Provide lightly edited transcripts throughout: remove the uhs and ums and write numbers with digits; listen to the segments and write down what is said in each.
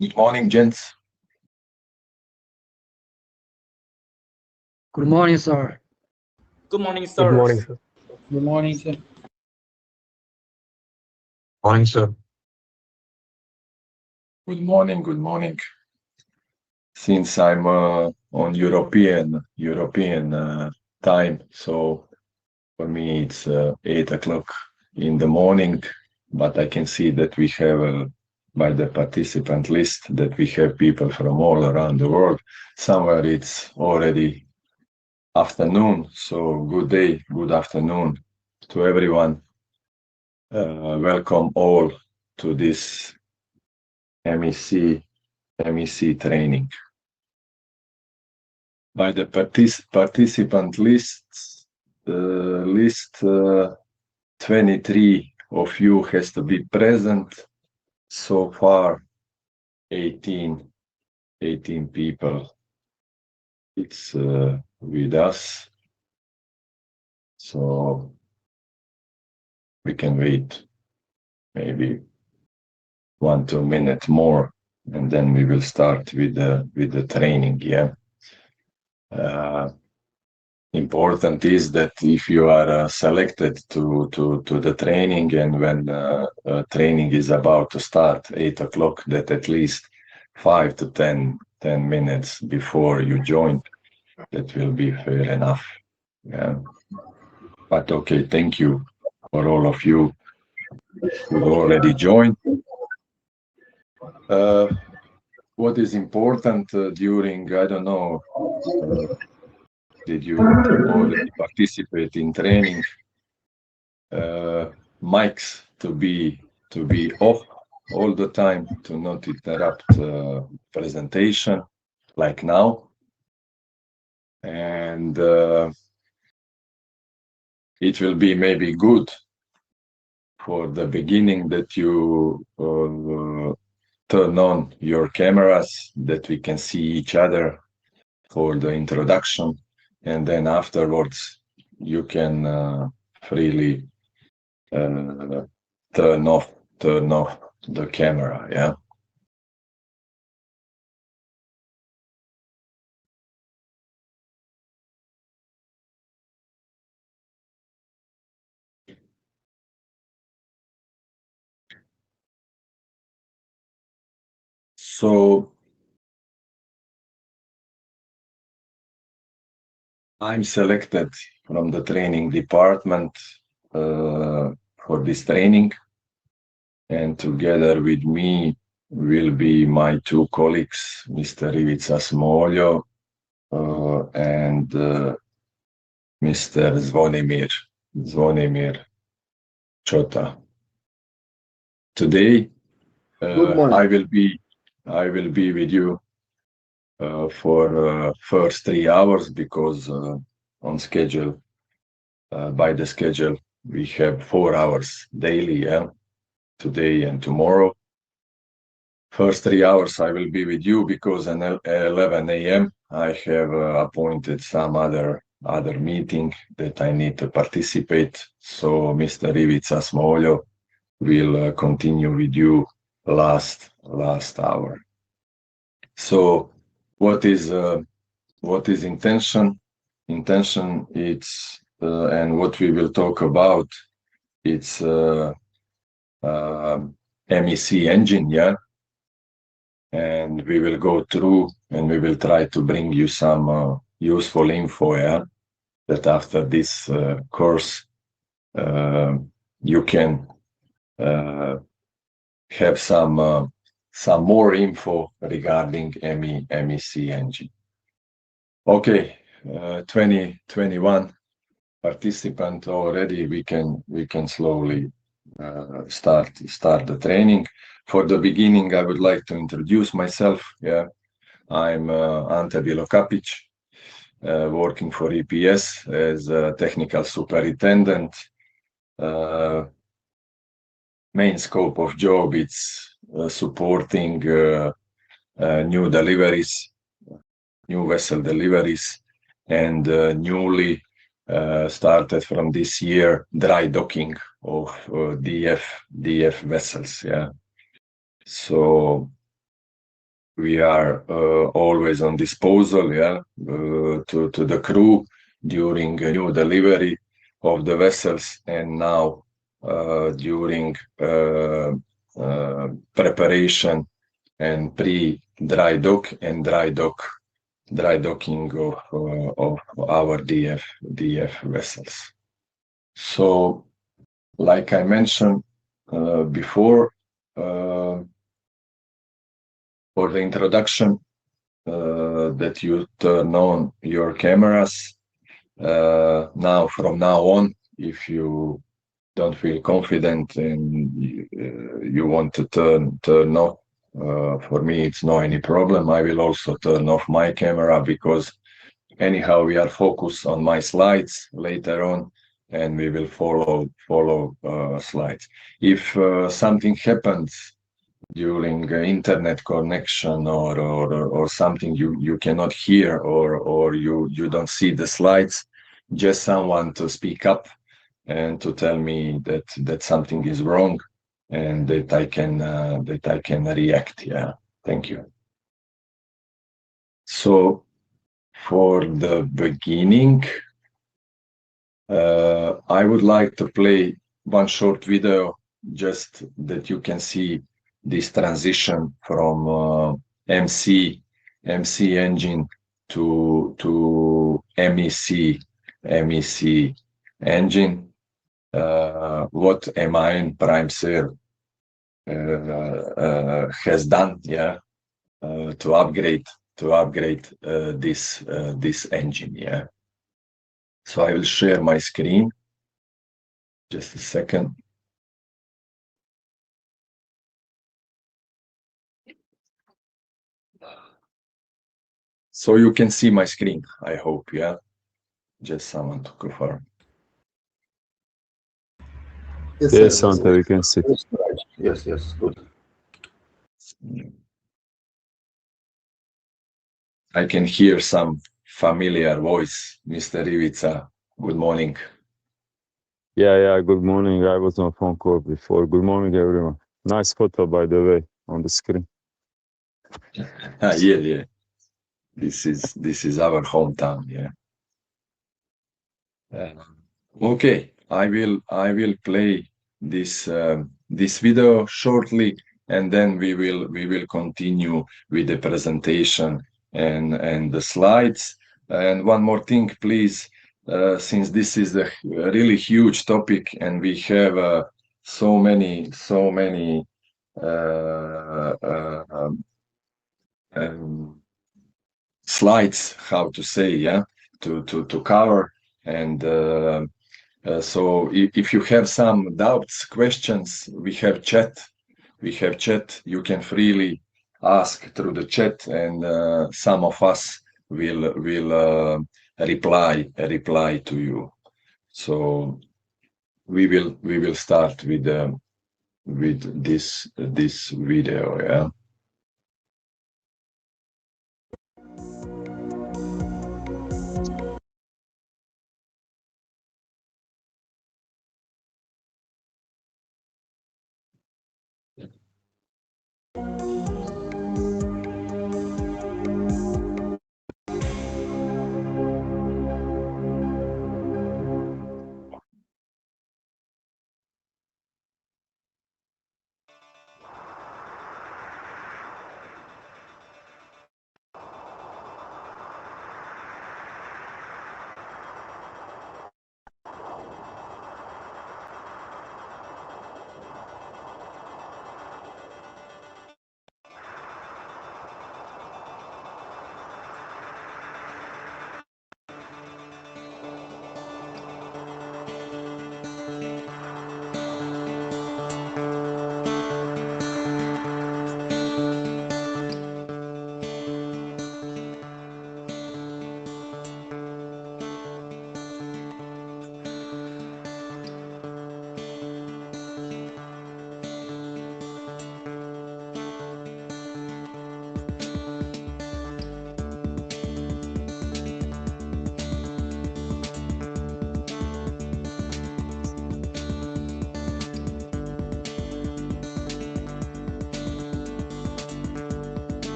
Good morning, gents. Good morning, sir. Good morning, Good morning, sirs. sir. Good morning, sir. Morning, sir. Good morning. Good morning. Since I'm on European time, so for me it's 8 o'clock in the morning. But I can see that we have by the participant list that we have people from all around the world. Somewhere it's already afternoon. So good day, good afternoon to everyone. Welcome all to this MEC training. By the participant lists, list 23 of you has to be present. So far, 18 people. It's with us. So we can wait maybe 1-2 minutes more, and then we will start with the training. Yeah. Important is that if you are selected to the training, and when training is about to start 8 o'clock, that at least 5 to 10 minutes before you join, that will be fair enough. Yeah. But okay, thank you for all of you who already joined. What is important during, I don't know, did you already participate in training? Mics to be off all the time, to not interrupt presentation like now. And it will be maybe good for the beginning that you turn on your cameras, that we can see each other for the introduction, and then afterwards you can freely turn off the camera. Yeah. So I'm selected from the training department for this training, and together with me will be my two colleagues, Mr. Ivica Smoljo and Mr. Zvonimir Chota. Today, I will be with you for first 3 hours, because on schedule, by the schedule, we have 4 hours daily, today and tomorrow. First 3 hours I will be with you, because at 11 a.m. I have appointed some other meeting that I need to participate. So Mr. Ivica Smoljo will continue with you last hour. So what is intention? Intention, it's and what we will talk about, it's MEC engine, yeah. And we will go through and we will try to bring you some useful info, yeah, that after this course you can have some more info regarding MEC engine. Okay, 21 participant already. We can slowly start the training. For the beginning, I would like to introduce myself. Yeah, I'm Ante Bilokapic, working for EPS as a technical superintendent. Main scope of job, it's supporting new deliveries, new vessel deliveries, and newly started from this year dry docking DF vessels. Yeah. So we are always on disposal, yeah, to the crew during a new delivery of the vessels, and now during preparation and pre-dry dock and dry docking of our DF vessels. So, like I mentioned before, for the introduction, that you turn on your cameras. Now, from now on, if you don't feel confident and you want to turn off, for me it's no any problem. I will also turn off my camera because anyhow we are focused on my slides later on, and we will follow slides. If something happens during internet connection or something you cannot hear or you don't see the slides, just someone to speak up and to tell me that something is wrong and that I can react. Yeah, thank you. So for the beginning, I would like to play one short video just that you can see this transition from MC engine to MEC engine. What MAN Prime Sale has done, yeah, to upgrade this engine, yeah. So I will share my screen. Just a second. So you can see my screen, I hope, yeah? Just someone to confirm. Yes, Santa, we can see. Yes, good. I can hear some familiar voice, Mr. Ivica. Good morning. Yeah, good morning. I was on phone call before. Good morning, everyone. Nice photo, by the way, on the screen. Yeah. This is our hometown, yeah. Okay, I will play this video shortly, and then we will continue with the presentation and the slides. And one more thing, please, since this is a really huge topic, and we have so many uh, uh, um, um, slides, how to say, yeah, to cover. And so if you have some doubts, questions, we have chat. You can freely ask through the chat, and some of us will reply to you. So we will start with this video. Yeah.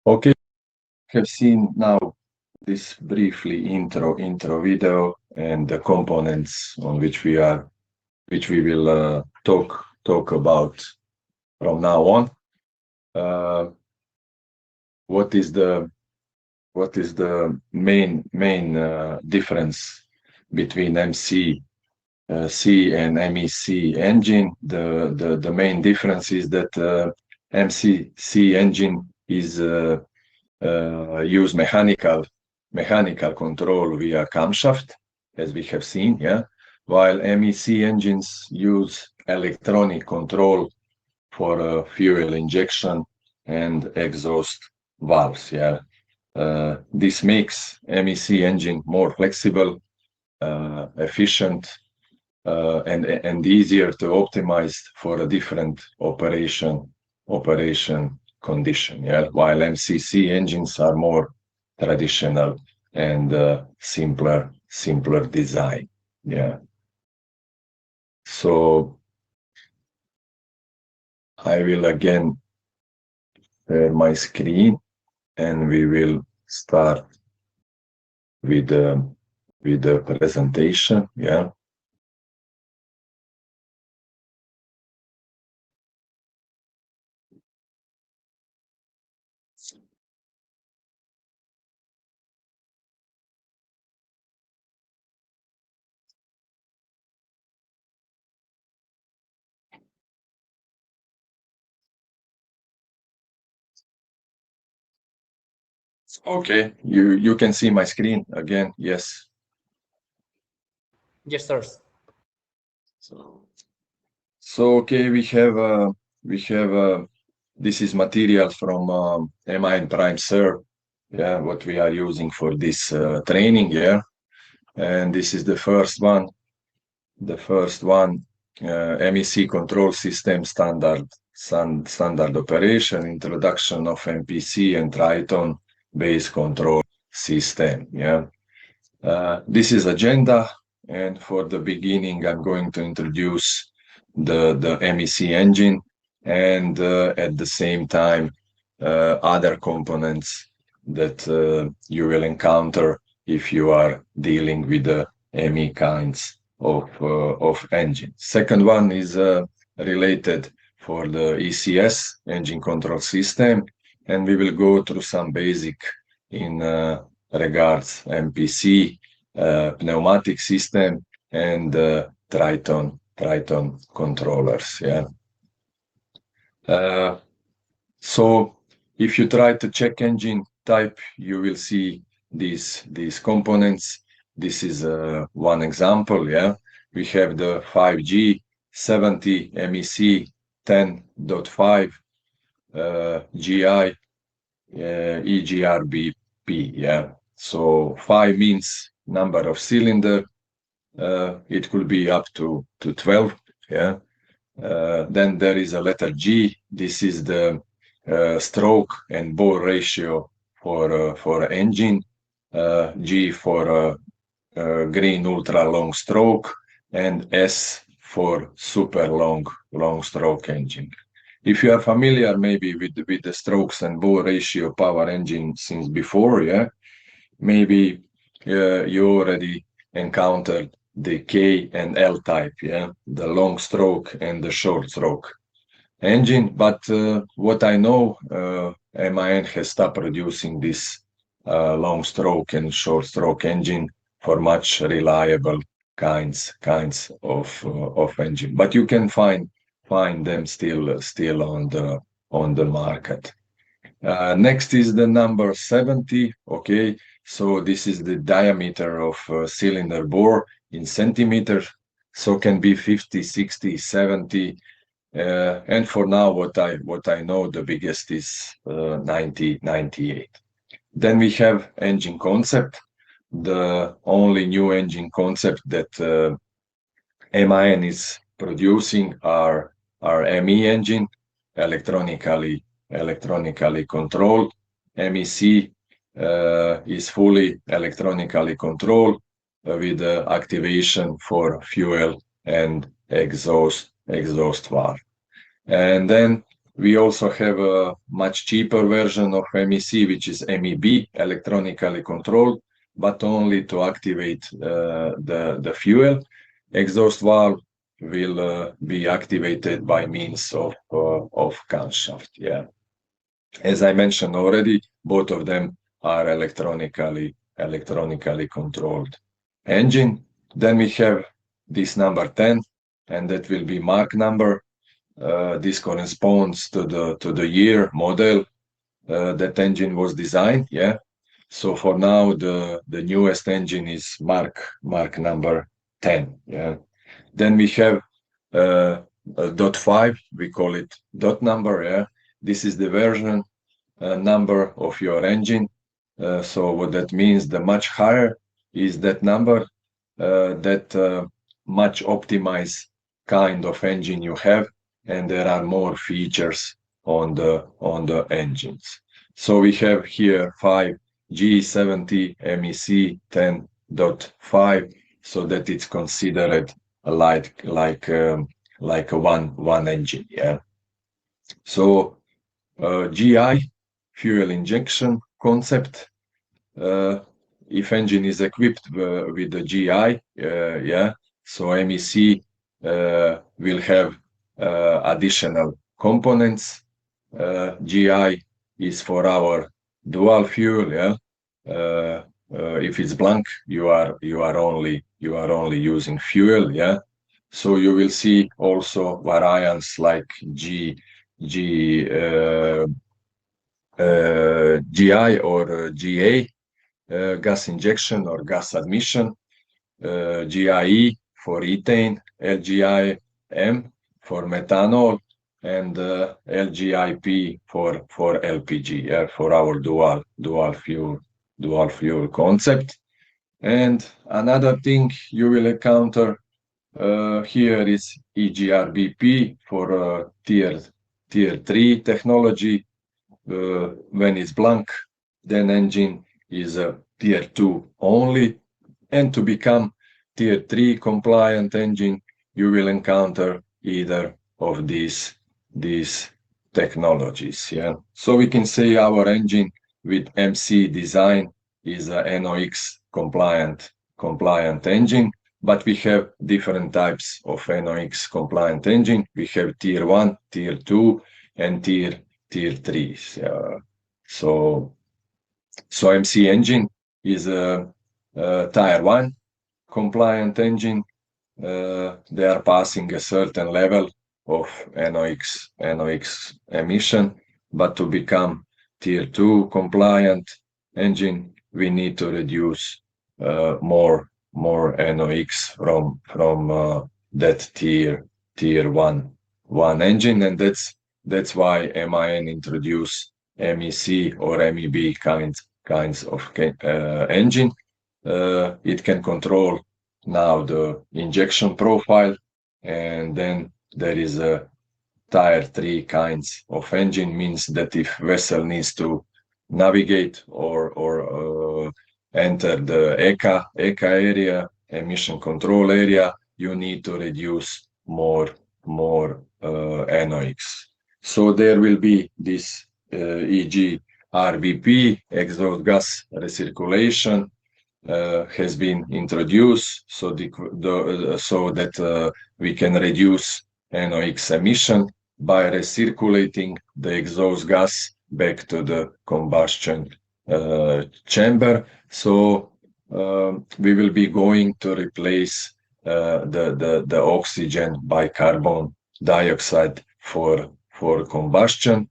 Okay, have seen now this briefly intro video and the components on which we will talk about from now on. What is the main difference between MC C and MEC engine? The main difference is that MCC engine is use mechanical control via camshaft, as we have seen, yeah, while MEC engines use electronic control for fuel injection and exhaust valves, yeah. This makes MEC engine more flexible, efficient, and easier to optimize for a different operation condition, yeah, while MCC engines are more traditional and simpler design, yeah. So I will again share my screen and we will start with the presentation, yeah. Okay, you can see my screen again, yes. Yes, sir. So okay, we have this is material from MIN Prime Serve, yeah, what we are using for this training, yeah, and this is the first one, MEC control system standard operation, introduction of MPC and Triton base control system, yeah. This is agenda, and for the beginning, I'm going to introduce the MEC engine, and at the same time, other components that you will encounter if you are dealing with the ME kinds of engine. Second one is related for the ECS, engine control system, and we will go through some basic in regards MPC, pneumatic system, and Triton controllers. Yeah. So if you try to check engine type, you will see these components. This is one example. Yeah, we have the 5G 70 MEC 10.5 GI EGRBP. Yeah. So 5 means number of cylinder. It could be up to 12. Yeah. Then there is a letter G. This is the stroke and bore ratio for engine. G for green ultra long stroke, and S for super long stroke engine. If you are familiar maybe with the strokes and bore ratio power engine since before, yeah, maybe you already encountered the K and L type, yeah, the long stroke and the short stroke engine. But what I know, MAN has stopped producing this long stroke and short stroke engine for much reliable kinds of engine. But you can find them still on the market. Next is the number 70. Okay, so this is the diameter of cylinder bore in centimeters. So can be 50, 60, 70. And for now, what I know, the biggest is 90, 98. Then we have engine concept. The only new engine concept that MAN is producing are ME engine, electronically controlled. MEC is fully electronically controlled with activation for fuel and exhaust valve. And then We also have a much cheaper version of MEC, which is MEB, electronically controlled, but only to activate the fuel. Exhaust valve will be activated by means of camshaft. Yeah, as I mentioned already, both of them are electronically controlled engine. Then we have this number 10, and that will be mark number. This corresponds to the year model that engine was designed. Yeah. So for now, the newest engine is mark number 10. Yeah. Then we have dot 5. We call it dot number. Yeah. This is the version number of your engine. So what that means, the much higher is that number, that much optimized kind of engine you have, and there are more features on the engines. So we have here 5 G70 MEC 10.5, so that it's considered like a one engine. Yeah. So GI, fuel injection concept. If engine is equipped with the GI, yeah, so MEC will have additional components. GI is for our dual fuel. Yeah. If it's blank, you are only using fuel. Yeah. So you will see also variants like GI or GA, gas injection or gas admission, GIE for ethane, LGIM for methanol, and LGIP for LPG, for our dual fuel concept. And another thing you will encounter here is EGRBP for tier 3 technology. When it's blank, then engine is a tier 2 only. And to become tier 3 compliant engine, you will encounter either of these technologies. Yeah. So we can say our engine with MC design is a NOx compliant engine, but we have different types of NOx compliant engine. We have tier 1, tier 2, and tier 3. So MC engine is a tier 1 compliant engine. They are passing a certain level of NOx emission, but to become tier 2 compliant engine, we need to reduce more NOx from that tier 1 engine, and that's why MAN introduced MEC or MEB kinds of engine. It can control now the injection profile, and then there is a tier 3 kinds of engine, means that if vessel needs to navigate or enter the ECA area, emission control area, you need to reduce more NOx. So there will be this e.g. RVP, exhaust gas recirculation, has been introduced, so that we can reduce NOx emission by recirculating the exhaust gas back to the combustion chamber. So we will be going to replace the oxygen by carbon dioxide for combustion.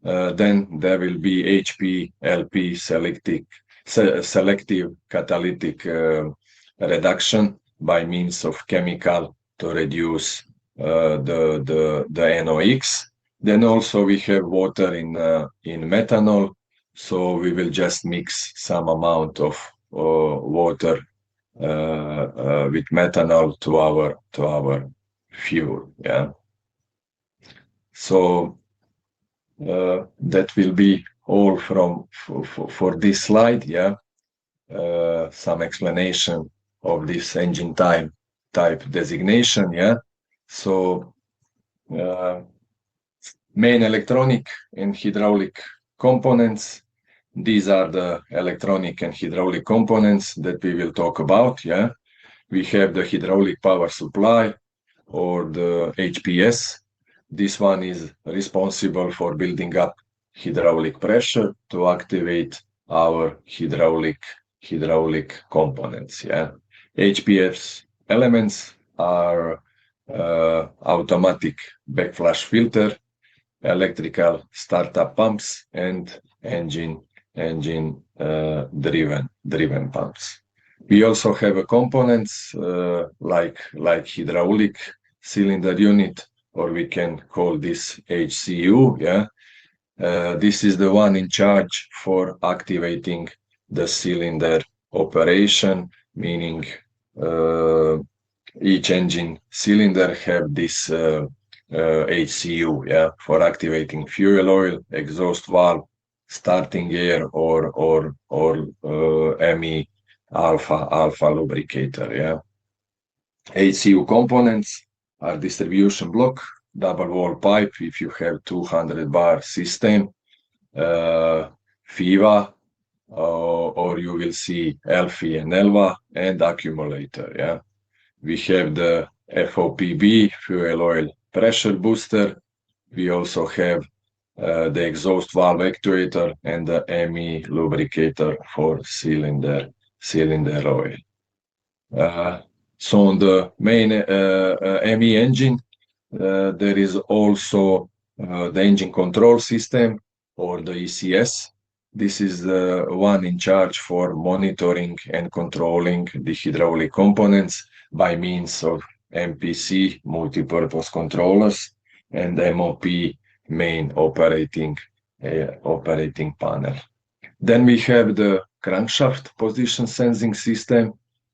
Then there will be HPLP selective catalytic reduction by means of chemical to reduce the NOx. Then also we have water in methanol, so we will just mix some amount of water with methanol to our fuel. Yeah. So that will be all for this slide. Yeah. Some explanation of this engine type main electronic and hydraulic components. These are the electronic and hydraulic components that we will talk about. Yeah, we have the hydraulic power supply, or the HPS. This one is responsible for building up hydraulic pressure to activate our hydraulic components. Yeah, HPS elements are automatic backflush filter, electrical startup pumps, and engine driven pumps. We also have components like hydraulic cylinder unit, or we can call this HCU. Yeah, this is the one in charge for activating the cylinder operation, meaning each engine cylinder have this HCU, yeah, for activating fuel oil, exhaust valve, starting air, or ME alpha lubricator. Yeah, HCU components are distribution block, double wall pipe if you have 200 bar system, FIVA, or you will see LFI and ELVA, and accumulator. Yeah, we have the FOPB, fuel oil pressure booster. We also have the exhaust valve actuator and the ME lubricator for cylinder oil. So on the main ME engine, there is also the engine control system, or the ECS. This is the one in charge for monitoring and controlling the hydraulic components by means of MPC, multi-purpose controllers, and MOP, main operating panel. Then we have the crankshaft position sensing system,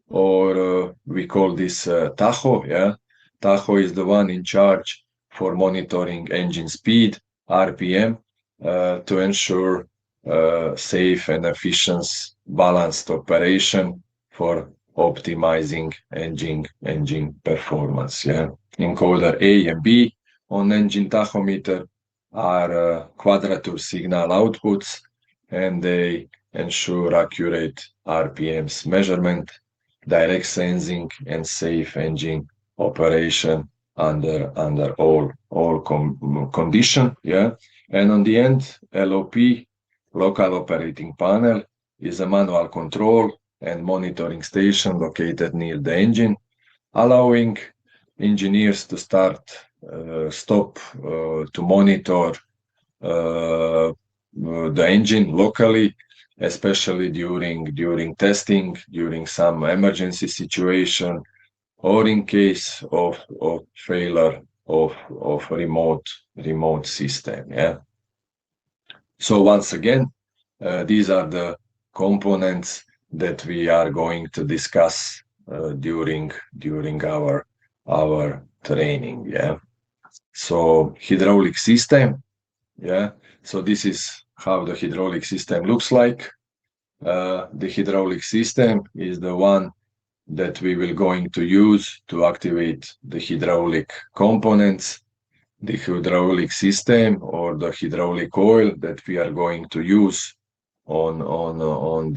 or we call this Tahoe. Yeah, Tahoe is the one in charge for monitoring engine speed, RPM, to ensure safe and efficient balanced operation for optimizing engine performance. Yeah, encoder A and B on engine tachometer are quadrature signal outputs, and they ensure accurate RPMs measurement, direct sensing, and safe engine operation under all condition. Yeah, and on the end, LOP, local operating panel, is a manual control and monitoring station located near the engine, allowing engineers to stop to monitor the engine locally, especially during testing, during some emergency situation, or in case of failure of remote system. Yeah. So once again, these are the components that we are going to discuss during our training. Yeah. So hydraulic system. Yeah. So this is how the hydraulic system looks like. The hydraulic system is the one that we will going to use to activate the hydraulic components. The hydraulic system, or the hydraulic oil that we are going to use on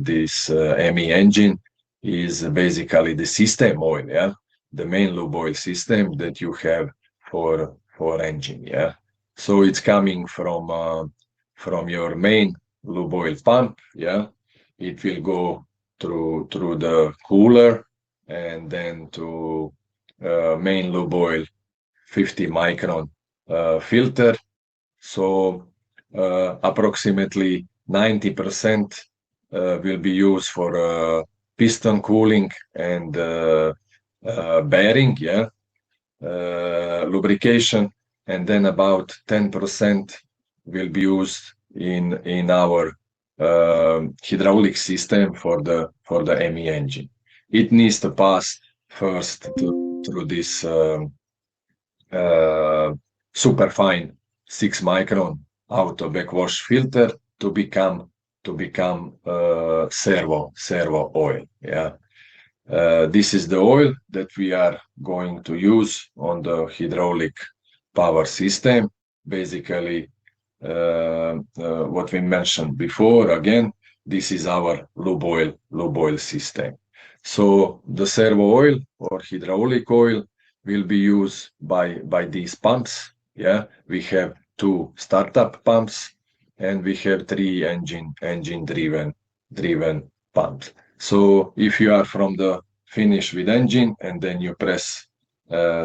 this ME engine, is basically the system oil. Yeah, the main lube oil system that you have for engine. Yeah, so it's coming from your main lube oil pump. Yeah, it will go through the cooler, and then to main lube oil 50 micron filter. So approximately 90% will be used for piston cooling and bearing, yeah, lubrication, and then about 10% will be used in our hydraulic system for the ME engine. It needs to pass first through this superfine 6 micron auto backwash filter to become servo oil. Yeah, this is the oil that we are going to use on the hydraulic power system. basically what we mentioned before. Again, this is our lube oil system. So the servo oil or hydraulic oil will be used by these pumps. Yeah, we have 2 startup pumps and we have 3 engine driven pumps. So if you are from the finish with engine and then you press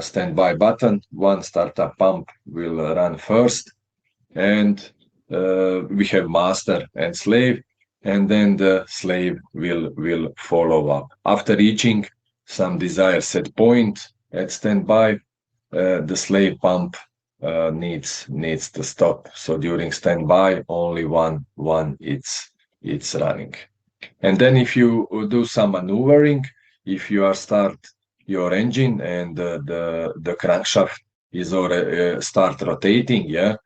standby button, 1 startup pump will run first, and we have master and slave, and then the slave will follow up. After reaching some desired set point at standby, the slave pump needs to stop. So during standby, only one it's running. And then if you do some maneuvering, if you are start your engine and the crankshaft is already start rotating, yeah,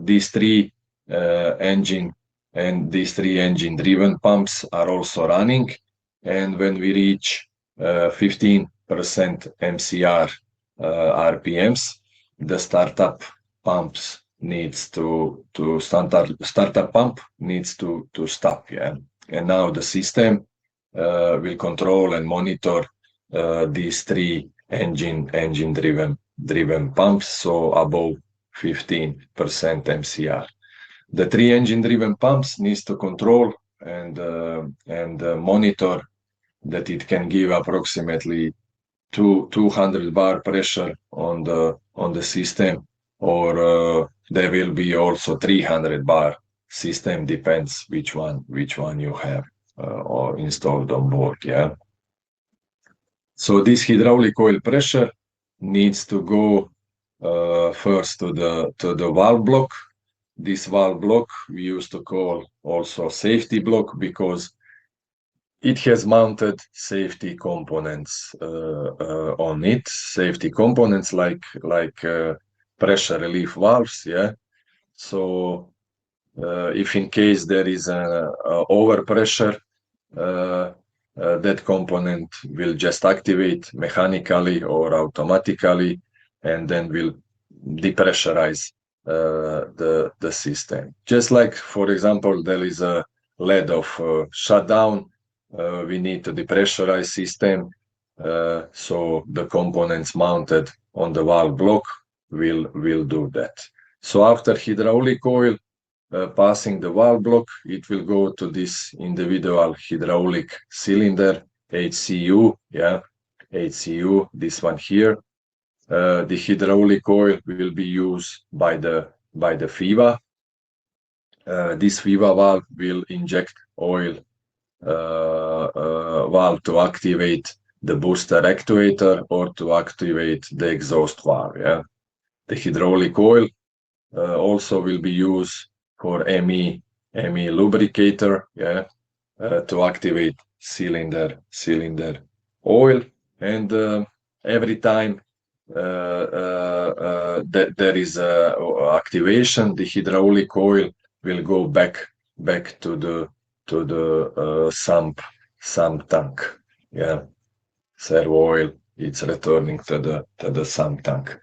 these 3 engine and these 3 engine driven pumps are also running. And when we reach 15% MCR RPMs, the startup pumps needs to startup pump needs to stop. Yeah, and now the system will control and monitor these 3 engine driven pumps, so above 15% MCR. The 3 engine driven pumps needs to control and monitor that it can give approximately 200 bar pressure on the system, or there will be also 300 bar system, depends which one you have or installed on board. Yeah. So this hydraulic oil pressure needs to go first to the valve block. This valve block we used to call also safety block because it has mounted safety components on it. Safety components like pressure relief valves. Yeah. So if in case there is a overpressure, that component will just activate mechanically or automatically, and then will depressurize the system. Just like, for example, there is a lead of shutdown, we need to depressurize system, so the components mounted on the valve block will do that. So after hydraulic oil passing the valve block, it will go to this individual hydraulic cylinder, HCU, yeah, HCU, this one here. The hydraulic oil will be used by the FIVA. This FIVA valve will inject oil valve to activate the booster actuator or to activate the exhaust valve. Yeah, the hydraulic oil also will be used for ME lubricator. Yeah, to activate cylinder oil, and every time that there is activation, the hydraulic oil will go back to the sump tank. Yeah, servo oil, it's returning to the sump tank.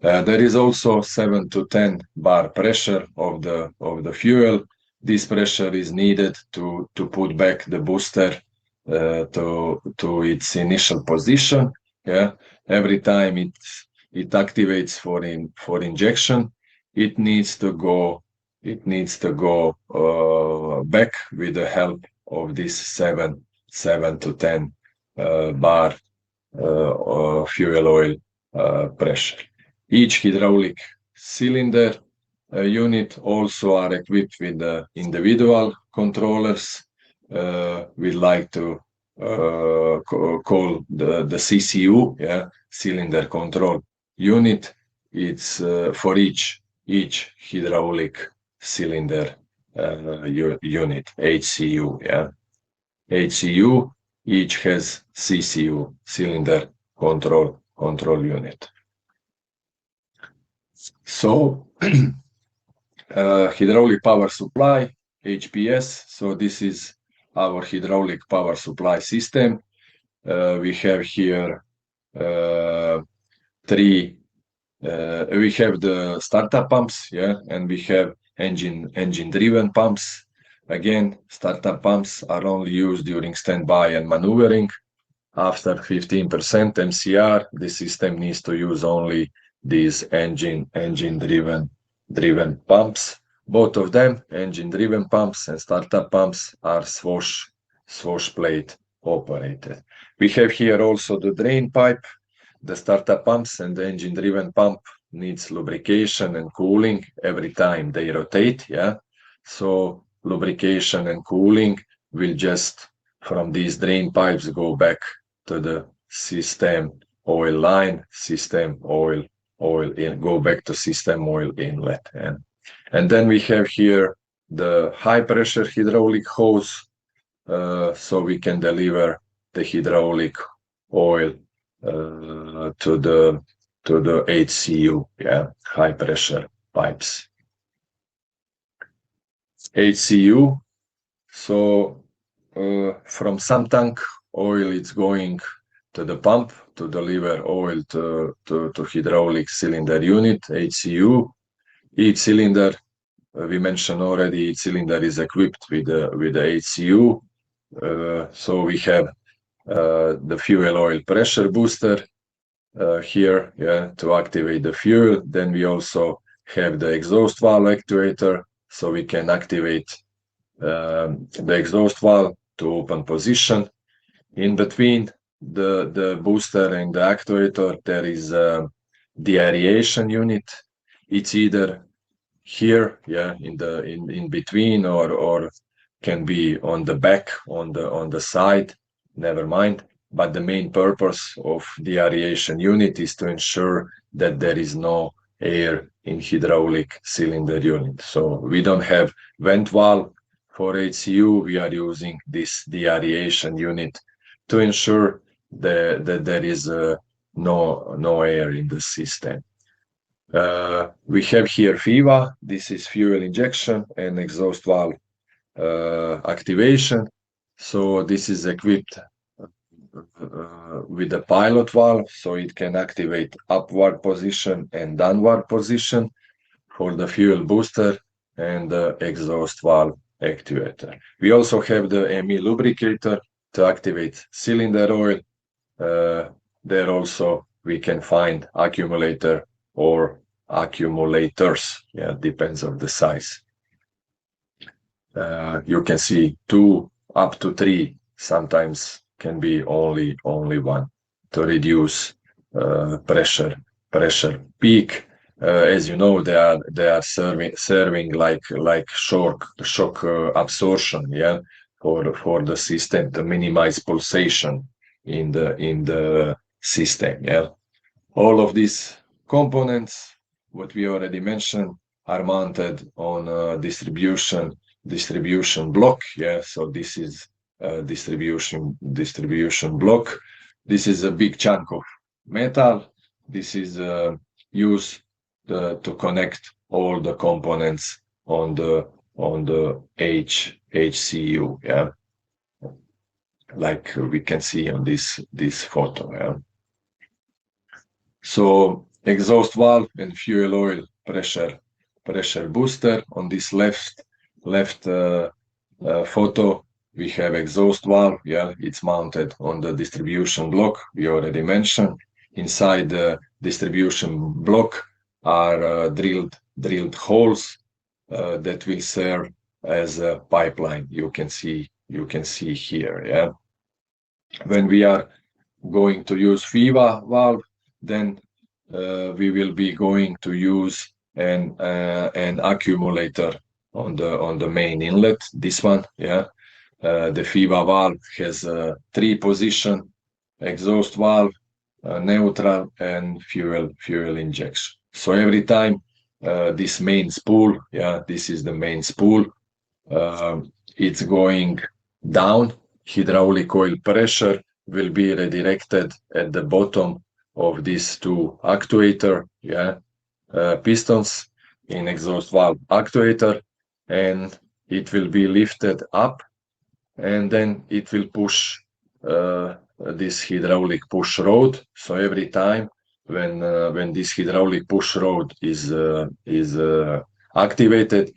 There is also 7 to 10 bar pressure of the fuel. This pressure is needed to put back the booster to its initial position. Yeah, every time it activates for injection, it needs to go back with the help of this 7 to 10 bar fuel oil pressure. Each hydraulic cylinder unit also are equipped with the individual controllers. We like to call the CCU, yeah, cylinder control unit. It's for each hydraulic cylinder unit, HCU. Yeah, HCU each has CCU, cylinder control unit. So hydraulic power supply, HPS. So this is our hydraulic power supply system. We have here 3 We have the startup pumps, yeah, and we have engine-driven pumps. Again, startup pumps are only used during standby and maneuvering. After 15% MCR, the system needs to use only these engine-driven pumps. Both of them, engine-driven pumps and startup pumps, are swash plate operated. We have here also the drain pipe. The startup pumps and the engine-driven pump needs lubrication and cooling every time they rotate. Yeah, so lubrication and cooling will just from these drain pipes go back to the system oil line, system oil in, go back to system oil inlet. And then we have here the high pressure hydraulic hose, so we can deliver the hydraulic oil to the HCU, yeah, high pressure pipes. HCU, so from some tank oil it's going to the pump to deliver oil to hydraulic cylinder unit, HCU. Each cylinder, we mentioned already, each cylinder is equipped with the HCU. So we have the fuel oil pressure booster here, yeah, to activate the fuel. Then we also have the exhaust valve actuator, so we can activate the exhaust valve to open position. In between the booster and the actuator, there is the aeration unit. It's either here, yeah, in between, or can be on the back, on the side, never mind. But the main purpose of the aeration unit is to ensure that there is no air in hydraulic cylinder unit. So we don't have vent valve for HCU. We are using this aeration unit to ensure that there is no air in the system. We have here FIVA. This is fuel injection and exhaust valve activation. So this is equipped with a pilot valve, so it can activate upward position and downward position for the fuel booster and the exhaust valve actuator. We also have the ME lubricator to activate cylinder oil. There also we can find accumulator or accumulators. Yeah, depends on the size. You can see 2 up to 3, sometimes can be only one, to reduce pressure peak. As you know, they are serving like shock absorption, yeah, for the system to minimize pulsation in the system. Yeah, all of these components, what we already mentioned, are mounted on a distribution block. Yeah, so this is a distribution block. This is a big chunk of metal. This is used to connect all the components on the HCU. Yeah, like we can see on this photo. Yeah. So exhaust valve and fuel oil pressure booster. On this left photo, we have exhaust valve. Yeah, it's mounted on the distribution block we already mentioned. Inside the distribution block are drilled holes that will serve as a pipeline. You can see here. Yeah, when we are going to use FIVA valve, then we will be going to use an accumulator on the main inlet. This one, yeah. The FIVA valve has a 3-position exhaust valve, neutral, and fuel injection. So every time this main spool, yeah, this is the main spool, it's going down, hydraulic oil pressure will be redirected at the bottom of these 2 actuator, yeah, pistons in exhaust valve actuator, and it will be lifted up, and then it will push this hydraulic push rod. So every time when this hydraulic push rod is activated,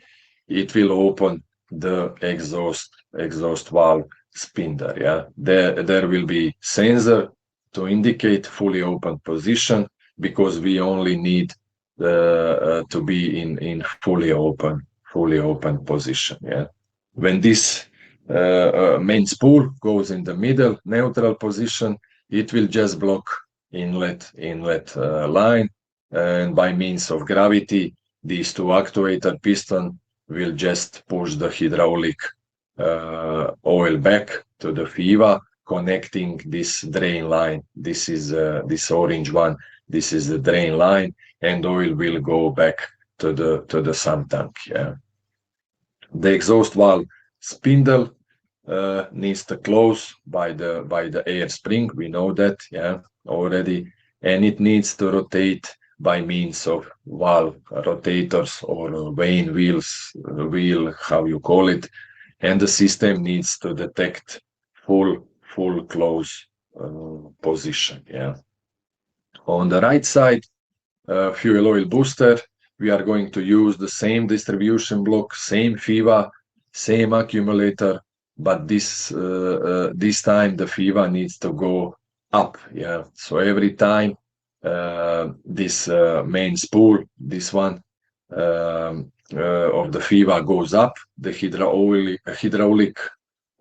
it will open the exhaust valve spindle. Yeah, there will be sensor to indicate fully open position, because we only need to be in fully open position. Yeah, when this main spool goes in the middle neutral position, it will just block inlet line, and by means of gravity, these two actuator piston will just push the hydraulic oil back to the FIVA, connecting this drain line. This is this orange one. This is the drain line, and oil will go back to the sump tank. Yeah. The exhaust valve spindle needs to close by the air spring. We know that, yeah, already, and it needs to rotate by means of valve rotators or vane wheel, how you call it, and the system needs to detect full close position. Yeah. On the right side, fuel oil booster, we are going to use the same distribution block, same FIVA, same accumulator, but this time the FIVA needs to go up. Yeah, so every time this main spool, this one of the FIVA goes up, the hydraulic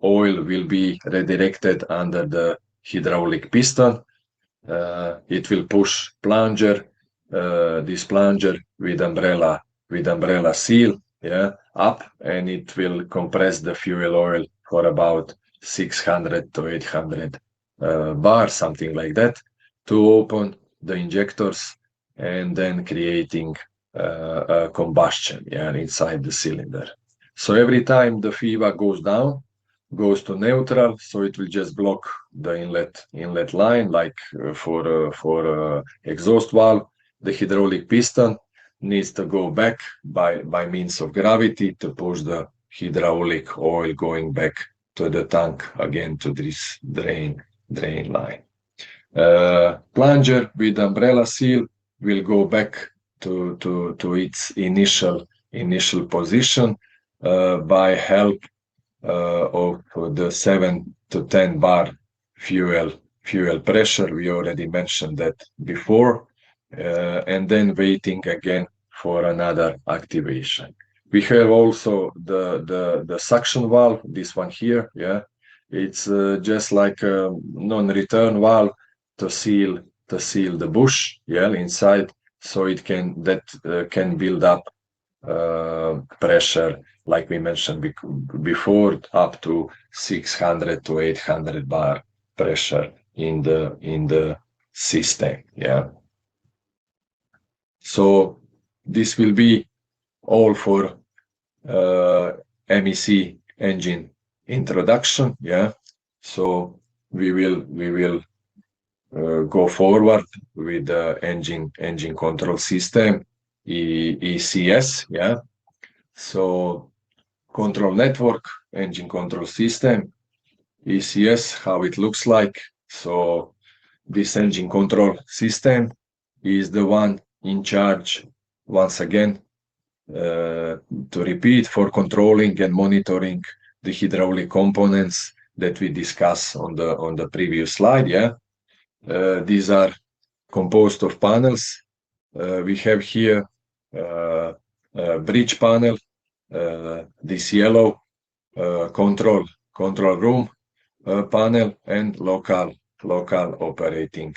oil will be redirected under the hydraulic piston. It will push plunger, this plunger with umbrella seal, yeah, up, and it will compress the fuel oil for about 600 to 800 bar, something like that, to open the injectors and then creating a combustion, yeah, inside the cylinder. So every time the FIVA goes down, goes to neutral, so it will just block the inlet line, like for exhaust valve. The hydraulic piston needs to go back by means of gravity to push the hydraulic oil going back to the tank again, to this drain line. Plunger with umbrella seal will go back to its initial position by help of the 7 to 10 bar fuel pressure. We already mentioned that before, and then waiting again for another activation. We have also the suction valve, this one here. Yeah, it's just like a non-return valve to seal the bush, yeah, inside, so it can build up pressure, like we mentioned before, up to 600 to 800 bar pressure in the system. Yeah. So this will be all for MEC engine introduction. Yeah. So we will go forward with the engine control system, ECS. Yeah. So control network, engine control system, ECS, how it looks like. So this engine control system is the one in charge, once again, to repeat, for controlling and monitoring the hydraulic components that we discussed on the previous slide. Yeah, these are composed of panels. We have here bridge panel, this yellow control room panel, and local operating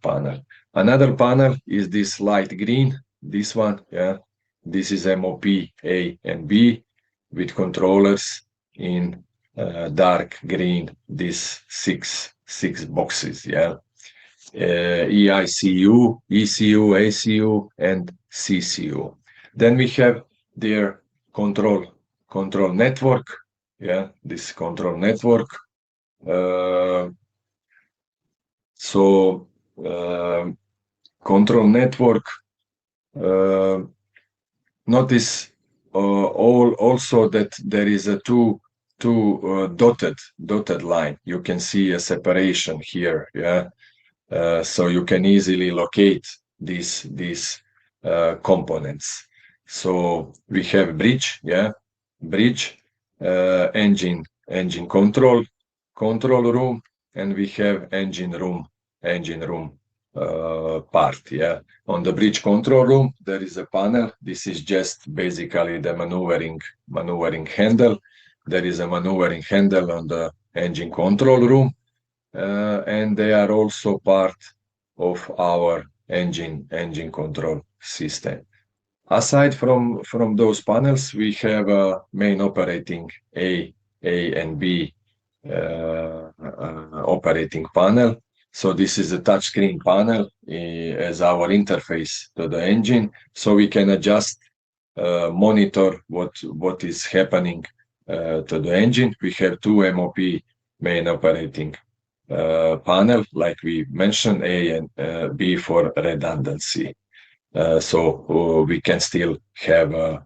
panel. Another panel is this light green, this one. Yeah, this is MOP A and B, with controllers in dark green, these six boxes. Yeah, EICU, ECU, ACU, and CCU. Then we have their control network. Yeah, this control network. Control network. Notice also that there is a two dotted line. You can see a separation here. Yeah, so you can easily locate these components. So we have bridge, engine control room, and we have engine room part. Yeah, on the bridge control room there is a panel. This is just basically the maneuvering handle. There is a maneuvering handle on the engine control room, and they are also part of our engine control system. Aside from those panels, we have a main operating A and B operating panel. So this is a touchscreen panel as our interface to the engine, so we can adjust, monitor what is happening to the engine. We have two MOP main operating panel, like we mentioned, A and B for redundancy. So we can still have a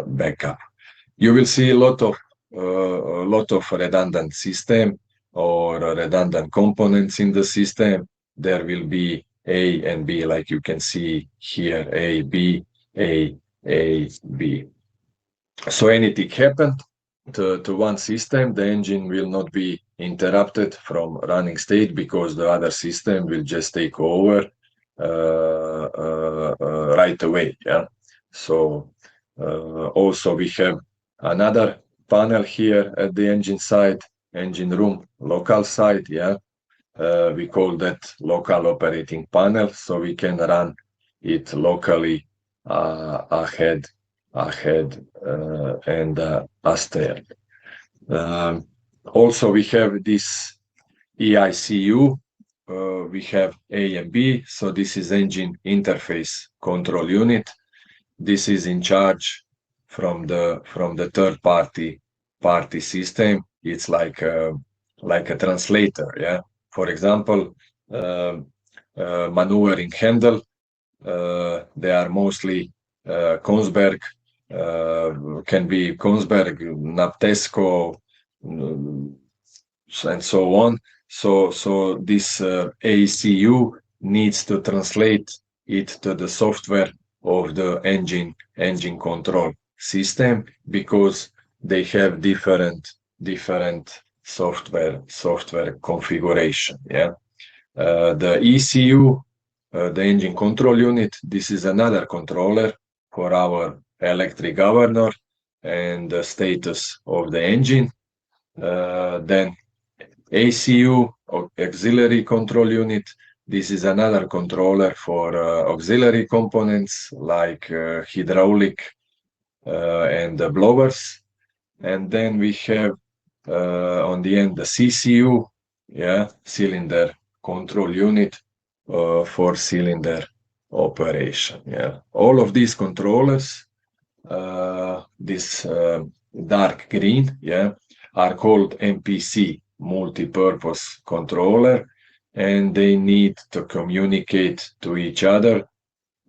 backup. You will see a lot of redundant system or redundant components in the system. There will be A and B, like you can see here, A, B, A, B. So anything happened to one system, the engine will not be interrupted from running state because the other system will just take over right away. Yeah. So also we have another panel here at the engine side, engine room local side. Yeah. We call that local operating panel, so we can run it locally ahead and astern. Also, we have this EICU. We have A and B, so this is engine interface control unit. This is in charge from the third party system. It's like a translator. Yeah. For example, maneuvering handle. They are mostly Kongsberg, can be Kongsberg, Naptesco, and so on. So this ACU needs to translate it to the software of the engine control system, because they have different software configuration. Yeah. The ECU, the engine control unit, this is another controller for our electric governor and the status of the engine. Then ACU, or auxiliary control unit, this is another controller for auxiliary components like hydraulic and the blowers. And then we have on the end the CCU, yeah, cylinder control unit for cylinder operation. Yeah, all of these controllers, this dark green, yeah, are called MPC, multi-purpose controller, and they need to communicate to each other,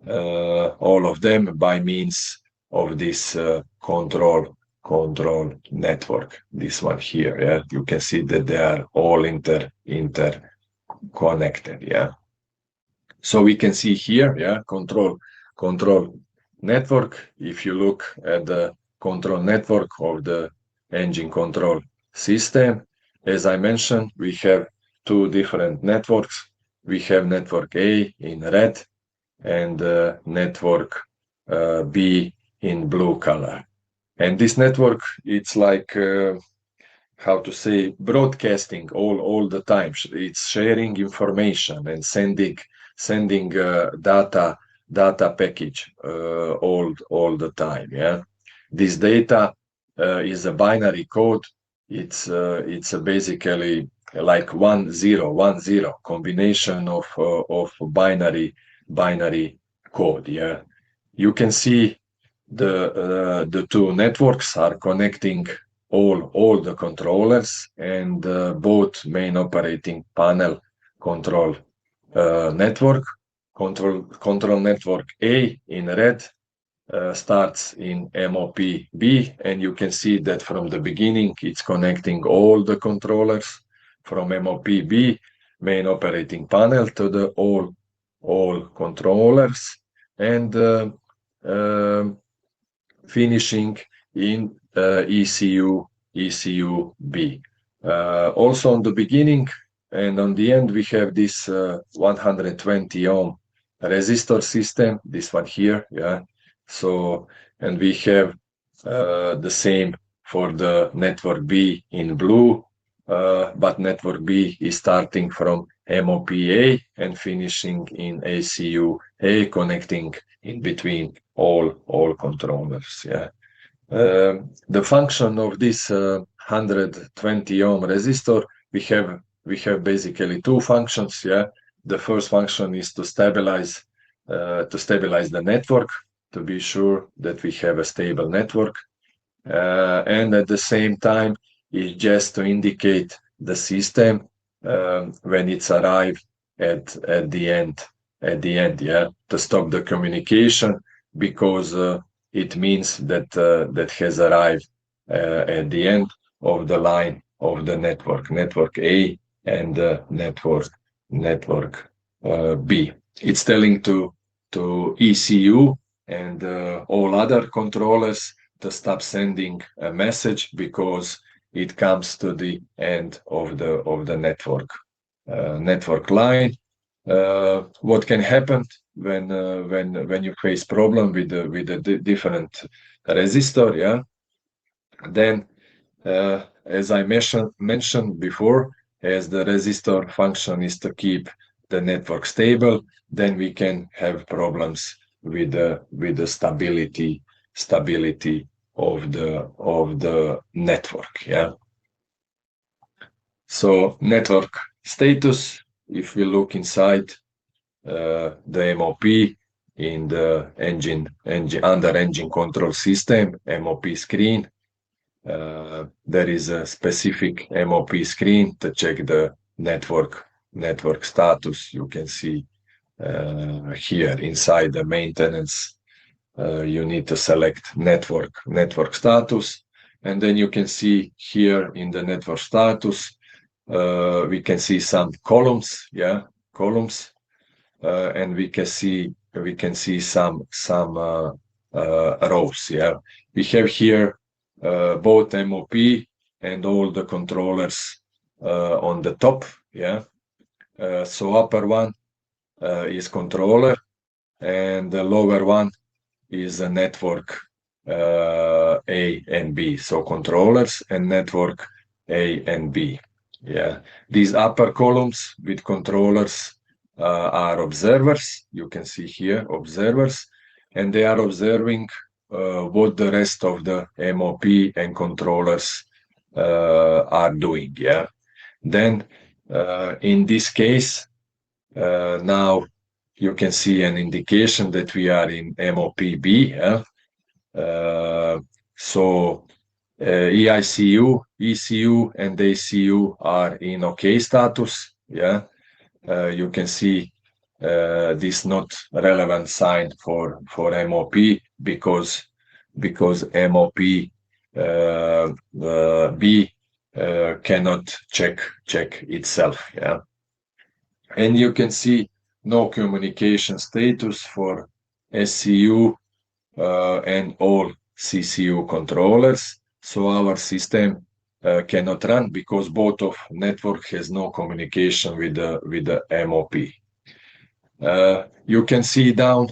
all of them, by means of this control network. This one here, yeah, you can see that they are all interconnected. Yeah. So we can see here, yeah, control network. If you look at the control network of the engine control system, as I mentioned, we have two different networks. We have network A in red and network B in blue color. And this network, it's like how to say, broadcasting all the time. It's sharing information and sending data package all the time. Yeah, this data is a binary code. It's basically like 1010 combination of binary code. Yeah, you can see the two networks are connecting all the controllers, and both main operating panel control network. Control network A in red starts in MOP B, and you can see that from the beginning it's connecting all the controllers. From MOP B, main operating panel to the all controllers, and finishing in ECU B. Also on the beginning and on the end, we have this 120 ohm resistor system, this one here, yeah. So, and we have the same for the network B in blue, but network B is starting from MOPA and finishing in ACU A, connecting in between all controllers, yeah. The function of this 120 ohm resistor, we have basically two functions. Yeah, the first function is to stabilize the network, to be sure that we have a stable network, and at the same time is just to indicate the system when it's arrived at the end. Yeah, to stop the communication, because it means that that has arrived at the end of the line of the network A and network B. It's telling to ECU and all other controllers to stop sending a message, because it comes to the end of the network line. What can happen when you face problem with the different resistor? Yeah, then as I mentioned before, as the resistor function is to keep the network stable, then we can have problems with the stability of the network. Yeah. So network status, if we look inside the MOP in the engine under engine control system MOP screen, there is a specific MOP screen to check the network status. You can see here inside the maintenance. You need to select network status, and then you can see here in the network status we can see some columns, yeah, columns, and we can see some rows. Yeah, we have here both MOP and all the controllers on the top. Yeah, so upper one is controller, and the lower one is a network A and B. So controllers and network A and B. Yeah, these upper columns with controllers are observers. You can see here observers, and they are observing what the rest of the MOP and controllers are doing. Yeah, then in this case now you can see an indication that we are in MOPB. Yeah? So EICU, ECU, and ACU are in OK status. Yeah, you can see this not relevant sign for MOP, because MOP B cannot check itself. Yeah, and you can see no communication status for SCU and all CCU controllers. So our system cannot run, because both of network has no communication with the MOP. You can see down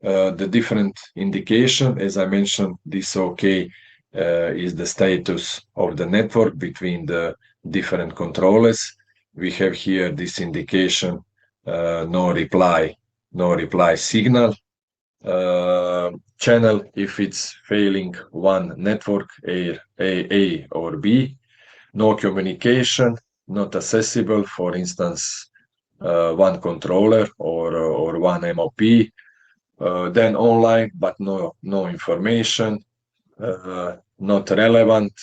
the different indication. As I mentioned, this OK is the status of the network between the different controllers. We have here this indication, no reply signal. Channel if it's failing one network, A or B. No communication, not accessible, for instance, one controller or one MOP. Then online, but no information, not relevant.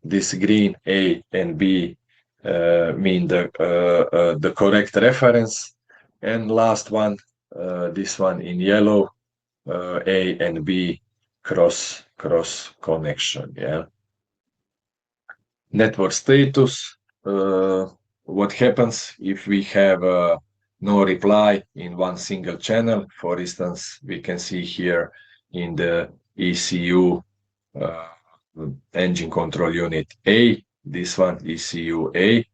This green A and B mean the correct reference, and last one, this one in yellow, A and B cross connection. Yeah. Network status. what happens if we have no reply in one single channel. For instance, we can see here in the ECU engine control unit A, this one, ECU A,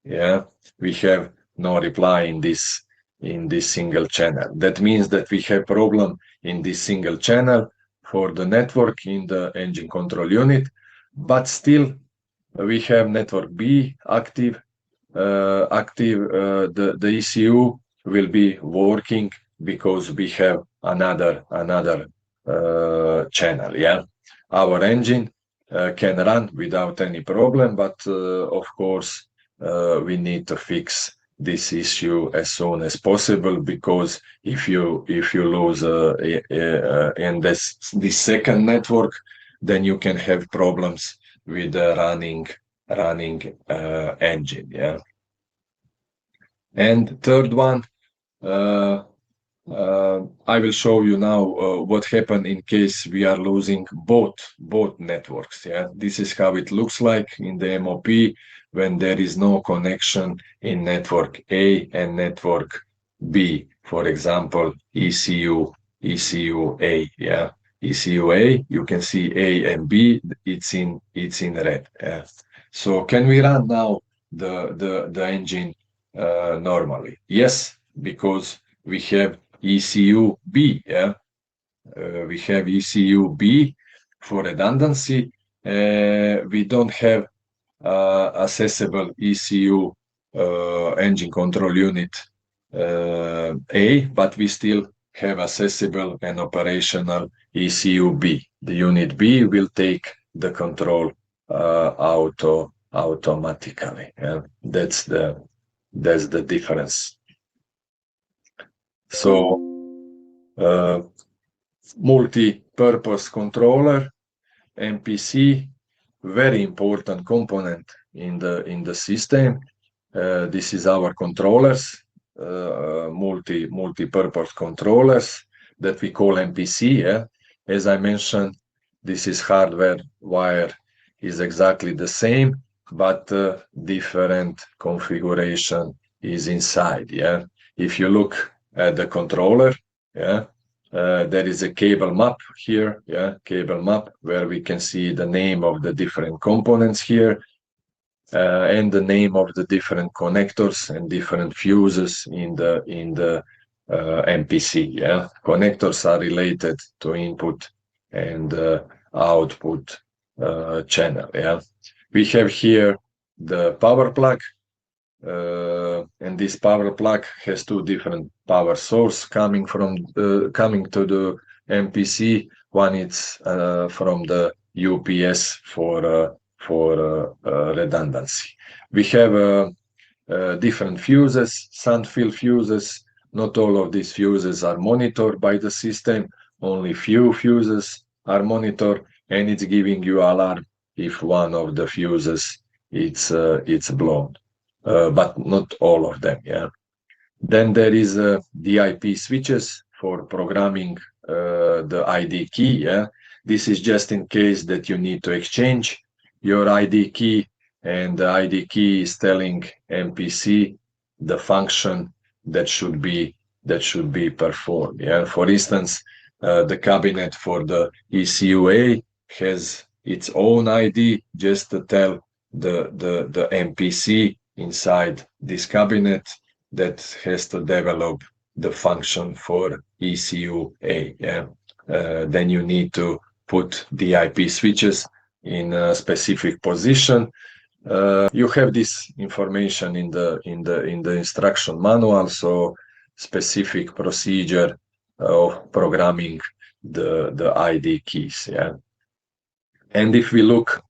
yeah, we have no reply in this single channel. That means that we have problem in this single channel for the network in the engine control unit, but still we have network B active. The ECU will be working because we have another channel. Yeah, our engine can run without any problem, but of course we need to fix this issue as soon as possible, because if you lose in this second network, then you can have problems with the running engine. Yeah. And third one, I will show you now what happened in case we are losing both networks. Yeah, this is how it looks like in the MOP when there is no connection in network A and network B. For example, ECU A. Yeah, ECU A. You can see A and B. It's in red. Yeah. So can we run now the engine normally? Yes, because we have ECU B. Yeah, we have ECU B for redundancy. We don't have accessible ECU engine control unit A, but we still have accessible and operational ECU B. The unit B will take the control automatically. Yeah? That's the difference. So multi-purpose controller, MPC, very important component in the system. This is our controllers, multi-purpose controllers that we call MPC. Yeah? As I mentioned, this is hardware wire is exactly the same, but different configuration is inside. Yeah, if you look at the controller, yeah, there is a cable map here. Yeah, cable map where we can see the name of the different components here. And the name of the different connectors and different fuses in the MPC. Yeah, connectors are related to input and output channel. Yeah, we have here the power plug, and this power plug has two different power source coming to the MPC. One is from the UPS for redundancy. We have different fuses, sun-fill fuses. Not all of these fuses are monitored by the system. Only few fuses are monitored, and it's giving you alarm if one of the fuses it's blown, but not all of them. Yeah. Then there is DIP switches for programming the ID key. Yeah. This is just in case that you need to exchange your ID key, and the ID key is telling MPC the function that should be performed. Yeah. For instance, the cabinet for the ECUA has its own ID just to tell the MPC inside this cabinet that has to develop the function for ECUA. Yeah. Then you need to put the IP switches in a specific position. You have this information in the instruction manual, so specific procedure of programming the ID keys. Yeah. And if we look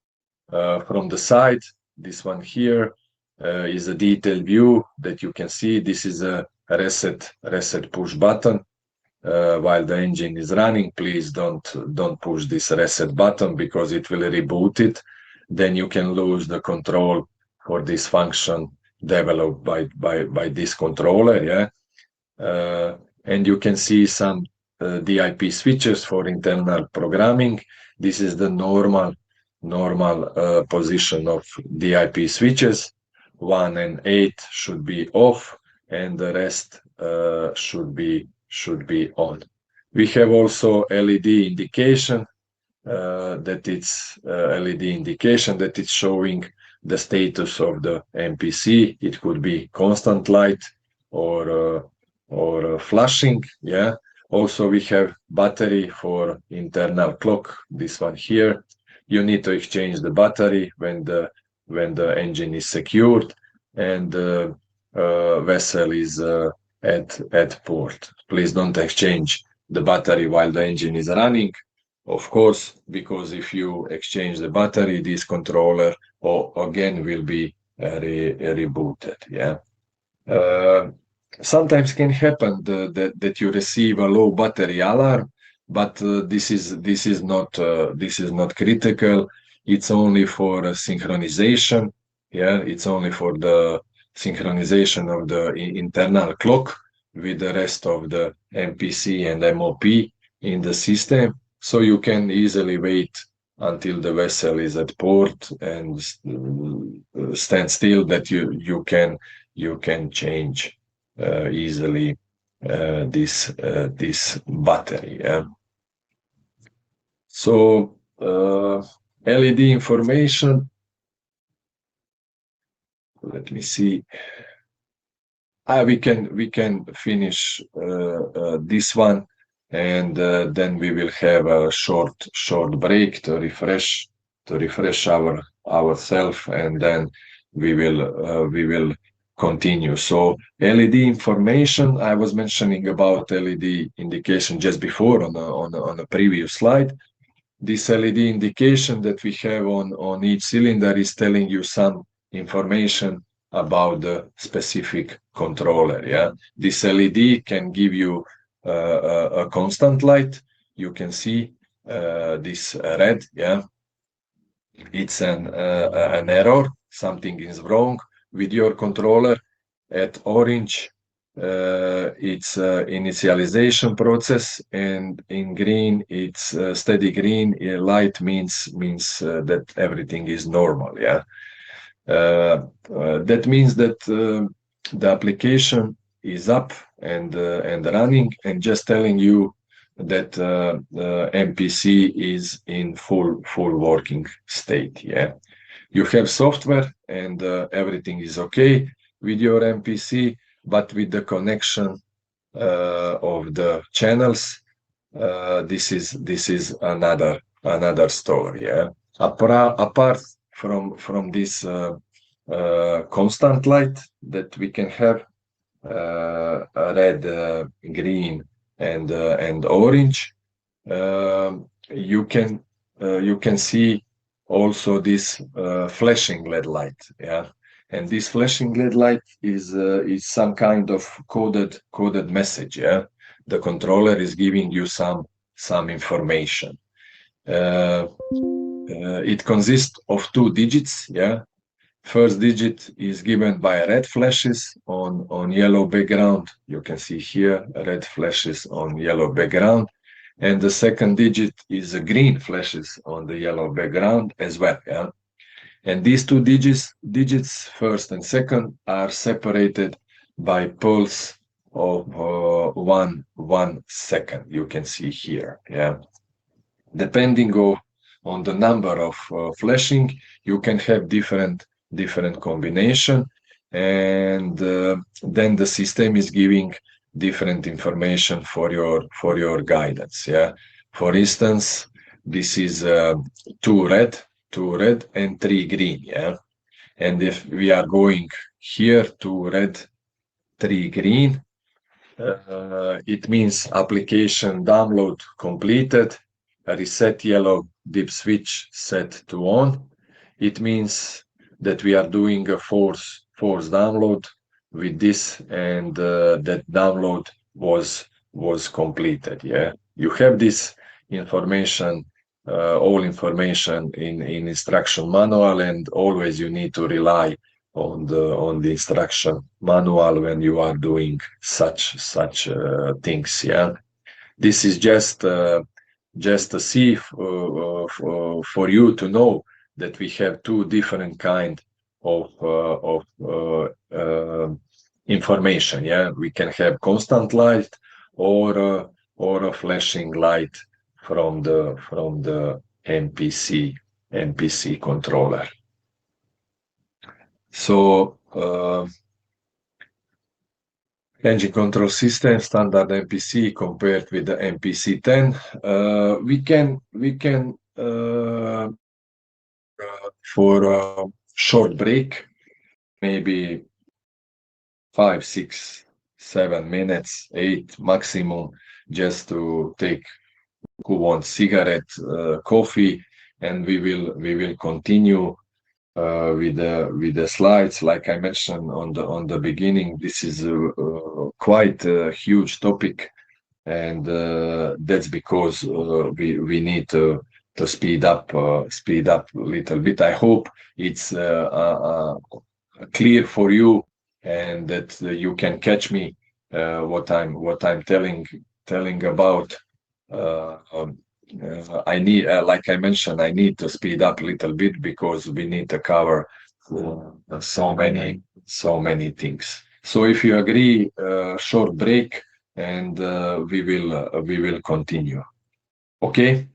from the side, this one here is a detailed view that you can see. This is a reset push button. While the engine is running, please don't push this reset button because it will reboot it. Then you can lose the control for this function developed by this controller. Yeah, and you can see some DIP switches for internal programming. This is the normal position of DIP switches. 1 and 8 should be off, and the rest should be on. We have also LED indication that it's LED indication that it's showing the status of the MPC. It could be constant light or flashing. Yeah. Also, we have battery for internal clock. This one here. You need to exchange the battery when the engine is secured and the vessel is at port. Please don't exchange the battery while the engine is running. Of course, because if you exchange the battery, this controller again will be rebooted. Yeah. Sometimes can happen that you receive a low battery alarm, but this is not critical. It's only for synchronization. Yeah, it's only for the synchronization of the internal clock with the rest of the MPC and MOP in the system. So you can easily wait until the vessel is at port and stand still that you can change easily this battery. Yeah? So LED information. Let me see. We can finish this one, and then we will have a short break to refresh ourselves, and then we will continue. So LED information, I was mentioning about LED indication just before on a previous slide. This LED indication that we have on each cylinder is telling you some information about the specific controller. Yeah, this LED can give you a constant light. You can see this red. Yeah, it's an error. Something is wrong with your controller. At orange, it's initialization process, and in green, it's steady green. Light means that everything is normal. Yeah. That means that the application is up and running, and just telling you that MPC is in full working state. Yeah, you have software and everything is okay with your MPC, but with the connection of the channels, this is another story. Yeah, apart from this constant light that we can have, red, green, and orange, you can see also this flashing LED light. Yeah, and this flashing LED light is some kind of coded message. Yeah, the controller is giving you some information. It consists of 2 digits. Yeah, first digit is given by red flashes on yellow background. You can see here red flashes on yellow background, and the second digit is a green flashes on the yellow background as well. Yeah, and these 2 digits, first and second, are separated by pulse of 1 second. You can see here. Yeah, depending on the number of flashing, you can have different combination, and then the system is giving different information for your guidance. Yeah, for instance, this is 2 red and 3 green. Yeah, and if we are going here 2 red, 3 green, it means application download completed, reset yellow dip switch set to on. It means that we are doing a force download with this, and that download was completed. Yeah, you have this information, all information in instruction manual, and always you need to rely on the instruction manual when you are doing such things. Yeah, this is just a see for you to know that we have 2 different kind information. Yeah, we can have constant light or a flashing light from the MPC controller. So engine control system standard MPC compared with the MPC 10. We can for a short break, maybe 5, 6, 7 minutes, 8 maximum, just to take who wants cigarette, coffee, and we will continue with the slides. Like I mentioned on the beginning, this is quite a huge topic, and that's because we need to speed up a little bit. I hope it's clear for you and that you can catch me what I'm telling about. I need, like I mentioned, I need to speed up a little bit because we need to cover so many things. So if you agree, short break, and we will continue. Okay.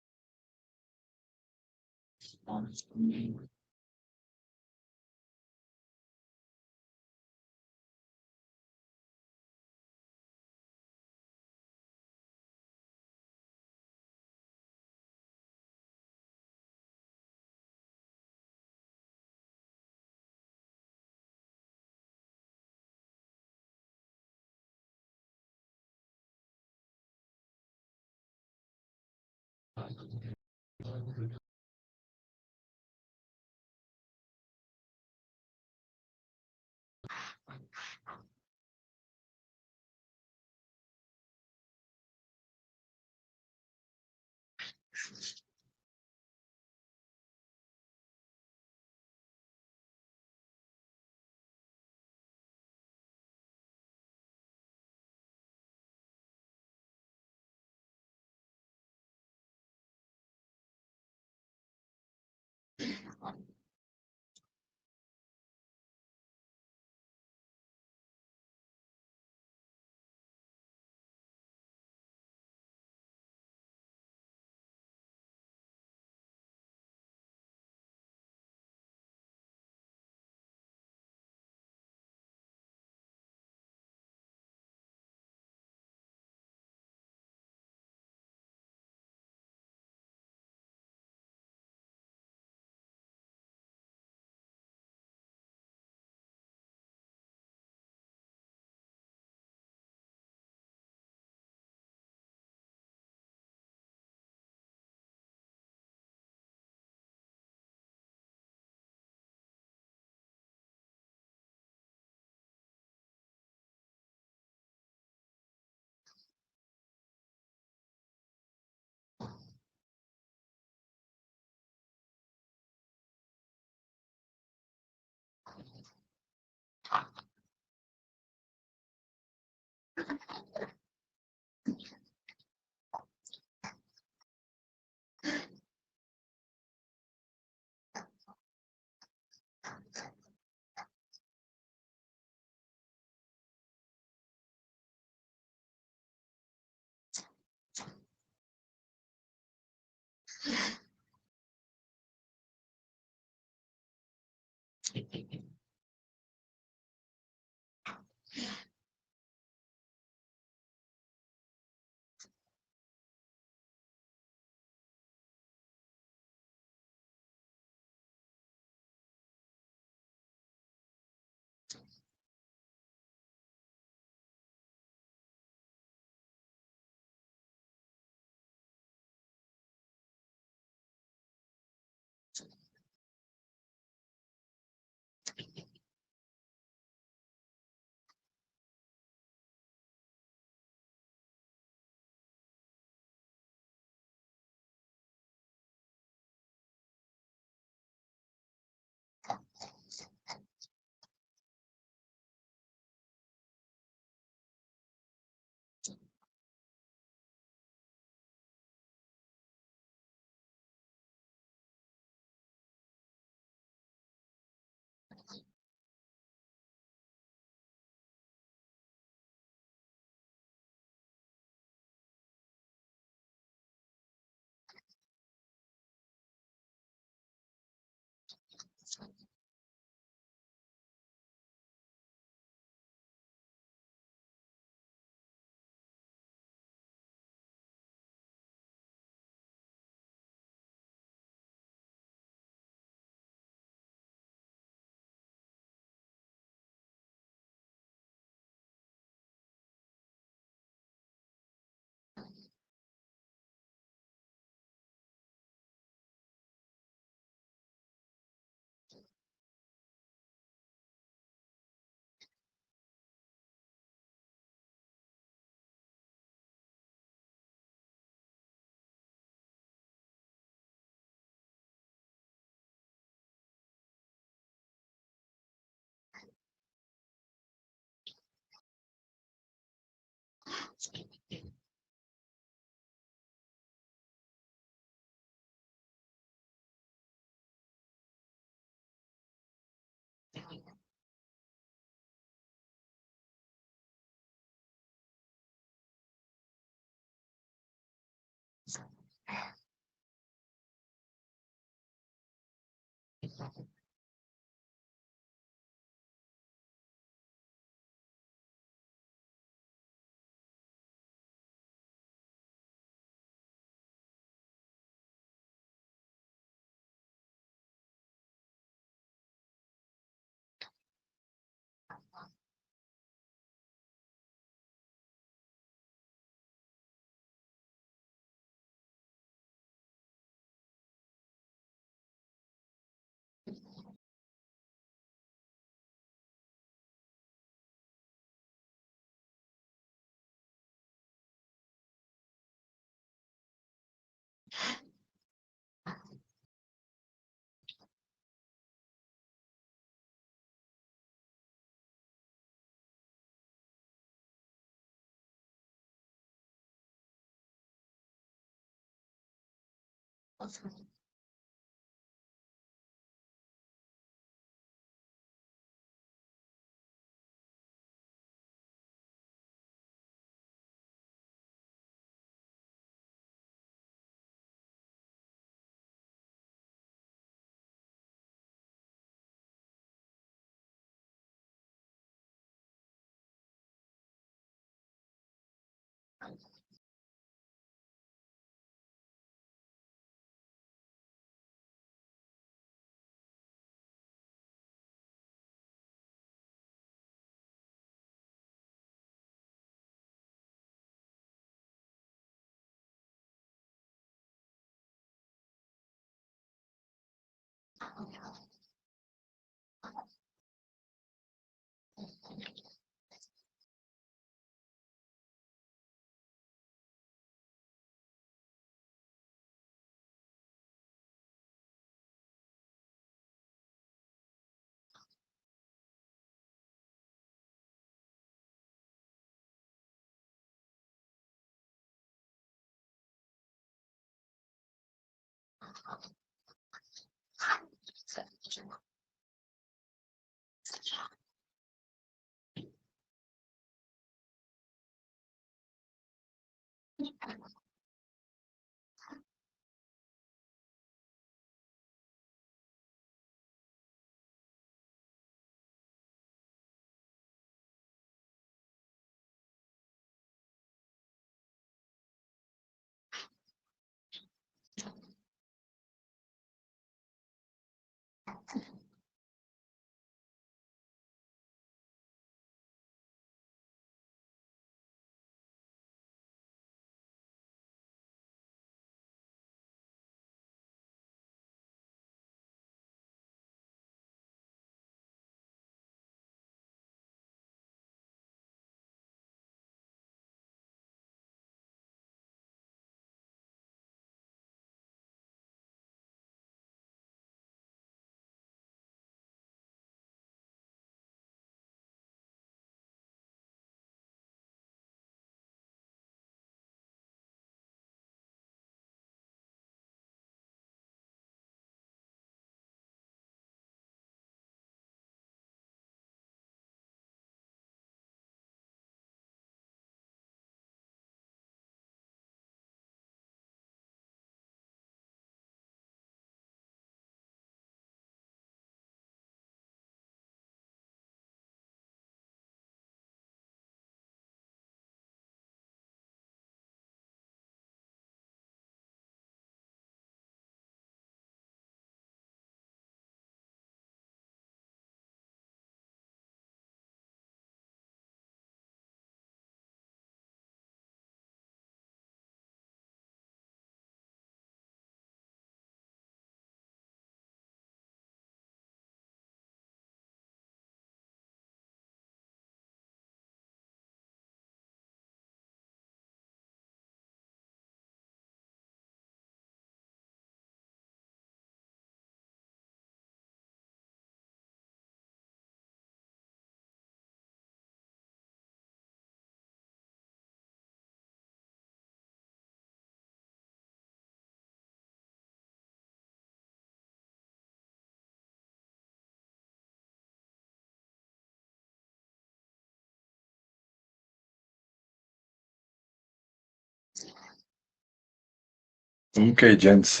Okay, gents,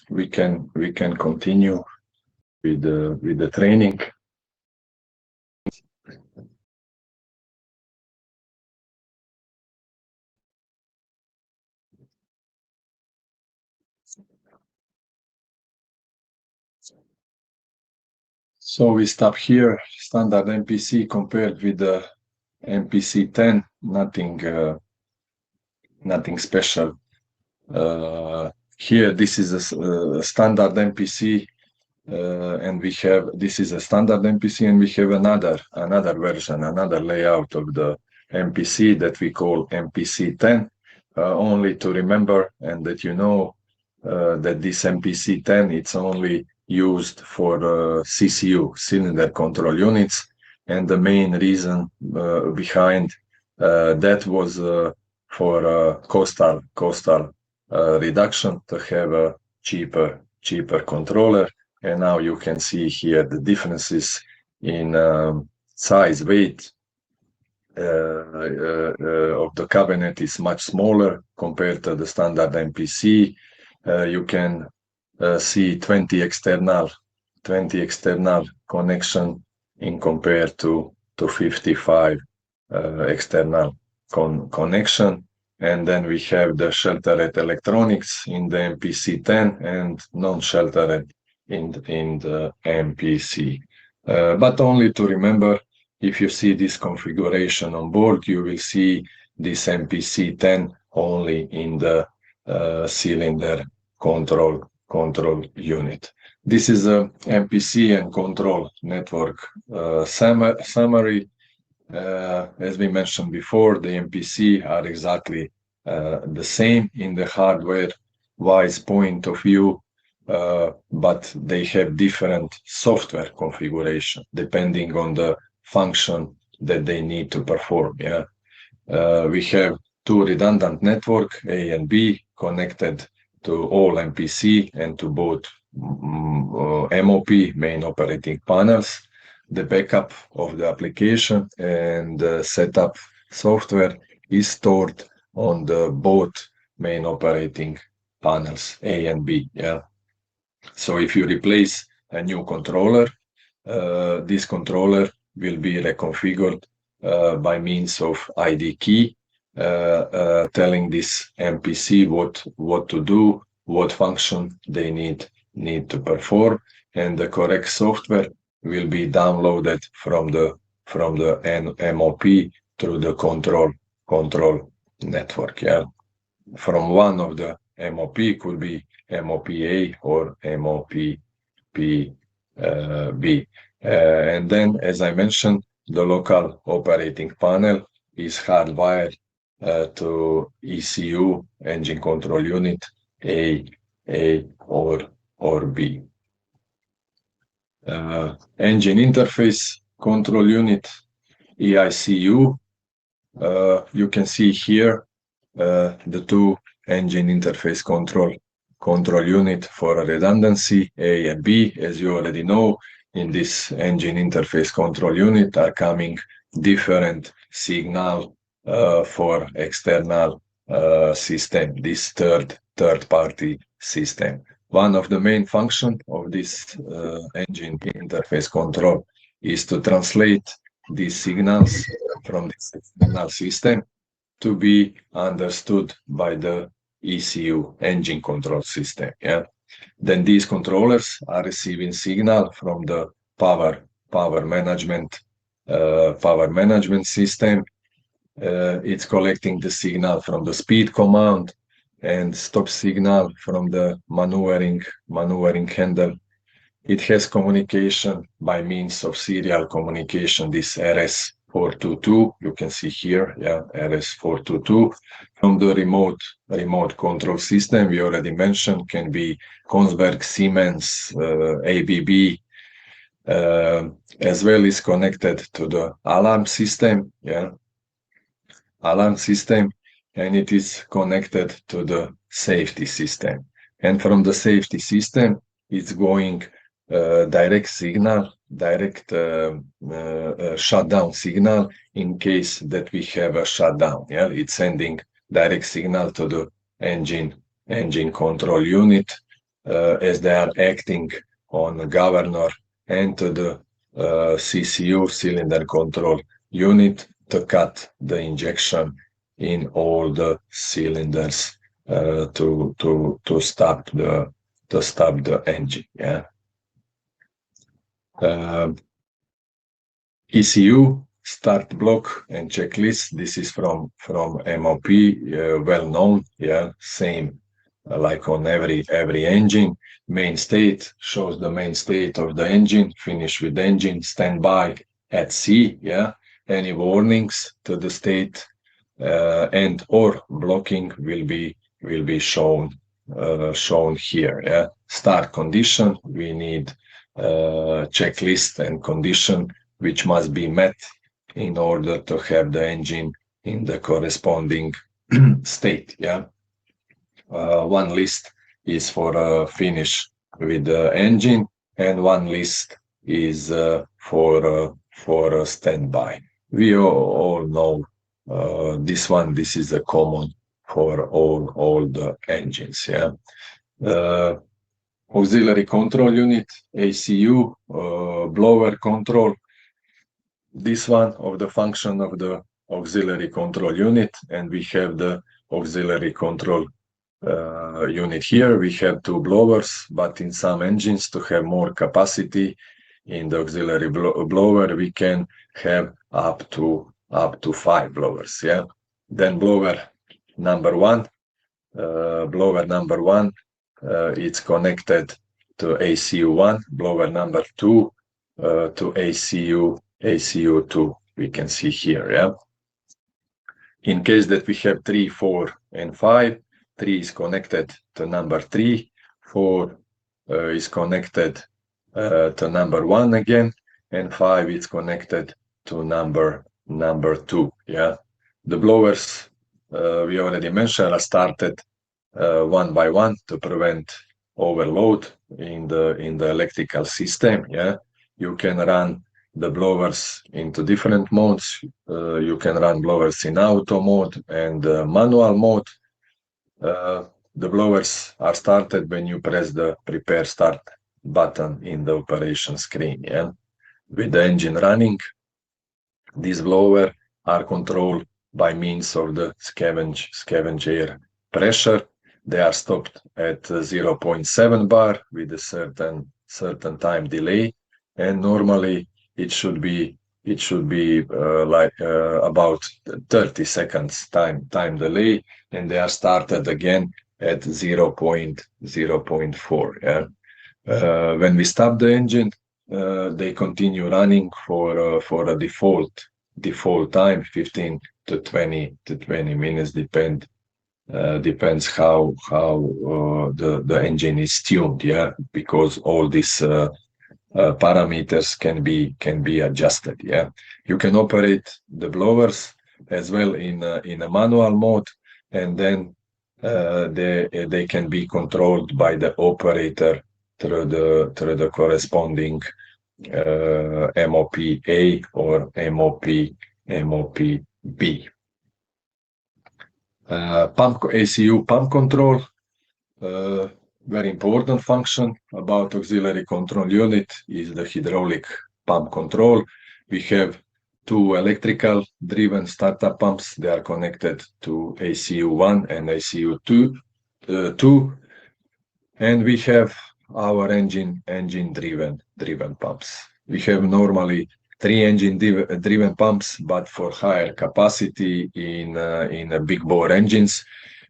we can continue with the training. So we stop here. Standard MPC compared with the MPC 10. Nothing special. Here, this is a standard MPC, and we have this is a standard MPC, and we have another version, another layout of the MPC that we call MPC 10. Only to remember, and that you know that this MPC 10 it's only used for CCU, cylinder control units, and the main reason behind that was for coastal reduction, to have a cheaper controller. And now you can see here the differences in size, weight of the cabinet is much smaller compared to the standard MPC. You can see 20 external connection in compared to 55 external connection. And then we have the sheltered electronics in the MPC 10 and non-sheltered in the MPC. But only to remember, if you see this configuration on board, you will see this MPC 10 only in the cylinder control unit. This is a MPC and control network summary. As we mentioned before, the MPC are exactly the same in the hardware-wise point of view, but they have different software configuration depending on the function that they need to perform. Yeah, we have two redundant network A and B connected to all MPC and to both MOP, main operating panels. The backup of the application and the setup software is stored on the both main operating panels A and B. Yeah. So if you replace a new controller, this controller will be reconfigured by means of ID key, telling this MPC what to do, what function they need to perform, and the correct software will be downloaded from the MOP through the control network. Yeah, from one of the MOP could be MOPA or MOPB. And then, as I mentioned, the local operating panel is hardwired to ECU, engine control unit A or B. Engine interface control unit, EICU. You can see here the two engine interface control unit for redundancy, A and B. As you already know, in this engine interface control unit are coming different signal for external system, this third party system. One of the main functions of this engine interface control is to translate these signals from the signal system to be understood by the ECU, engine control system. Yeah. Then these controllers are receiving signal from the power management system. It's collecting the signal from the speed command and stop signal from the maneuvering handle. It has communication by means of serial communication, this RS422, you can see here, yeah, RS422. From the remote control system, we already mentioned, can be Kongsberg, Siemens, ABB, as well is connected to the alarm system, yeah, and it is connected to the safety system. And from the safety system, it's going direct shutdown signal in case that we have a shutdown. Yeah, it's sending direct signal to the engine engine control unit as they are acting on the governor and to the CCU, cylinder control unit, to cut the injection in all the cylinders to stop the engine. Yeah. ECU start block and checklist. This is from MOP, well known. Yeah, same like on every engine. Main state shows the main state of the engine. Finish with engine. Standby at sea. Yeah. Any warnings to the state and or blocking will be shown here. Yeah. Start condition. We need checklist and condition which must be met in order to have the engine in the corresponding state. Yeah. One list is for finish with the engine, and one list is for standby. We all know this one. This is a common for all the engines. Yeah. Auxiliary control unit, ACU, blower control. This one of the function of the auxiliary control unit, and we have the auxiliary control unit here. We have two blowers, but in some engines, to have more capacity in the auxiliary blower, we can have up to 5 blowers. Yeah. Then blower number one, it's connected to ACU1. Blower number 2 to ACU2. We can see here. Yeah. In case that we have 3, 4, and 5, 3 is connected to number 3, 4 is connected to number 1 again, and 5 is connected to number 2. Yeah. The blowers we already mentioned are started one by one to prevent overload in the electrical system. Yeah. You can run the blowers into different modes. You can run blowers in auto mode and manual mode. The blowers are started when you press the prepare start button in the operation screen. Yeah. With the engine running, these blowers are controlled by means of the scavenge air pressure. They are stopped at 0.7 bar with a certain time delay, and normally it should be about 30 seconds time delay, and they are started again at 0.4. Yeah. When we stop the engine, they continue running for a default time, 15 to 20 minutes, depends how the engine is tuned. Yeah, because all these parameters can be adjusted. Yeah, you can operate the blowers as well in a manual mode, and then they can be controlled by the operator through the corresponding MOP A or MOP B. ACU pump control, very important function about auxiliary control unit is the hydraulic pump control. We have two electrical driven startup pumps. They are connected to ACU1 and ACU2, and we have our engine driven pumps. We have normally 3 engine driven pumps, but for higher capacity in big bore engines,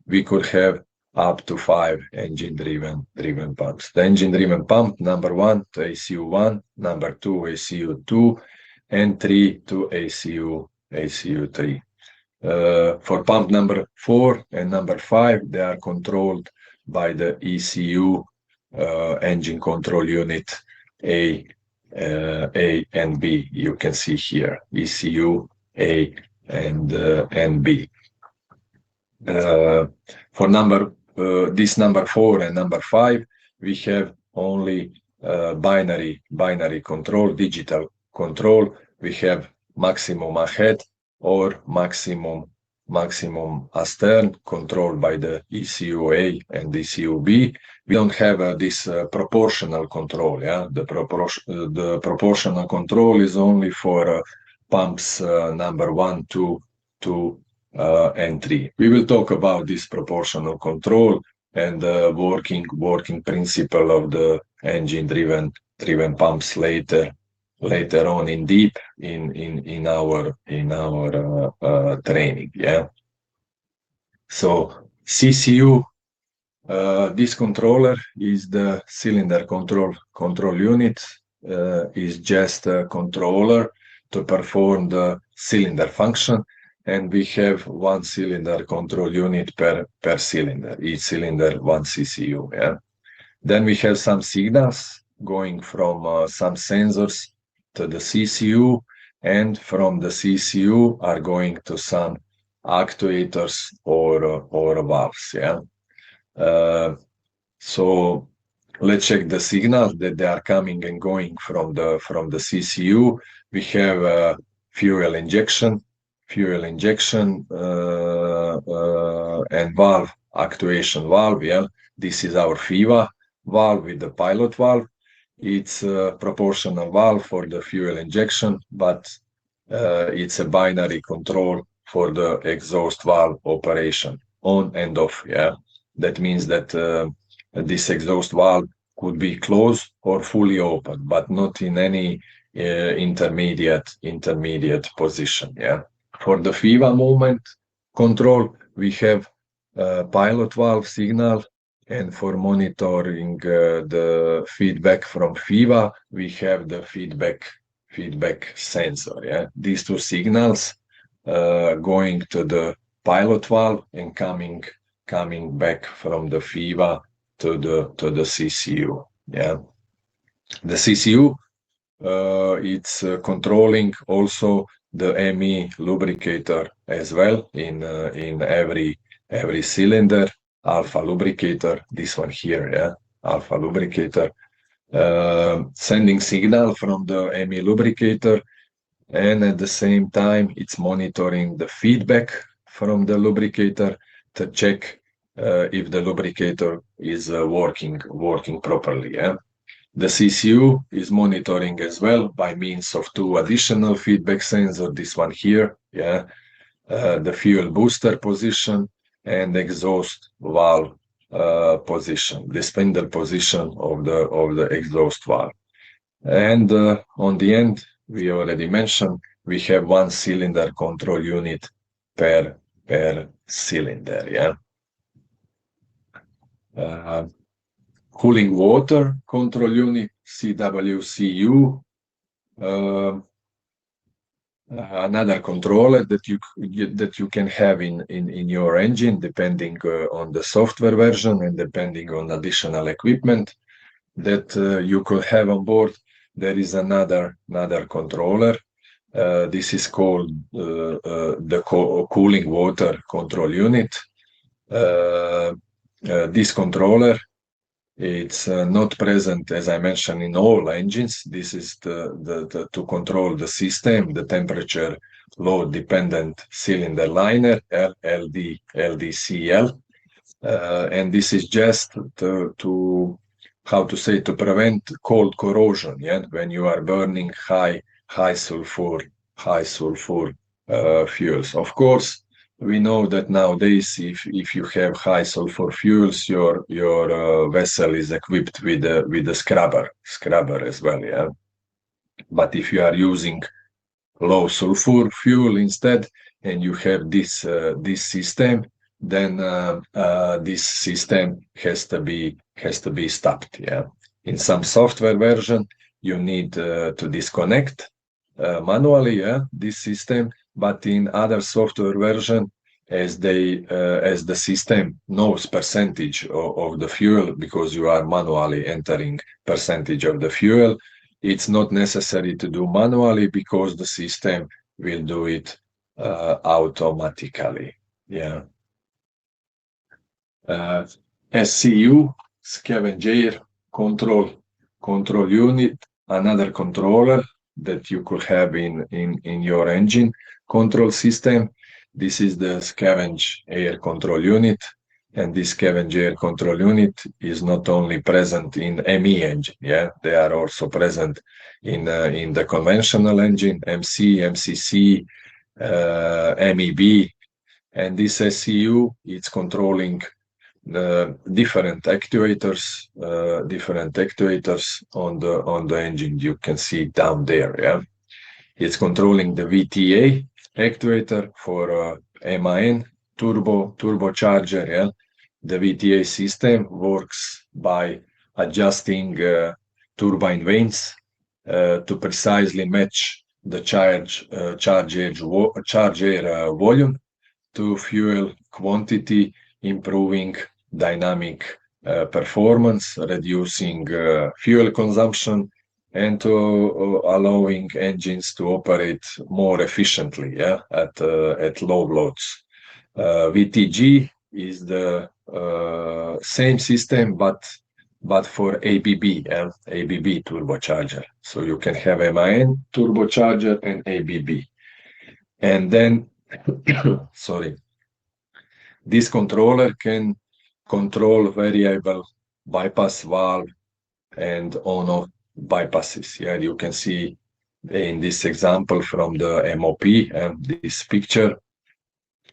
we could have up to 5 engine driven pumps. The engine driven pump number 1 to ACU1, number 2 ACU2, and 3 to ACU3. For pump number 4 and number 5, they are controlled by the ECU engine control unit A and B. You can see here ECU A and B. For this number 4 and number 5, we have only binary control, digital control. We have maximum ahead or maximum maximum astern, controlled by the ECU A and ECU B. We don't have this proportional control. Yeah, the proportional control is only for pumps number 1, 2, and 3. We will talk about this proportional control and the working principle of the engine driven pumps later on in deep in our training. Yeah. So CCU, this controller is the cylinder control unit. Is just a controller to perform the cylinder function, and we have one cylinder control unit per cylinder. Each cylinder one CCU. Yeah. Then we have some signals going from some sensors to the CCU, and from the CCU are going to some actuators or valves. Yeah. So let's check the signals that they are coming and going from the CCU. We have fuel injection, and valve actuation valve. Yeah, this is our FIVA valve with the pilot valve. It's a proportional valve for the fuel injection, but it's a binary control for the exhaust valve operation, on and off. Yeah, that means that this exhaust valve could be closed or fully open, but not in any intermediate position. Yeah. For the FIVA movement control, we have pilot valve signal, and for monitoring the feedback from FIVA, we have the feedback sensor. Yeah, these two signals going to the pilot valve and coming back from the FIVA to the CCU. Yeah, the CCU it's controlling also the ME lubricator as well in every cylinder. Alpha lubricator, this one here. Yeah, alpha lubricator, sending signal from the ME lubricator, and at the same time it's monitoring the feedback from the lubricator to check if the lubricator is working properly. Yeah. The CCU is monitoring as well by means of two additional feedback sensors. This one here, yeah, the fuel booster position and exhaust valve position, the spindle position of the exhaust valve. And on the end, we already mentioned, we have one cylinder control unit per cylinder. Yeah. Cooling water control unit, CWCU. Another controller that you can have in your engine, depending on the software version and depending on additional equipment that you could have on board. There is another controller. This is called the cooling water control unit. This controller, it's not present, as I mentioned, in all engines. This is to control the system, the temperature load dependent cylinder liner, LDCL, and this is just to prevent cold corrosion. Yeah, when you are burning high sulfur fuels. Of course, we know that nowadays, if you have high sulfur fuels, your vessel is equipped with a scrubber as well. Yeah, but if you are using low sulfur fuel instead, and you have this system, then this system has to be stopped. Yeah, in some software version, you need to disconnect manually. Yeah, this system. But in other software version, as the system knows percentage of the fuel, because you are manually entering percentage of the fuel, it's not necessary to do manually because the system will do it automatically. Yeah. SCU, scavenger control unit, another controller that you could have in your engine control system. This is the scavenge air control unit, and this scavenge air control unit is not only present in ME engine, yeah, they are also present in the conventional engine, MC, MCC, MEB, and this SCU is controlling different actuators on the engine. You can see down there, yeah. It's controlling the VTA actuator for MAN turbocharger, yeah. The VTA system works by adjusting turbine vanes to precisely match the charge air volume to fuel quantity, improving dynamic performance, reducing fuel consumption, and to allowing engines to operate more efficiently, yeah, at low loads. VTG is the same system, but for ABB, ABB turbocharger. So you can have MAN turbocharger and ABB, and then sorry, this controller can control variable bypass valve and on-off bypasses. Yeah, you can see in this example from the MOP and this picture,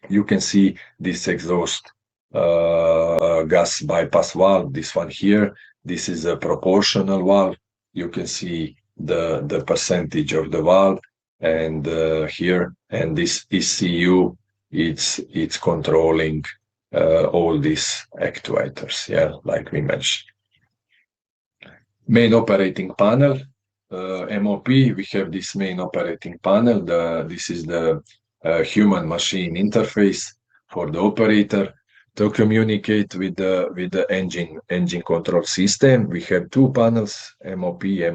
you can see this exhaust gas bypass valve, this one here. This is a proportional valve. You can see the percentage of the valve, and here, and this ECU, it's controlling all these actuators, yeah, like we mentioned. Main operating panel, MOP, we have this main operating panel. This is the human machine interface for the operator to communicate with the engine control system. We have two panels, MOPA,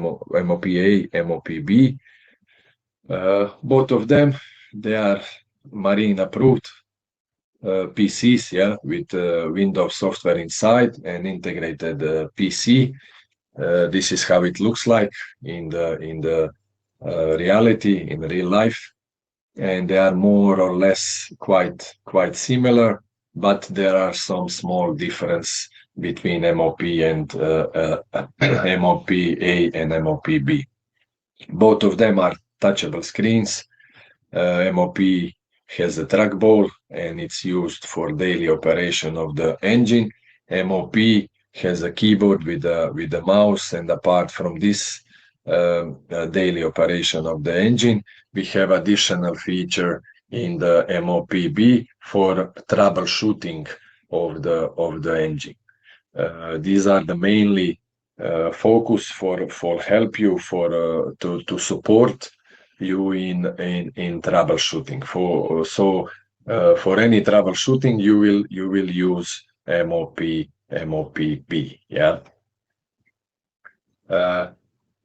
MOPB. Both of them, they are marine approved PCs, yeah, with Windows software inside and integrated PC. This is how it looks like in the reality, in real life, and they are more or less quite similar, but there are some small difference between MOP and MOPA and MOPB. Both of them are touchable screens. MOP has a trackball and it's used for daily operation of the engine. MOP has a keyboard with a mouse, and apart from this daily operation of the engine, we have additional feature in the MOPB for troubleshooting of the engine. These are the mainly focus for help you to support you in troubleshooting. For any troubleshooting, you will use MOPB. Yeah.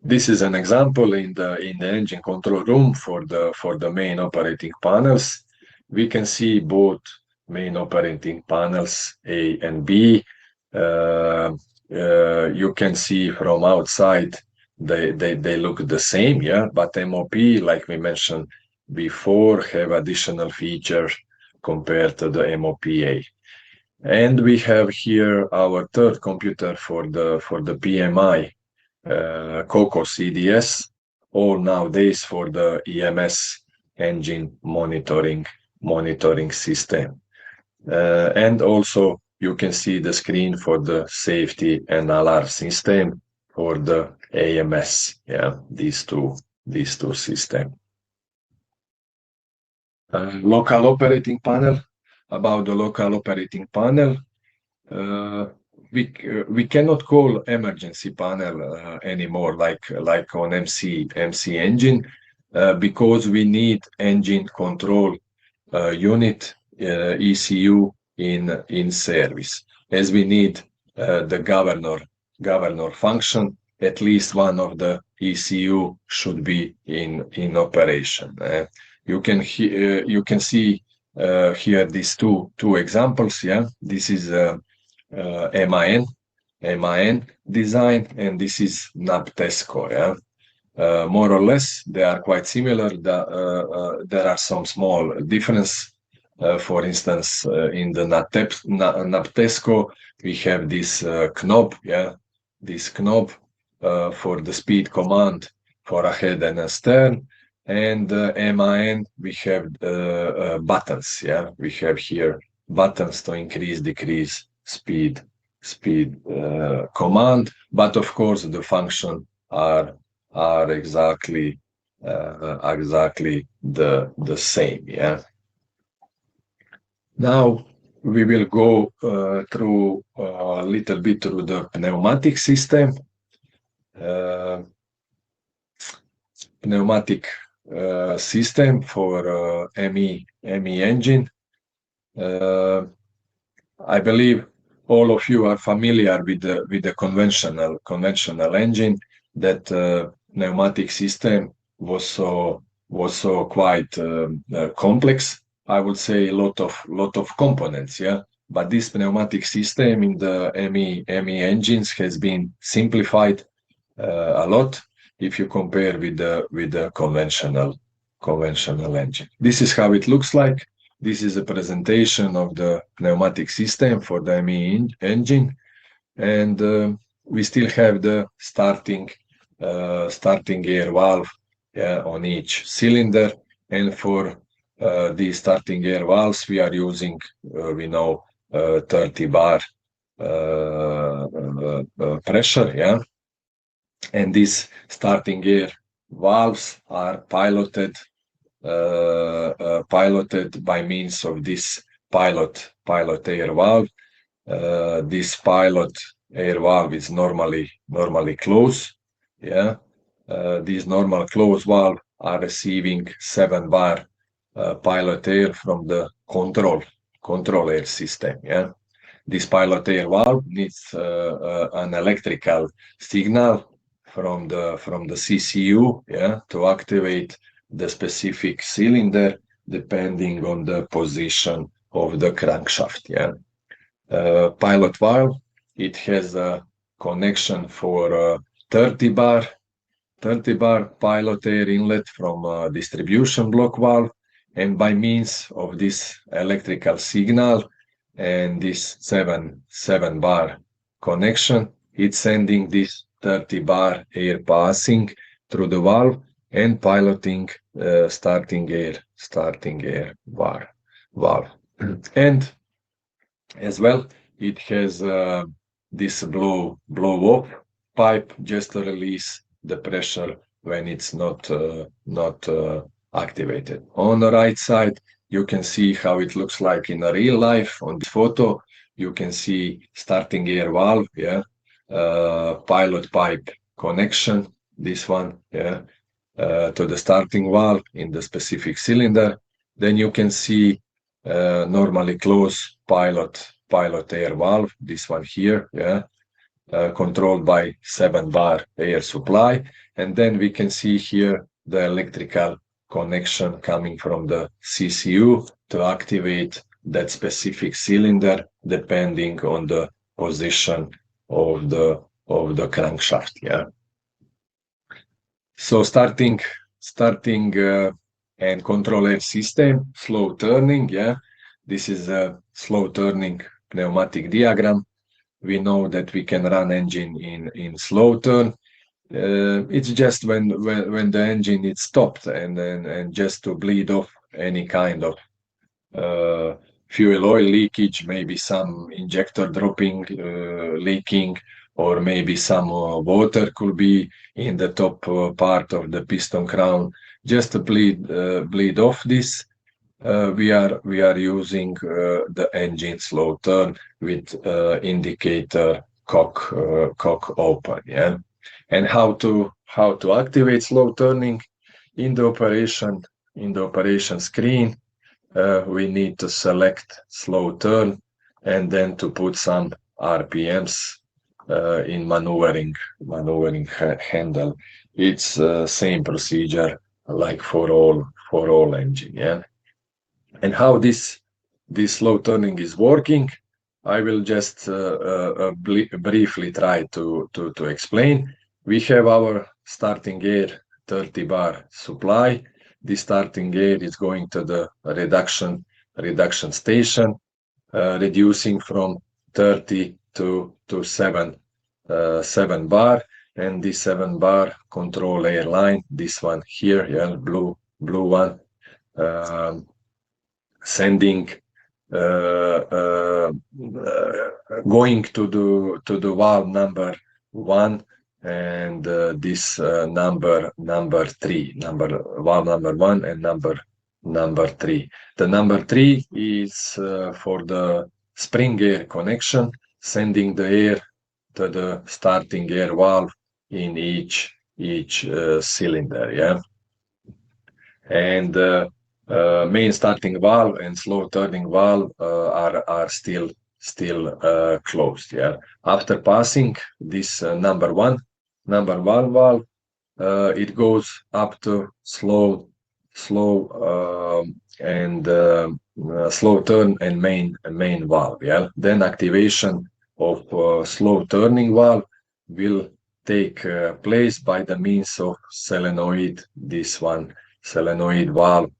This is an example in the engine control room for the main operating panels. We can see both main operating panels A and B. You can see from outside they look the same, yeah, but MOP, like we mentioned before, have additional features compared to the MOPA. And we have here our third computer for the PMI, COCO CDS, all nowadays for the EMS engine monitoring system. And also you can see the screen for the safety and alarm system for the AMS. Yeah, these two systems. Local operating panel. About the local operating panel, we cannot call emergency panel anymore like on MC engine because we need engine control unit ECU in service. As we need the governor function, at least one of the ECU should be in operation. You can see here these two examples. Yeah, this is MAN design, and this is NAPTESCO. Yeah, more or less they are quite similar. There are some small difference For instance, in the Naptesco, we have this knob, this knob for the speed command for ahead and astern. And MAN, we have buttons, we have here buttons to increase, decrease speed command, but of course the function are exactly the same. Now we will go through a little bit through the pneumatic system. Pneumatic system for ME engine. I believe all of you are familiar with the conventional engine. That pneumatic system was so quite complex. I would say a lot of components, But this pneumatic system in the ME engines has been simplified a lot if you compare with the conventional engine. This is how it looks like. This is a presentation of the pneumatic system for the ME engine, and we still have the starting air valve on each cylinder. And for the starting air valves, we are using 30 bar pressure, and these starting air valves are piloted by means of this pilot air valve. This pilot air valve is normally closed. These normal closed valve are receiving 7 bar pilot air from the control air system. This pilot air valve needs an electrical signal from the CCU, to activate the specific cylinder depending on the position of the crankshaft. Pilot valve, it has a connection for 30 bar pilot air inlet from distribution block valve, and by means of this electrical signal and this 7 bar connection, it's sending this 30 bar air passing through the valve and piloting starting air valve. And as well, it has this blow off pipe just to release the pressure when it's not activated. On the right side, you can see how it looks like in a real life. On this photo, you can see starting air valve, pilot pipe connection, this one, to the starting valve in the specific cylinder. Then you can see normally closed pilot air valve, this one here, controlled by 7 bar air supply. And then we can see here the electrical connection coming from the CCU to activate that specific cylinder depending on the position of the crankshaft. So starting and control air system, slow turning. This is a slow turning pneumatic diagram. We know that we can run engine in slow turn. It's just when the engine is stopped and just to bleed off any kind of fuel oil leakage, maybe some injector dropping, leaking, or maybe some water could be in the top part of the piston crown. Just to bleed off this, we are using the engine slow turn with indicator cock open. And how to activate slow turning in the operation screen. We need to select slow turn and then to put some RPMs in maneuvering handle. It's same procedure like for all engine. And how this slow turning is working, I will just briefly try to explain. We have our starting air 30 bar supply. This starting air is going to the reduction reduction station, reducing from 30 to 7 bar, and this 7 bar control air line, this one here, yeah, blue one, sending going to the valve number 1, and this number 3, valve number 1 and number 3. The number 3 is for the spring air connection, sending the air to the starting air valve in each cylinder, yeah. And main starting valve and slow turning valve are still closed, yeah. After passing this number one valve, it goes up to slow and slow turn and main valve, yeah. Then activation of slow turning valve will take place by the means of solenoid, this one solenoid valve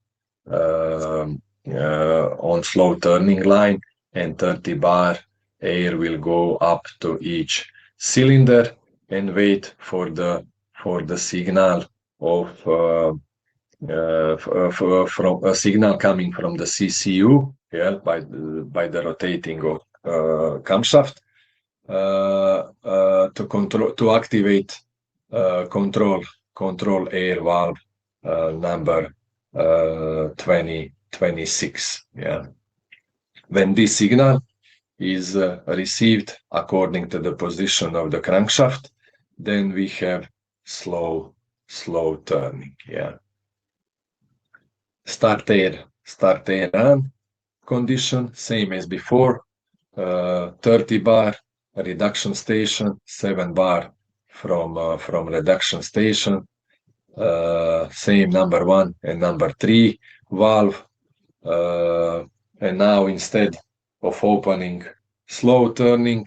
on slow turning line, and 30 bar air will go up to each cylinder and wait for the signal of from a signal coming from the CCU, yeah, by the rotating of camshaft to activate control air valve number 26. Yeah. When this signal is received according to the position of the crankshaft, then we have slow turning. Yeah. Start air on condition, same as before. 30 bar reduction station, 7 bar from reduction station. Same number 1 and number 3 valve, and now instead of opening slow turning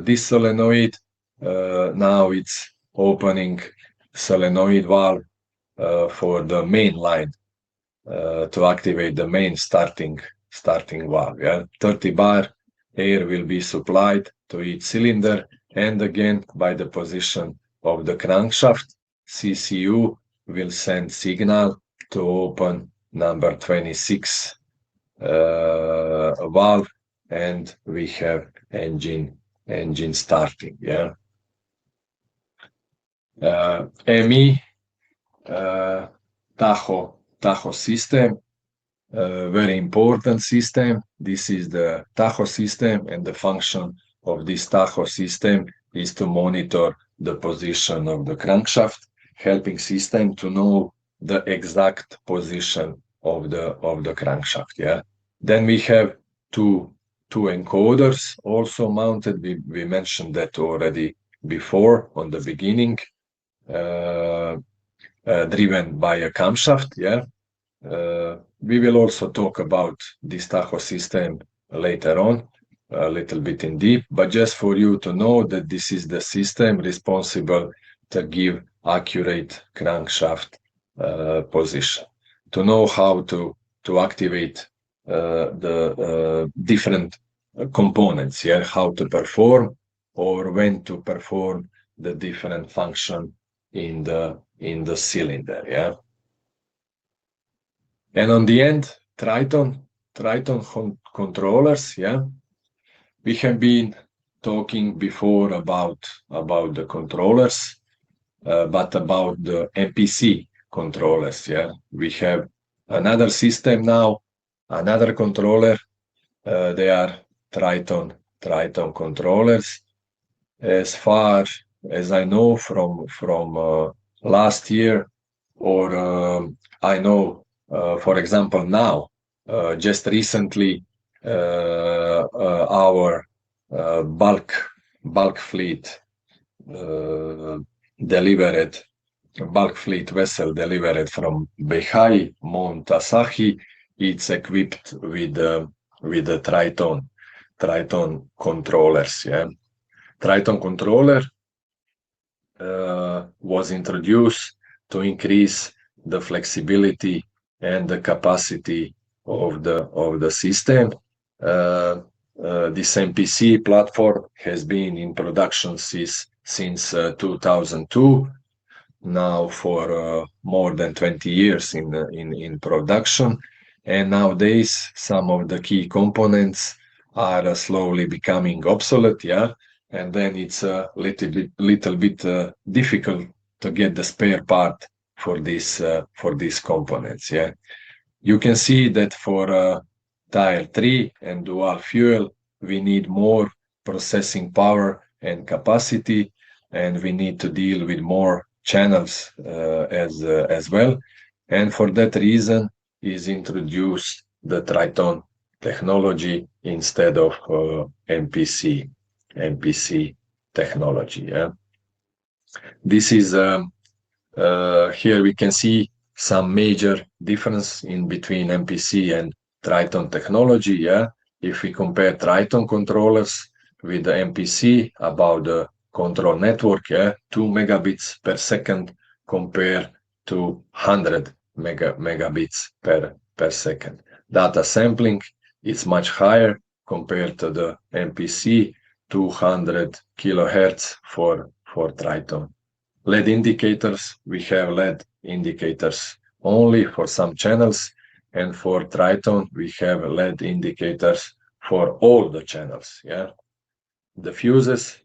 this solenoid, now it's opening solenoid valve for the main line to activate the main starting valve. Yeah, 30 bar air will be supplied to each cylinder, and again by the position of the crankshaft, CCU will send signal to open number 26 valve, and we have engine starting. Yeah. ME Tahoe system, very important system. This is the Tahoe system, and the function of this Tahoe system is to monitor the position of the crankshaft, helping system to know the exact position of the crankshaft. Yeah. Then we have two encoders also mounted. We mentioned that already before on the beginning, driven by a camshaft. Yeah. We will also talk about this Tahoe system later on, a little bit in deep, but just for you to know that this is the system responsible to give accurate crankshaft position, to know how to activate the different components, yeah, how to perform or when to perform the different function in the cylinder, yeah. And on the end, Triton controllers, yeah. We have been talking before about the controllers, but about the MPC controllers, yeah. We have another system now, another controller. They are Triton controllers. As far as I know from last year, or I know, for example, now, just recently, our bulk fleet vessel delivered from Beihai, Mount Asahi. It's equipped with the Triton controllers. Yeah, Triton controller was introduced to increase the flexibility and the capacity of the system. This MPC platform has been in production since 2002, now for more than 20 years in production. And nowadays, some of the key components are slowly becoming obsolete, yeah. And then it's a little bit difficult to get the spare part for these components, yeah. You can see that for Tier 3 and dual fuel, we need more processing power and capacity, and we need to deal with more channels as well. And for that reason, is introduced the Triton technology instead of MPC technology. Yeah? This is here we can see some major difference in between MPC and Triton technology. Yeah, if we compare Triton controllers with the MPC about the control network, yeah, 2 megabits per second compared to 100 megabits per second. Data sampling is much higher compared to the MPC, 200 kilohertz for Triton. LED indicators, we have LED indicators only for some channels, and for Triton, we have LED indicators for all the channels. Yeah, the fuses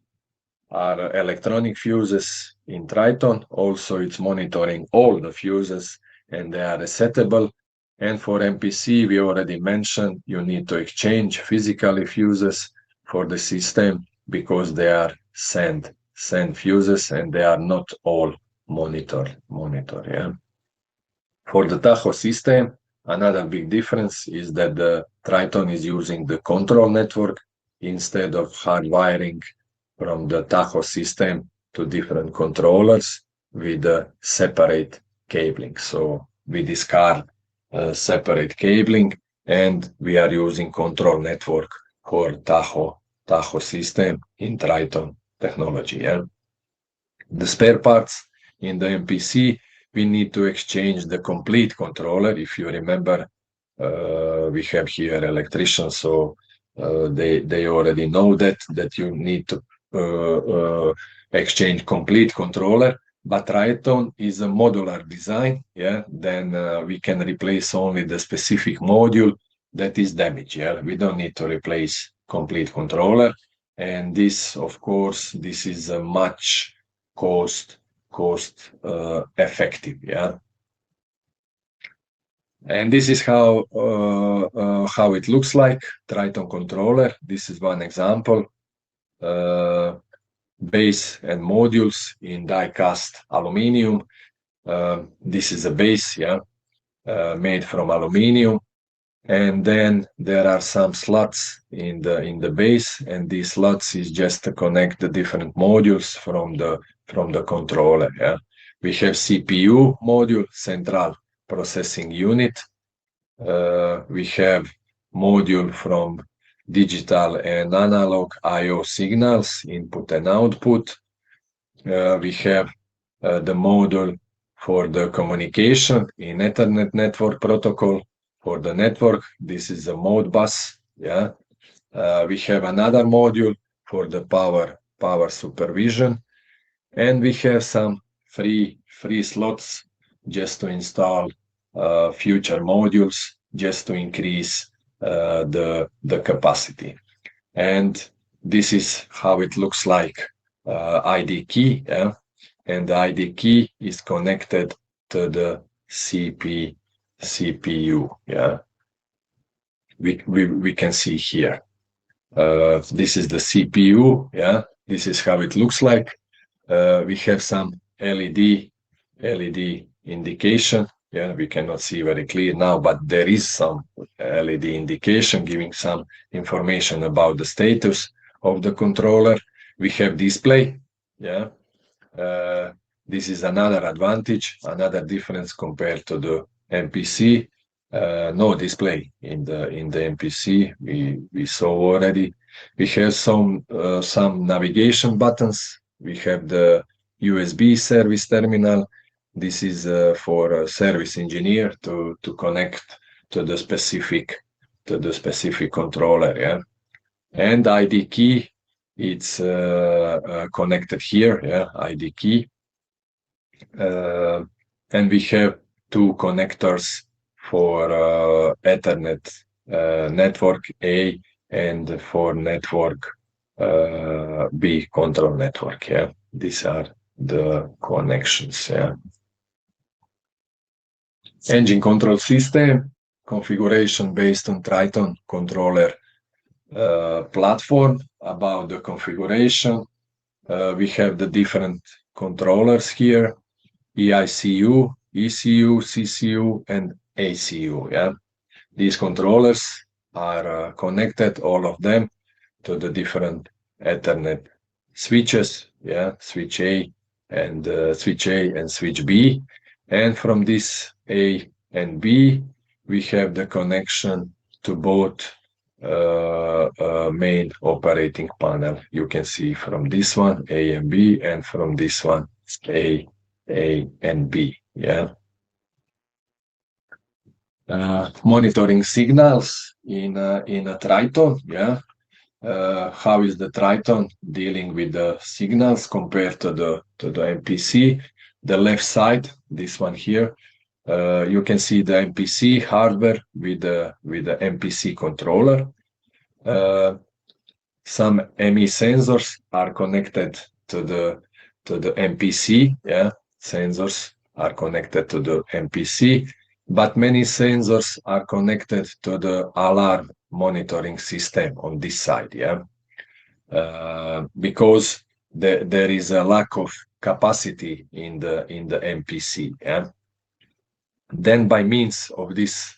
are electronic fuses in Triton. Also, it's monitoring all the fuses, and they are resettable. And for MPC, we already mentioned you need to exchange physically fuses for the system because they are send fuses and they are not all monitor. Yeah. For the Tahoe system, another big difference is that the Triton is using the control network instead of hardwiring from the Tahoe system to different controllers with separate cabling. So we discard separate cabling and we are using control network for Tahoe system in Triton technology. Yeah? The spare parts in the MPC, we need to exchange the complete controller. If you remember, we have here electricians, so they already know that you need to exchange complete controller. But Triton is a modular design, yeah. Then we can replace only the specific module that is damaged. Yeah, we don't need to replace complete controller, and this, of course, this is a much cost effective. Yeah. And this is how it looks like, Triton controller. This is one example. Base and modules in die-cast aluminium. This is a base, yeah, made from aluminium. And then there are some slots in the base, and these slots is just to connect the different modules from the controller. Yeah, we have CPU module, central processing unit. We have module from digital and analog I/O signals, input and output. We have the module for the communication in Ethernet network protocol. For the network, this is a Modbus. Yeah, we have another module for the power supervision, and we have some free slots just to install future modules, just to increase the capacity. And this is how it looks like. ID key, yeah? And the ID key is connected to the CPU. Yeah, we can see here. This is the CPU. Yeah, this is how it looks like. We have some LED indication. Yeah, we cannot see very clear now, but there is some LED indication giving some information about the status of the controller. We have display. Yeah, this is another advantage, another difference compared to the MPC. No display in the MPC. We saw already. We have some navigation buttons. We have the USB service terminal. This is for a service engineer to connect to the specific controller. Yeah, and ID key, it's connected here. Yeah, ID key, and we have two connectors for Ethernet network A and for network B, control network. Yeah, these are the connections. Yeah. Engine control system configuration based on Triton controller platform. About the configuration, we have the different controllers here: EICU, ECU, CCU, and ACU. Yeah, these controllers are connected, all of them, to the different Ethernet switches. Yeah, switch A and switch B, and from this A and B, we have the connection to both main operating panel. You can see from this one A and B, and from this one A and B. Yeah. Monitoring signals in a Triton. Yeah. How is the Triton dealing with the signals compared to the MPC? The left side, this one here, you can see the MPC hardware with the MPC controller. Some ME sensors are connected to the MPC. Yeah, sensors are connected to the MPC, but many sensors are connected to the alarm monitoring system on this side. Yeah, because there is a lack of capacity in the MPC. Yeah, then by means of this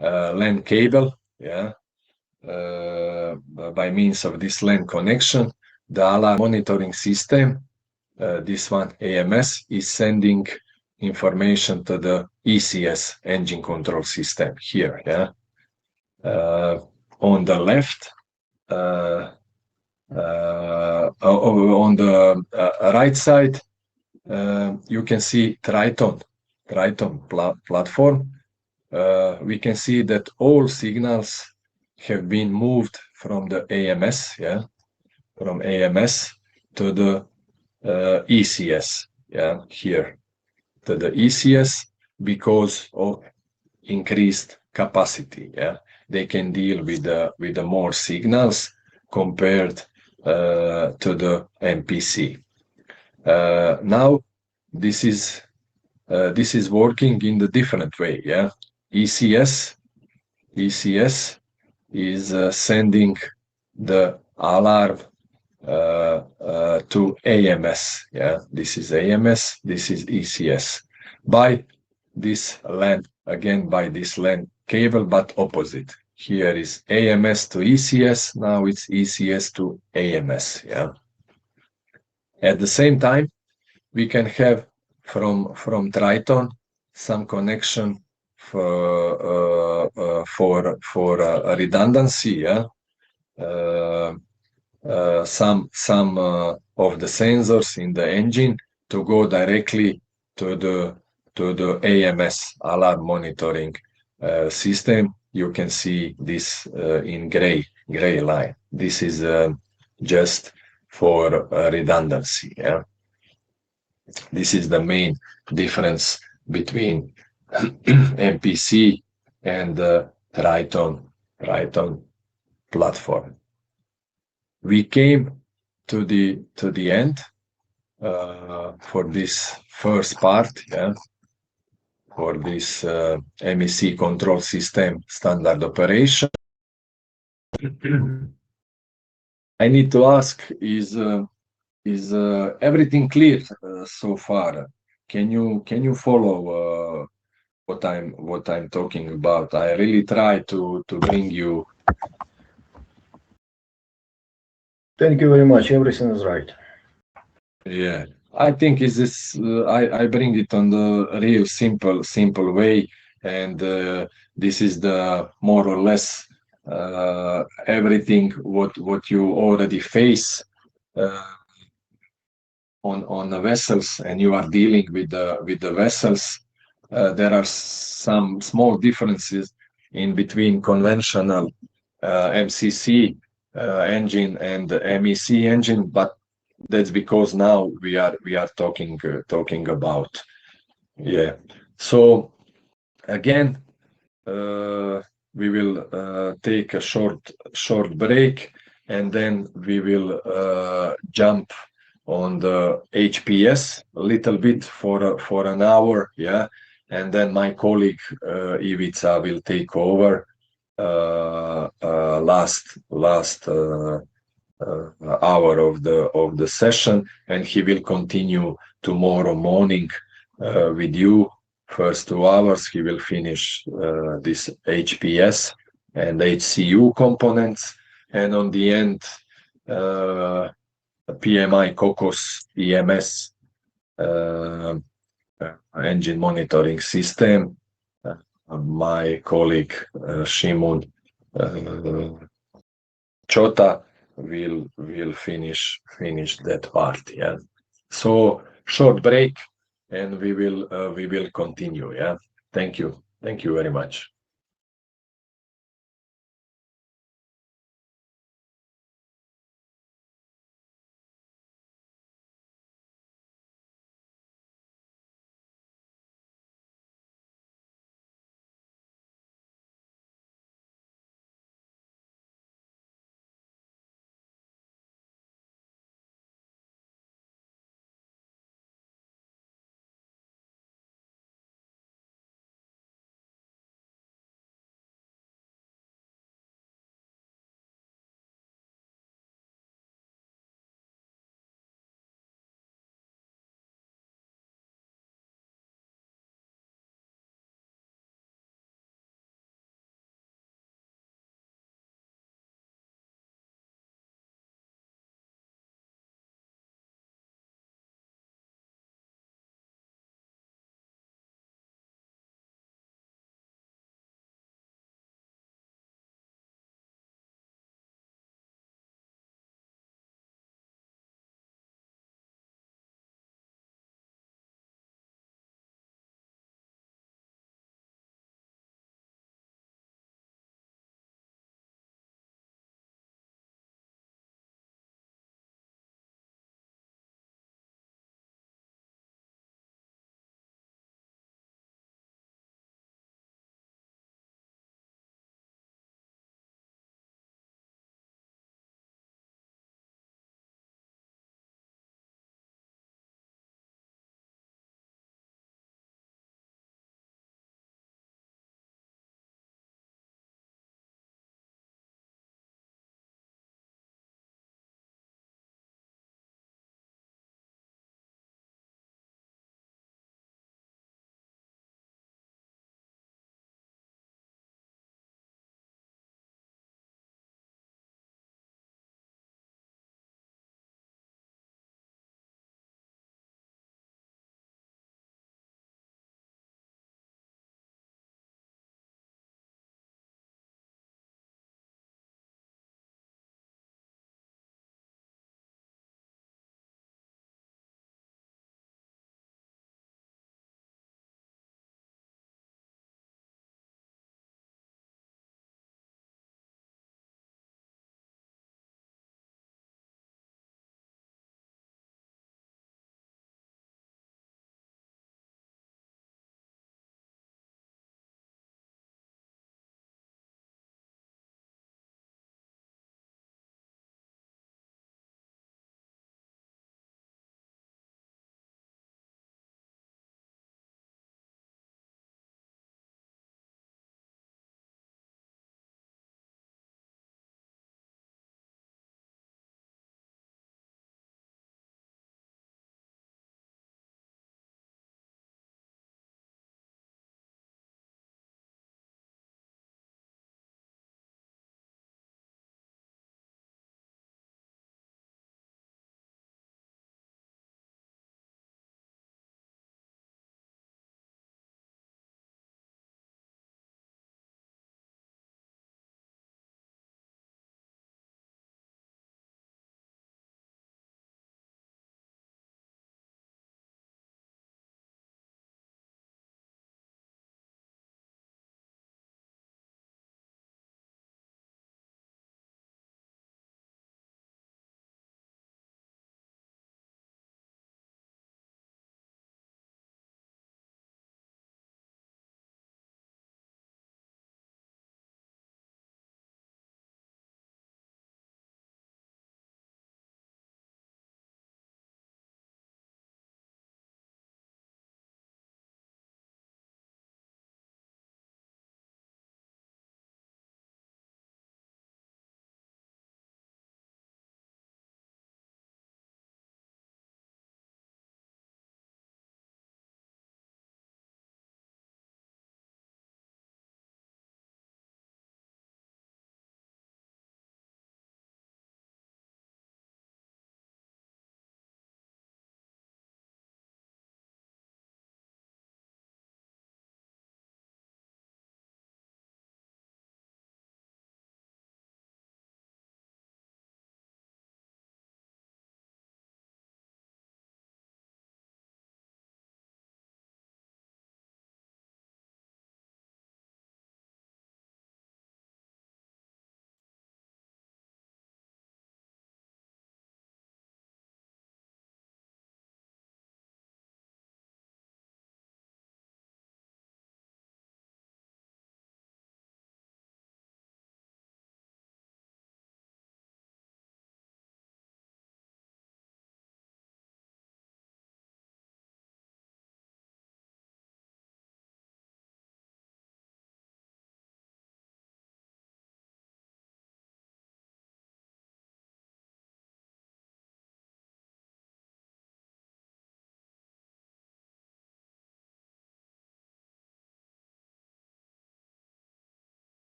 LAN cable. Yeah. By means of this LAN connection, the alarm monitoring system, this one AMS, is sending information to the ECS, engine control system, here. Yeah, on the left, on the right side, you can see Triton platform. We can see that all signals have been moved from the AMS, yeah, from AMS to the ECS, yeah, here to the ECS, because of increased capacity. Yeah, they can deal with the more signals compared to the MPC. Now this is working in the different way. Yeah, ECS is sending the alarm to AMS. Yeah, this is AMS, this is ECS. By this LAN, again by this LAN cable, but opposite. Here is AMS to ECS, now it's ECS to AMS. Yeah. At the same time, we can have from Triton some connection for redundancy. Yeah. Some of the sensors in the engine to go directly to the AMS, alarm monitoring system. You can see this in gray line. This is just for redundancy. Yeah, this is the main difference between MPC and the Triton platform. We came to the end for this first part. Yeah, for this MEC control system standard operation. I need to ask: is everything clear so far? Can you follow what I'm talking about? I really try to bring you. Thank you very much. Everything is right. Yeah, I think is this. I bring it on the real simple way, and this is the more or less everything what you already face. on the vessels and you are dealing with the vessels, there are some small differences in between conventional MCC engine and the MEC engine, but that's because now we are talking about. Yeah. So again, we will take a short break, and then we will jump on the HPS a little bit for an hour. Yeah. And then my colleague Ivica will take over last hour of the session, and he will continue tomorrow morning with you. First 2 hours, he will finish this HPS and HCU components, and on the end, PMI COCOS EMS uh, engine monitoring system. My colleague Shimun Chota will finish that part. Yeah. So short break, and we will continue. Yeah. Thank you very much.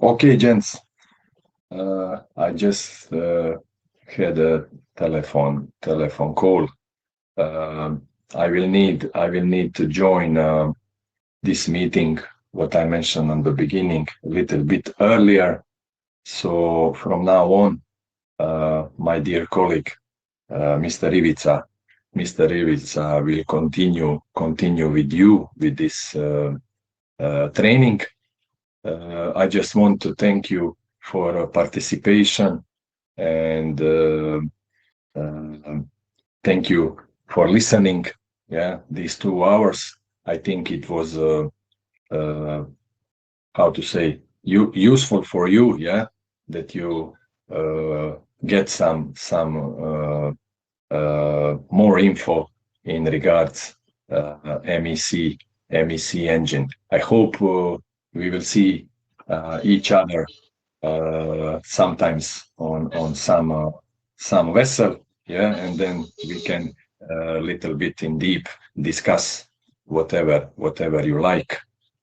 Okay, gents. I just had a telephone call. I will need to join this meeting. What I mentioned on the beginning, a little bit earlier. So from now on, my dear colleague, Mr. Ivica will continue with you with this training. I just want to thank you for participation and thank you for listening. Yeah, these 2 hours. I think it was how to say useful for you. Yeah, that you get some more info in regards MEC engine. I hope we will see each other sometimes on some vessel, yeah, and then we can little bit in deep discuss whatever you like.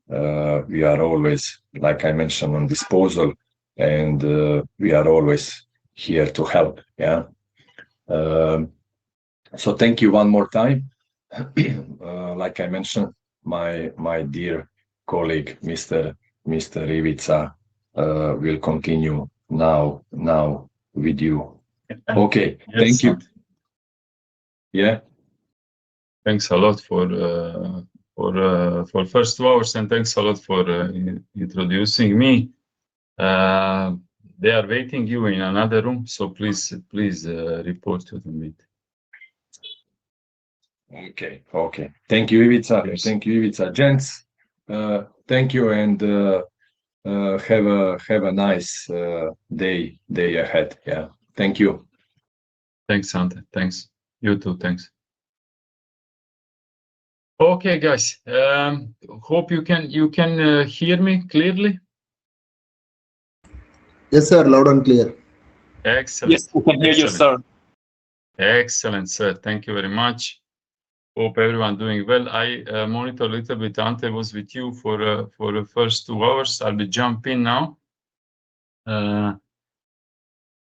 We are always, like I mentioned, on disposal, and we are always here to help. Yeah. So thank you one more time. Like I mentioned, my dear colleague, Mr. Ivica, will continue now with you. Okay, Yes, thank you. Yeah. Thanks a lot for first 2 hours, and thanks a lot for introducing me. They are waiting you in another room, so please report to the meeting. Okay. Thank you, Ivica. Yes. Thank you, Ivica. Gents, thank you, and have a nice day ahead. Yeah. Thank you. Thanks, Ante. Thanks. You too. Thanks. Okay, guys. Hope you can hear me clearly. Yes, sir. Loud and clear. Excellent. Yes, we can hear you, sir. Excellent, sir. Thank you very much. Hope everyone doing well. I monitor a little bit. Ante was with you for the first 2 hours. I'll be jumping now.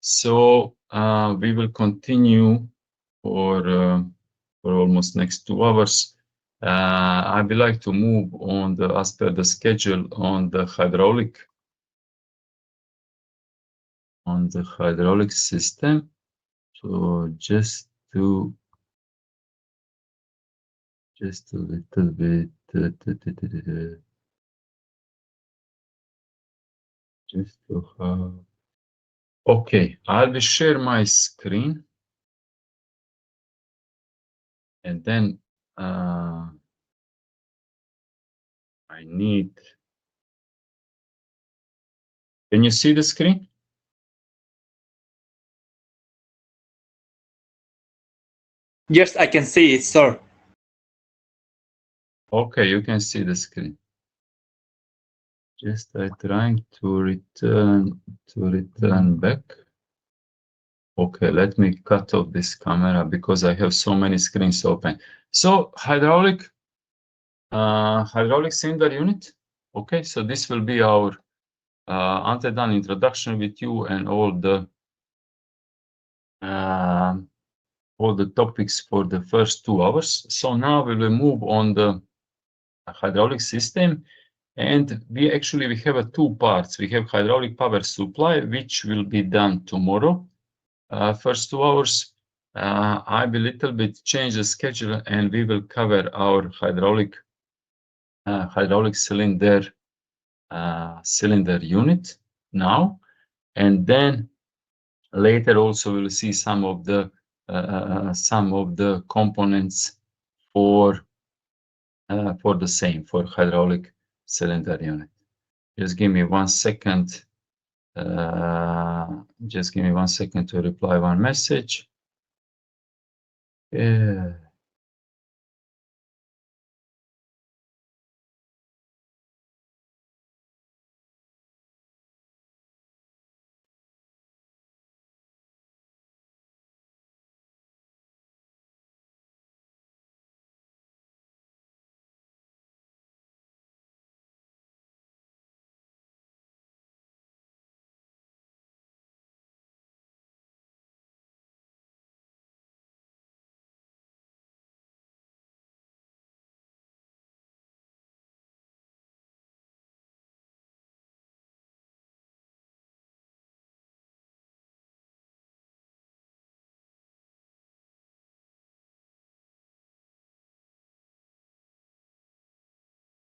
So we will continue for almost next 2 hours. I would like to move on as per the schedule on the hydraulic system. So just a little bit. Just to have. Okay, I will share my screen, and then I need. Can you see the screen? Yes, I can see it, sir. Okay, you can see the screen. Just trying to return back. Okay, let me cut off this camera because I have so many screens open. So hydraulic cylinder unit. Okay, so this will be our Ante-done introduction with you and all the topics for the first 2 hours. So now we will move on the hydraulic system, and we have 2 parts. We have hydraulic power supply, which will be done tomorrow. First 2 hours, I will little bit change the schedule, and we will cover our hydraulic cylinder unit now, and then later also we'll see some of the components for the same, for hydraulic cylinder unit. Just give me 1 second. Just give me 1 second to reply one message. Yeah.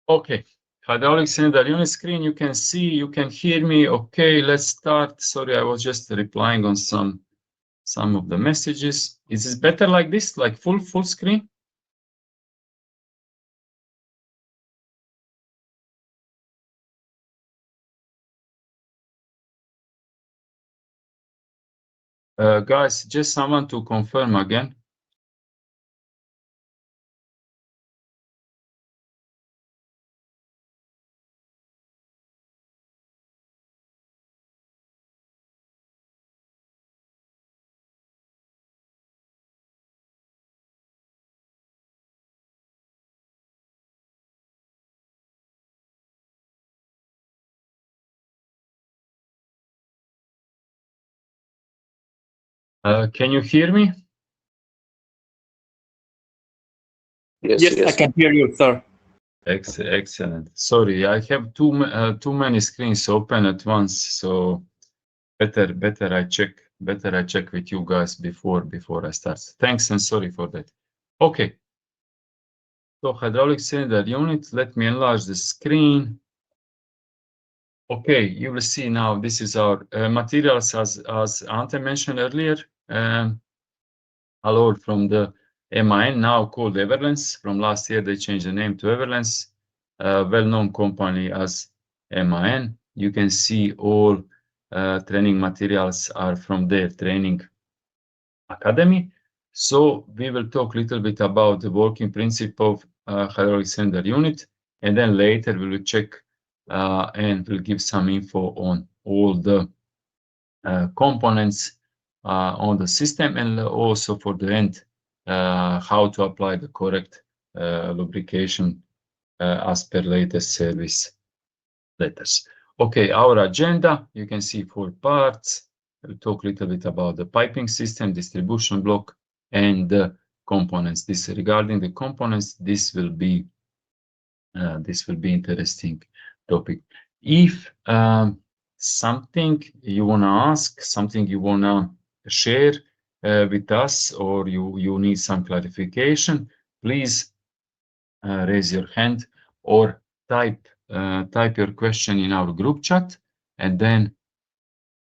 Okay, hydraulic cylinder unit screen, you can see, you can hear me. Okay, let's start. Sorry, I was just replying on some of the messages. Is this better like this, like full screen? Guys, just someone to confirm again. Can you hear me? Yes, I can hear you, sir. Excellent. Sorry, I have too many screens open at once, so better I check with you guys before I start. Thanks and sorry for that. Okay. So hydraulic cylinder unit. Let me enlarge the screen. Okay, you will see now. This is our materials, as Ante mentioned earlier. Allowed from the MAN, now called Everlens. From last year, they changed the name to Everlens. Well-known company as MAN. You can see all training materials are from their training academy. So we will talk a little bit about the working principle of hydraulic cylinder unit, and then later we will check and we'll give some info on all the components on the system, and also for the end how to apply the correct lubrication as per latest service letters. Okay, our agenda, you can see 4 parts. We'll talk a little bit about the piping system, distribution block, and the components. This regarding the components, this will be interesting topic. If something you want to ask, something you want to share with us, or you need some clarification, please raise your hand or type your question in our group chat, and then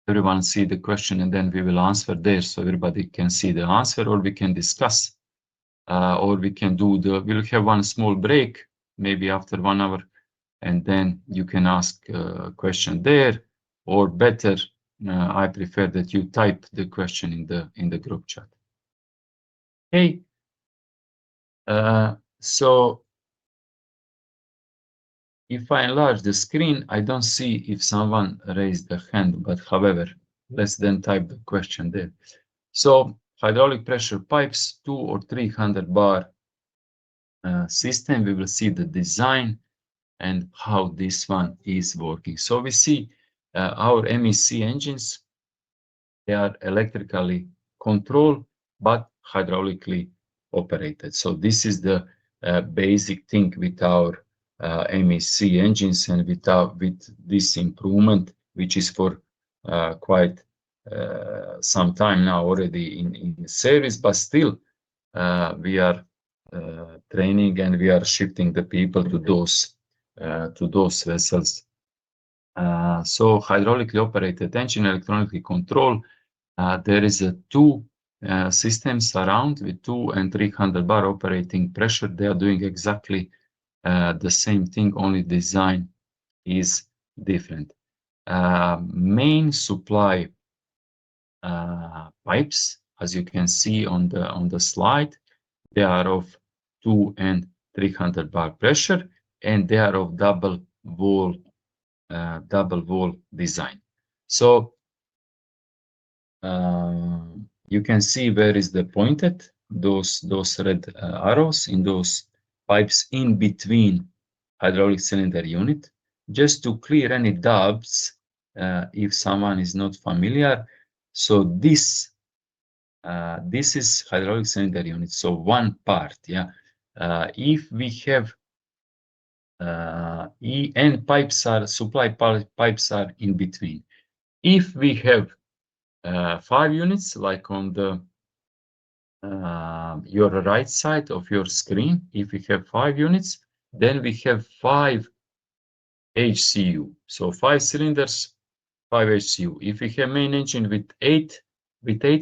everyone see the question, and then we will answer there, so everybody can see the answer, or we can discuss, or we can do we'll have one small break, maybe after 1 hour, and then you can ask a question there, or better, I prefer that you type the question in the group chat. Okay. So if I enlarge the screen, I don't see if someone raised a hand, but however, let's then type the question there. So hydraulic pressure pipes, 200 or 300 bar system. We will see the design and how this one is working. So we see our MEC engines, they are electrically controlled, but hydraulically operated. So this is the basic thing with our MEC engines, and with this improvement, which is for quite some time now already in service, but still we are training, and we are shifting the people to those vessels. So hydraulically operated engine, electronically controlled. There is 2 systems around with 200 and 300 bar operating pressure. They are doing exactly the same thing, only design is different. Main supply pipes, as you can see on the slide, they are of 200 and 300 bar pressure, and they are of double wall design. So you can see where is the pointed, those red arrows in those pipes in between hydraulic cylinder unit. Just to clear any doubts, if someone is not familiar, so this is hydraulic cylinder unit, so one part, yeah. If we have and pipes are supply pipes are in between. If we have 5 units, like on the your right side of your screen, if we have 5 units, then we have 5 HCU. So 5 cylinders, 5 HCU. If we have main engine with 8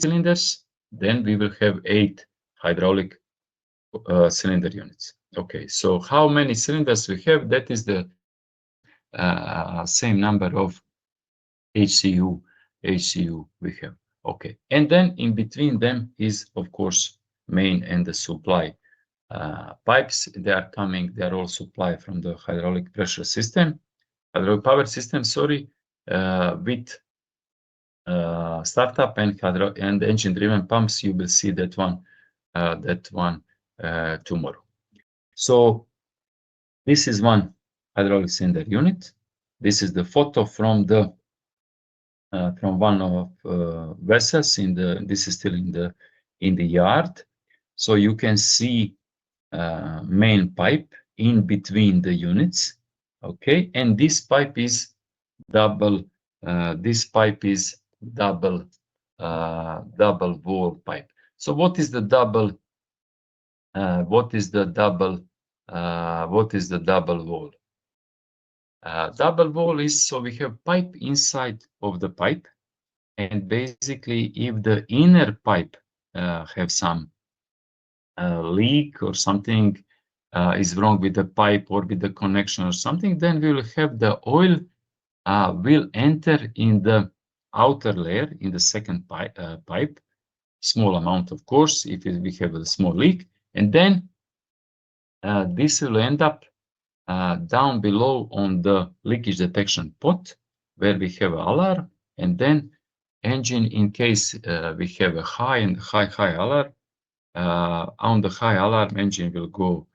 cylinders, then we will have 8 hydraulic cylinder units. Okay, so how many cylinders we have? That is the same number of HCU we have. Okay, and then in between them is, of course, main and the supply pipes. They are all supply from the hydraulic pressure system, hydraulic power system, sorry, with startup and engine-driven pumps. You will see that one tomorrow. So this is one hydraulic cylinder unit. This is the photo from one of vessels this is still in the yard. So you can see main pipe in between the units. Okay, and this pipe is double. This pipe is double wall pipe. So what is the double? What is the double wall? Double wall is, so we have pipe inside of the pipe, and basically if the inner pipe have some leak or something is wrong with the pipe or with the connection or something, then we will have the oil will enter in the outer layer, in the second pipe, small amount, of course, if we have a small leak, and then this will end up down below on the leakage detection pot, where we have an alarm, and then engine, in case we have a high alarm, on the high alarm, engine will go,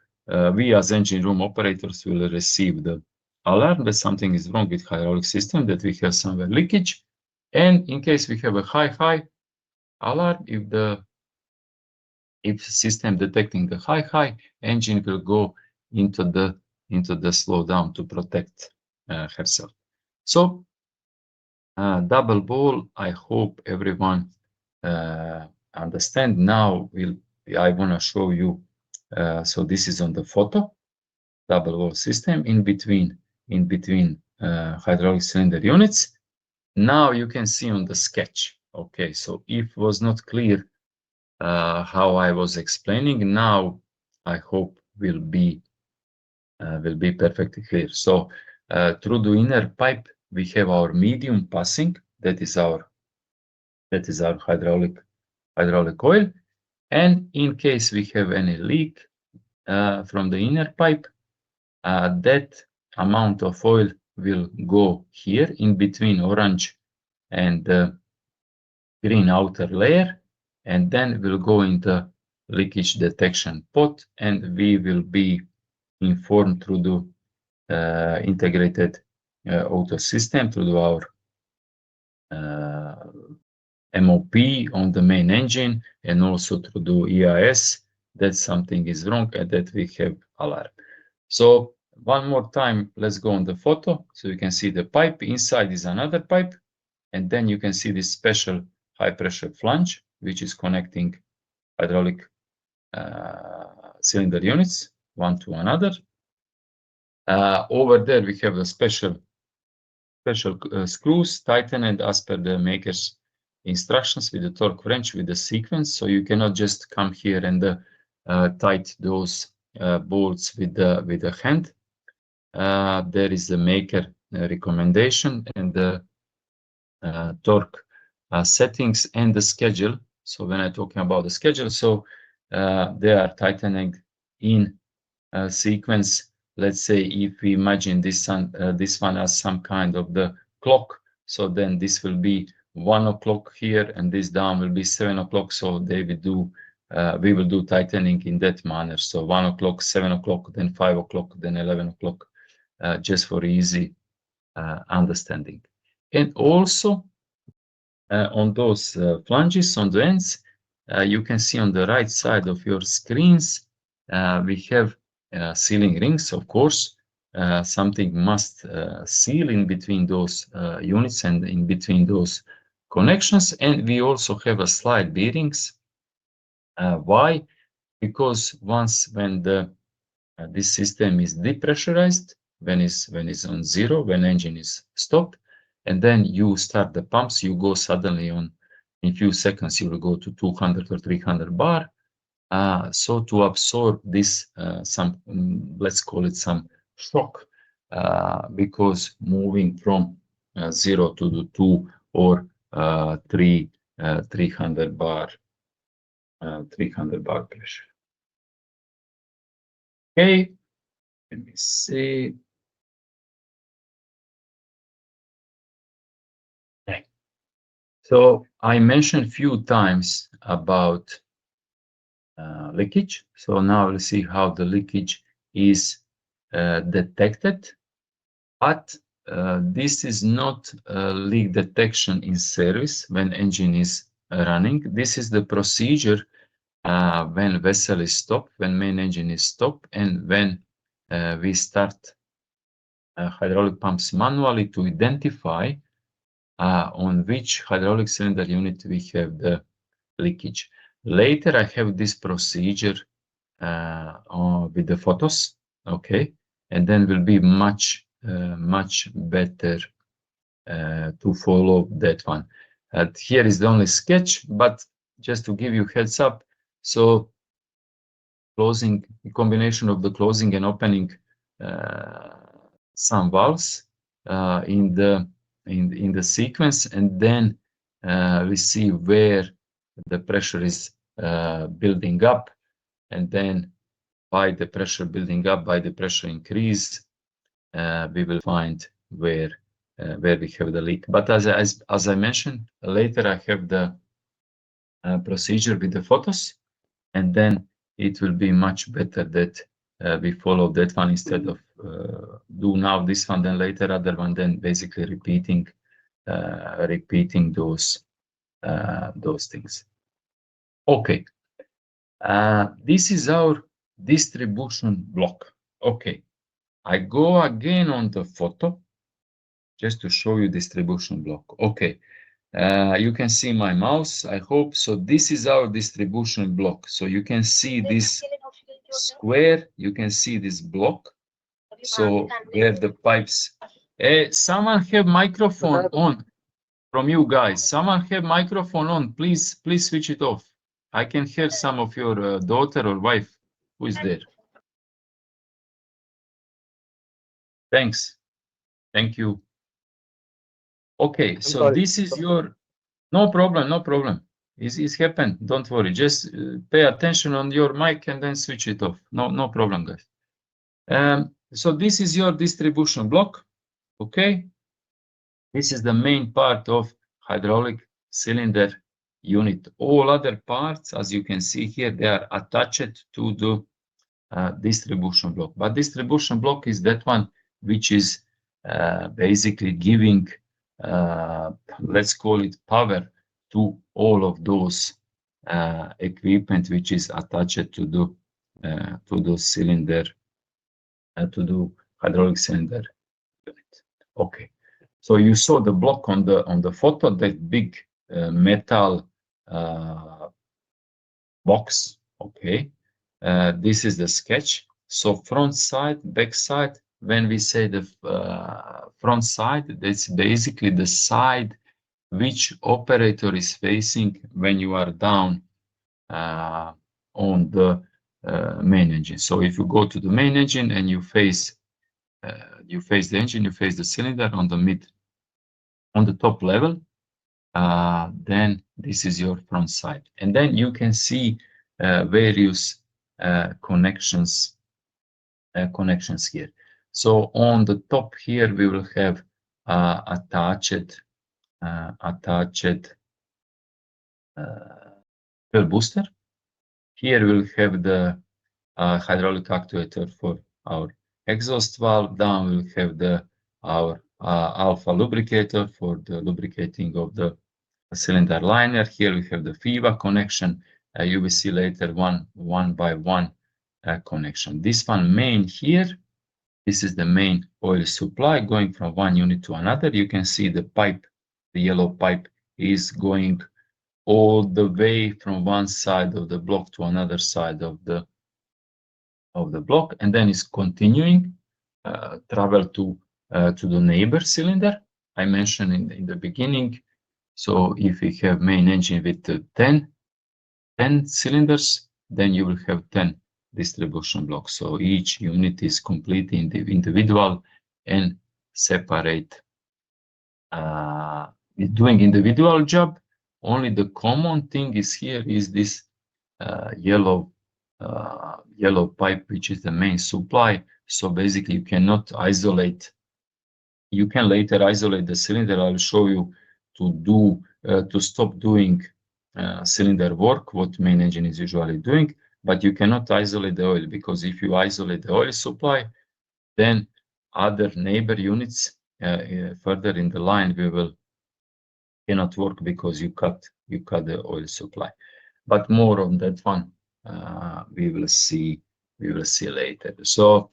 we as engine room operators will receive the alarm that something is wrong with hydraulic system, that we have somewhere leakage. And in case we have a high alarm, if system detecting the high, engine will go into the slowdown to protect herself. So double wall, I hope everyone understand. Now I want to show you. So this is on the photo, double wall system in between hydraulic cylinder units. Now you can see on the sketch. Okay, so if it was not clear how I was explaining, now I hope will be perfectly clear. So through the inner pipe we have our medium passing. That is our hydraulic oil. And in case we have any leak from the inner pipe, that amount of oil will go here in between orange and green outer layer, and then will go into leakage detection pot, and we will be informed through the integrated auto system, through our MOP on the main engine, and also through the EIS that something is wrong and that we have alarm. So one more time, let's go on the photo. So you can see the pipe. Inside is another pipe, and then you can see this special high pressure flange, which is connecting hydraulic cylinder units one to another. Over there we have the special screws tightened as per the maker's instructions with the torque wrench with the sequence. So you cannot just come here and tight those bolts with the hand. There is the maker recommendation and the torque settings and the schedule. So when I'm talking about the schedule, so they are tightening in sequence. Let's say if we imagine this one as some kind of the clock, so then this will be 1 o'clock here, and this down will be 7 o'clock. So they will do, we will do tightening in that manner. So 1 o'clock, 7 o'clock, then 5 o'clock, then 11 o'clock, just for easy understanding. And also on those flanges on the ends, you can see on the right side of your screens, we have sealing rings, of course. Something must seal in between those units and in between those connections. And we also have a slide bearings. Why? Because when the this system is depressurized when it's on 0, when engine is stopped, and then you start the pumps. You go suddenly on, in few seconds you will go to 200 or 300 bar. So to absorb this, some let's call it some shock, because moving from 0 to the 2 or 300 bar 300 bar pressure. Okay, let me see. Okay. So I mentioned few times about leakage. So now let's see how the leakage is detected. But this is not leak detection in service when engine is running. This is the procedure when vessel is stopped, when main engine is stopped, and when we start hydraulic pumps manually to identify on which hydraulic cylinder unit we have the leakage. Later, I have this procedure with the photos, okay, and then will be much better to follow that one. Here is the only sketch, but just to give you heads up. So closing, combination of the closing and opening some valves in the sequence, and then we see where the pressure is building up, and then by the pressure building up, by the pressure increase, we will find where we have the leak. But as I mentioned, later I have the procedure with the photos, and then it will be much better that we follow that one instead of do now this one, then later other one, then basically repeating those things. Okay, this is our distribution block. Okay, I go again on the photo just to show you distribution block. Okay, you can see my mouse, I hope. So this is our distribution block. So you can see this square, you can see this block. So where the pipes. Someone have microphone on from you guys. Someone have microphone on. Please switch it off. I can hear some of your daughter or wife who is there. Thanks. Thank you. Okay, so this is your. No problem. It's happened. Don't worry. Just pay attention on your mic and then switch it off. No problem, guys. So this is your distribution block. Okay. This is the main part of hydraulic cylinder unit. All other parts, as you can see here, they are attached to the distribution block. But distribution block is that one which is basically giving, let's call it power to all of those equipment which is attached to the cylinder, to the hydraulic cylinder unit. Okay, so you saw the block on the photo, that big metal box. Okay, this is the sketch. So front side, back side. When we say the front side, that's basically the side which operator is facing when you are down on the main engine. So if you go to the main engine and you face the engine, you face the cylinder on the top level, then this is your front side, and then you can see various connections here. So on the top here we will have attached fuel booster. Here we'll have the hydraulic actuator for our exhaust valve. Down we'll have our alpha lubricator for the lubricating of the cylinder liner. Here we have the FIVA connection. You will see later one by one connection. This one main here, this is the main oil supply going from one unit to another. You can see the pipe, the yellow pipe is going all the way from one side of the block to another side of the block, and then it's continuing travel to the neighbor cylinder. I mentioned in the beginning. So if we have main engine with 10 cylinders, then you will have 10 distribution blocks. So each unit is completely individual and separate. Doing individual job. Only the common thing is here is this yellow pipe, which is the main supply. So basically, you cannot isolate. You can later isolate the cylinder. I'll show you to stop doing cylinder work, what main engine is usually doing. But you cannot isolate the oil, because if you isolate the oil supply, then other neighbor units further in the line cannot work, because you cut the oil supply. But more on that one we will see later. So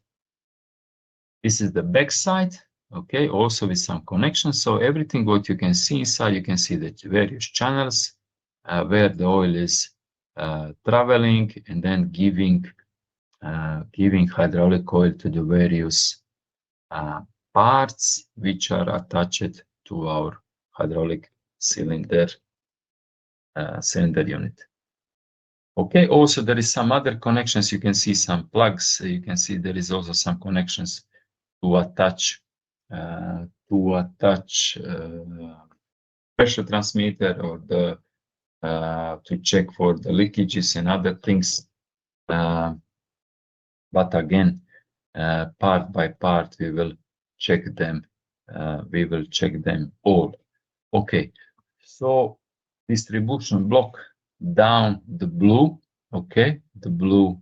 this is the back side, okay, also with some connections. So everything what you can see inside, you can see the various channels where the oil is traveling, and then giving hydraulic oil to the various parts which are attached to our hydraulic cylinder unit. Okay, also there is some other connections. You can see some plugs. You can see there is also some connections to attach pressure transmitter, or the to check for the leakages and other things. But again, part by part, we will check them. All. Okay, so distribution block down the blue. Okay, the blue.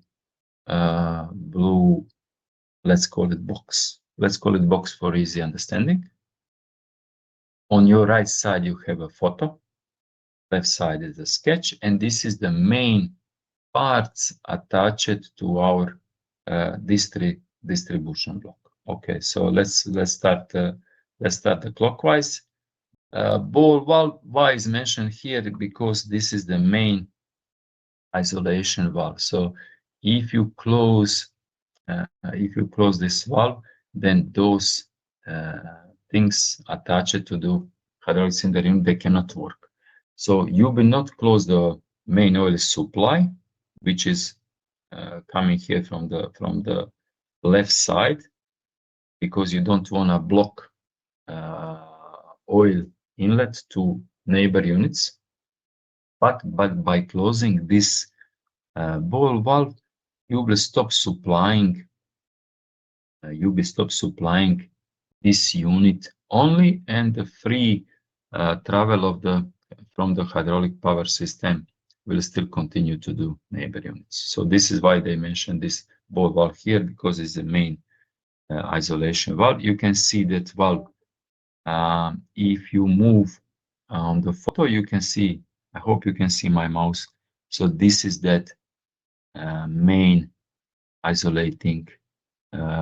Let's call it box. Let's call it box for easy understanding. On your right side, you have a photo. Left side is a sketch, and this is the main parts attached to our distribution block. Okay, so let's start the clockwise. Ball valve, why is mentioned here? Because this is the main isolation valve. So if you close this valve, then those things attached to the hydraulic cylinder unit, they cannot work. So you will not close the main oil supply, which is coming here from the left side, because you don't want to block oil inlet to neighbor units. But by closing this ball valve, you will stop supplying. This unit only, and the free travel from the hydraulic power system will still continue to do neighbor units. So this is why they mentioned this ball valve here, because it's the main isolation valve. You can see that valve. If you move on the photo, you can see. I hope you can see my mouse. So this is that main isolating.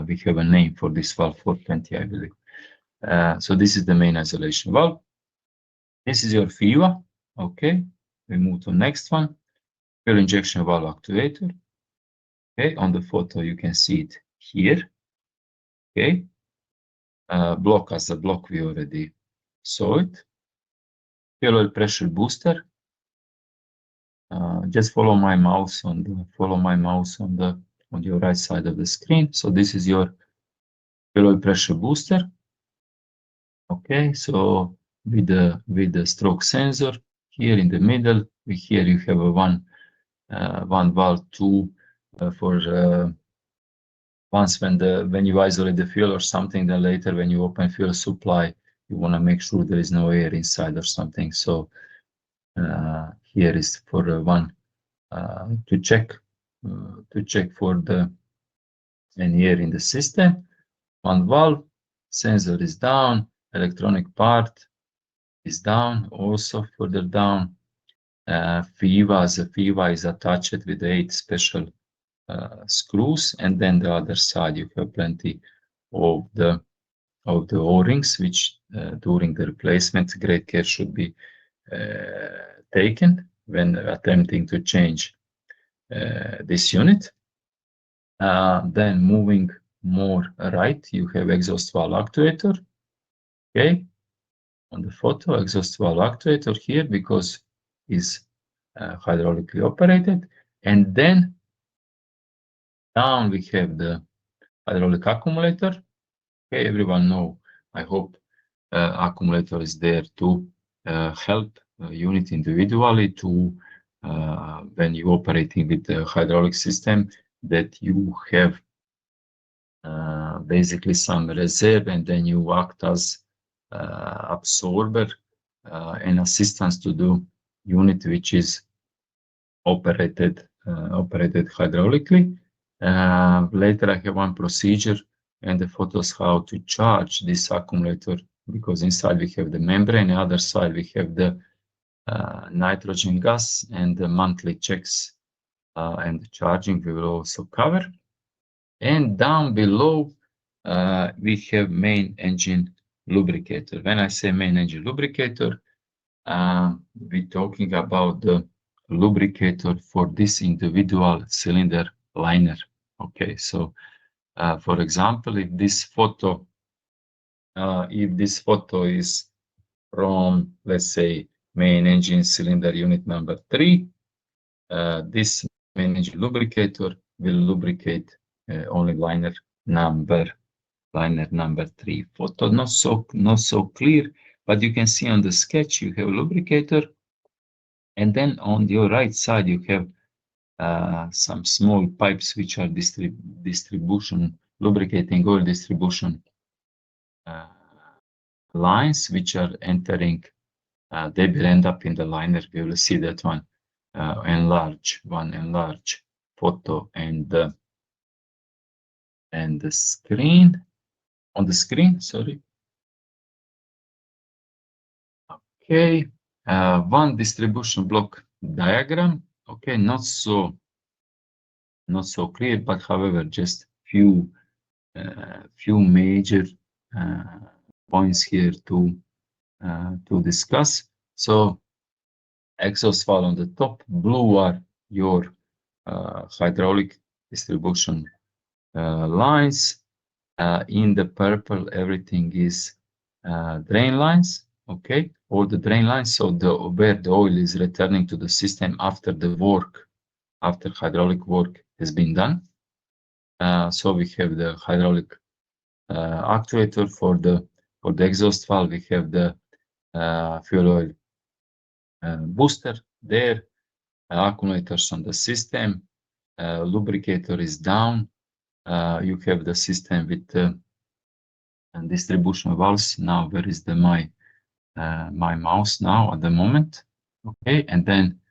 We have a name for this valve, 420, I believe. So this is the main isolation valve. This is your FIVA. Okay, we move to the next one. Fuel injection valve actuator. Okay, on the photo you can see it here. Okay, block as a block, we already saw it. Fuel oil pressure booster. Just follow my mouse on your right side of the screen. So this is your fuel oil pressure booster. Okay, so with the stroke sensor here in the middle, here you have a one valve, two for once when you isolate the fuel or something, then later when you open fuel supply, you want to make sure there is no air inside or something. So here is for one to check for any air in the system. One valve, sensor is down, electronic part is down, also further down. FIVA is attached with 8 special screws, and then the other side you have plenty of the O-rings, which during the replacement great care should be taken when attempting to change this unit. Then moving more right, you have exhaust valve actuator. Okay, on the photo, exhaust valve actuator here because is hydraulically operated, and then down we have the hydraulic accumulator. Okay, everyone know, I hope, accumulator is there to help unit individually to when you operating with the hydraulic system, that you have basically some reserve, and then you act as absorber and assistance to the unit which is operated hydraulically. Later I have one procedure and the photos how to charge this accumulator, because inside we have the membrane, the other side we have the nitrogen gas, and the monthly checks and the charging we will also cover. And down below we have main engine lubricator. When I say main engine lubricator, we're talking about the lubricator for this individual cylinder liner. Okay, so for example, if this photo is from, let's say, main engine cylinder unit number 3, this main engine lubricator will lubricate only liner number 3. Photo not so clear, but you can see on the sketch you have lubricator, and then on your right side you have some small pipes which are distribution, lubricating oil distribution lines which are entering. They will end up in the liner. We will see that one enlarge photo and the screen on the screen. Sorry. Okay, one distribution block diagram. Okay, not so clear, but however, just few major points here to discuss. So exhaust valve on the top, blue are your hydraulic distribution lines. In the purple, everything is drain lines. Okay, all the drain lines. So where the oil is returning to the system after the work, after hydraulic work has been done. So we have the hydraulic actuator for the exhaust valve. We have the fuel oil booster there, accumulators on the system, lubricator is down. You have the system with and distribution valves. Now where is my mouse now at the moment? Okay, and then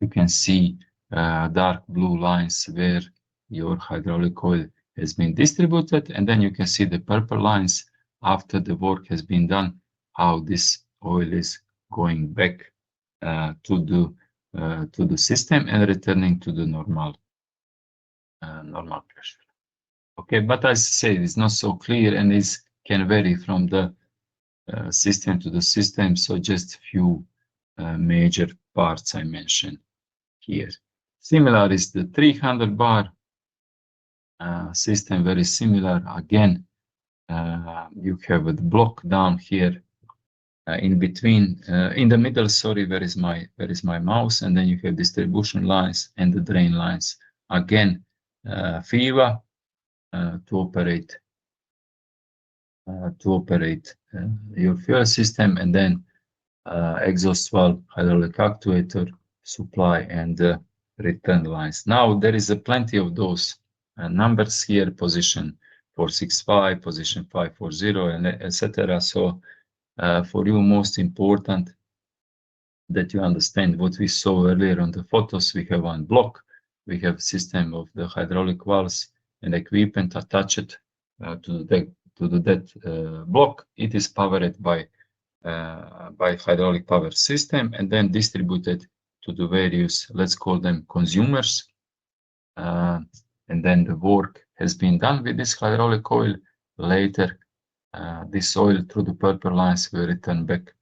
you can see dark blue lines where your hydraulic oil has been distributed, and then you can see the purple lines after the work has been done, how this oil is going back to the system and returning to the normal pressure. Okay, but as I say, it's not so clear and it can vary from the system to the system. So just few major parts I mentioned here. Similar is the 300 bar system, very similar. Again, you have a block down here in between, in the middle. Sorry, where is my mouse? And then you have distribution lines and the drain lines. Again, FIVA to operate your fuel system, and then exhaust valve, hydraulic actuator, supply, and return lines. Now there is plenty of those numbers here, position 465, position 540, and etc. So for you, most important that you understand what we saw earlier on the photos. We have one block, we have system of the hydraulic valves and equipment attached to that block. It is powered by hydraulic power system, and then distributed to the various, let's call them consumers. And then the work has been done with this hydraulic oil. Later, this oil through the purple lines will return back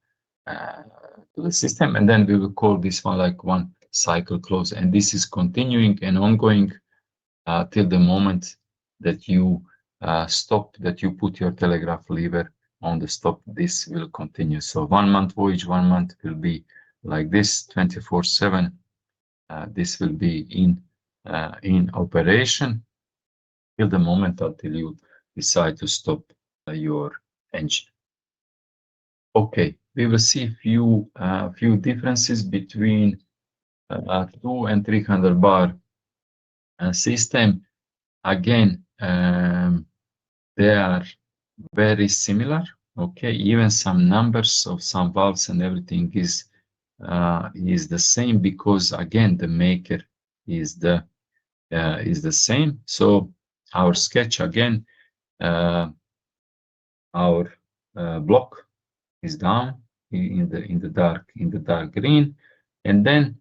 to the system, and then we will call this one like one cycle close. And this is continuing and ongoing till the moment that you stop, that you put your telegraph lever on the stop. This will continue. So 1 month voyage, 1 month will be like this, 24/7. This will be in operation till the moment until you decide to stop your engine. Okay, we will see few differences between 2 and 300 bar system. Again, they are very similar. Okay, even some numbers of some valves and everything is the same, because again the maker is the same. So our sketch again, our block is down in the dark green, and then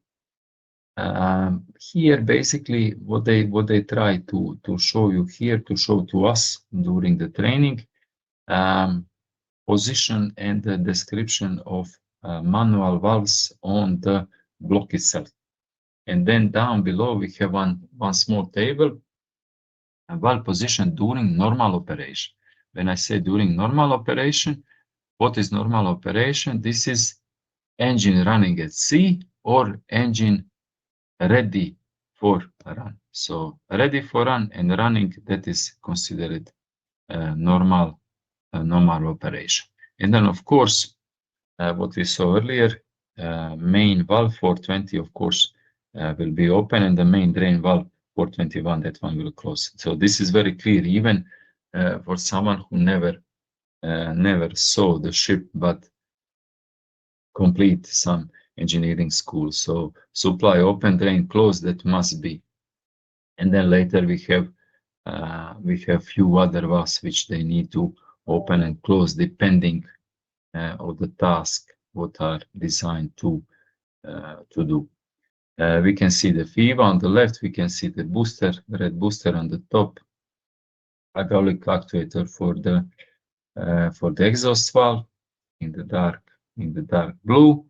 here basically what they try to show you here, to show to us during the training, position and the description of manual valves on the block itself. And then down below we have one small table, a valve position during normal operation. When I say during normal operation, what is normal operation? This is engine running at sea or engine ready for run. So ready for run and running, that is considered normal operation. And then of course, what we saw earlier, main valve 420 of course will be open, and the main drain valve 421, that one will close. So this is very clear, even for someone who never saw the ship but complete some engineering school. So supply open, drain close, that must be. And then later we have few other valves which they need to open and close depending on the task what are designed to do. We can see the FIVA on the left. We can see the booster, the red booster on the top. Hydraulic actuator for the exhaust valve in the dark blue.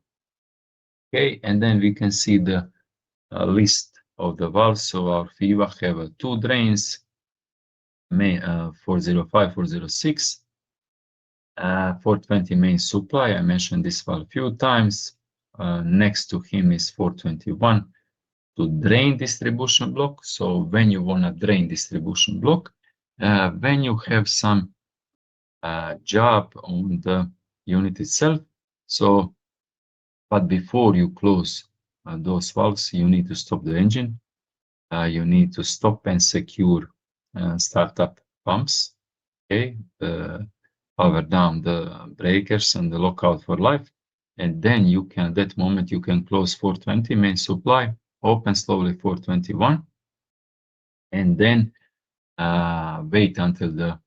Okay, and then we can see the list of the valves. So our FIVA have 2 drains, 405, 406, 420 main supply. I mentioned this valve a few times. Next to him is 421 to drain distribution block. So when you want to drain distribution block, when you have some job on the unit itself. So, but before you close those valves, you need to stop the engine. You need to stop and secure startup pumps. Okay, power down the breakers and the lockout for life. And then you can, at that moment, you can close 420 main supply, open slowly 421, and then wait until the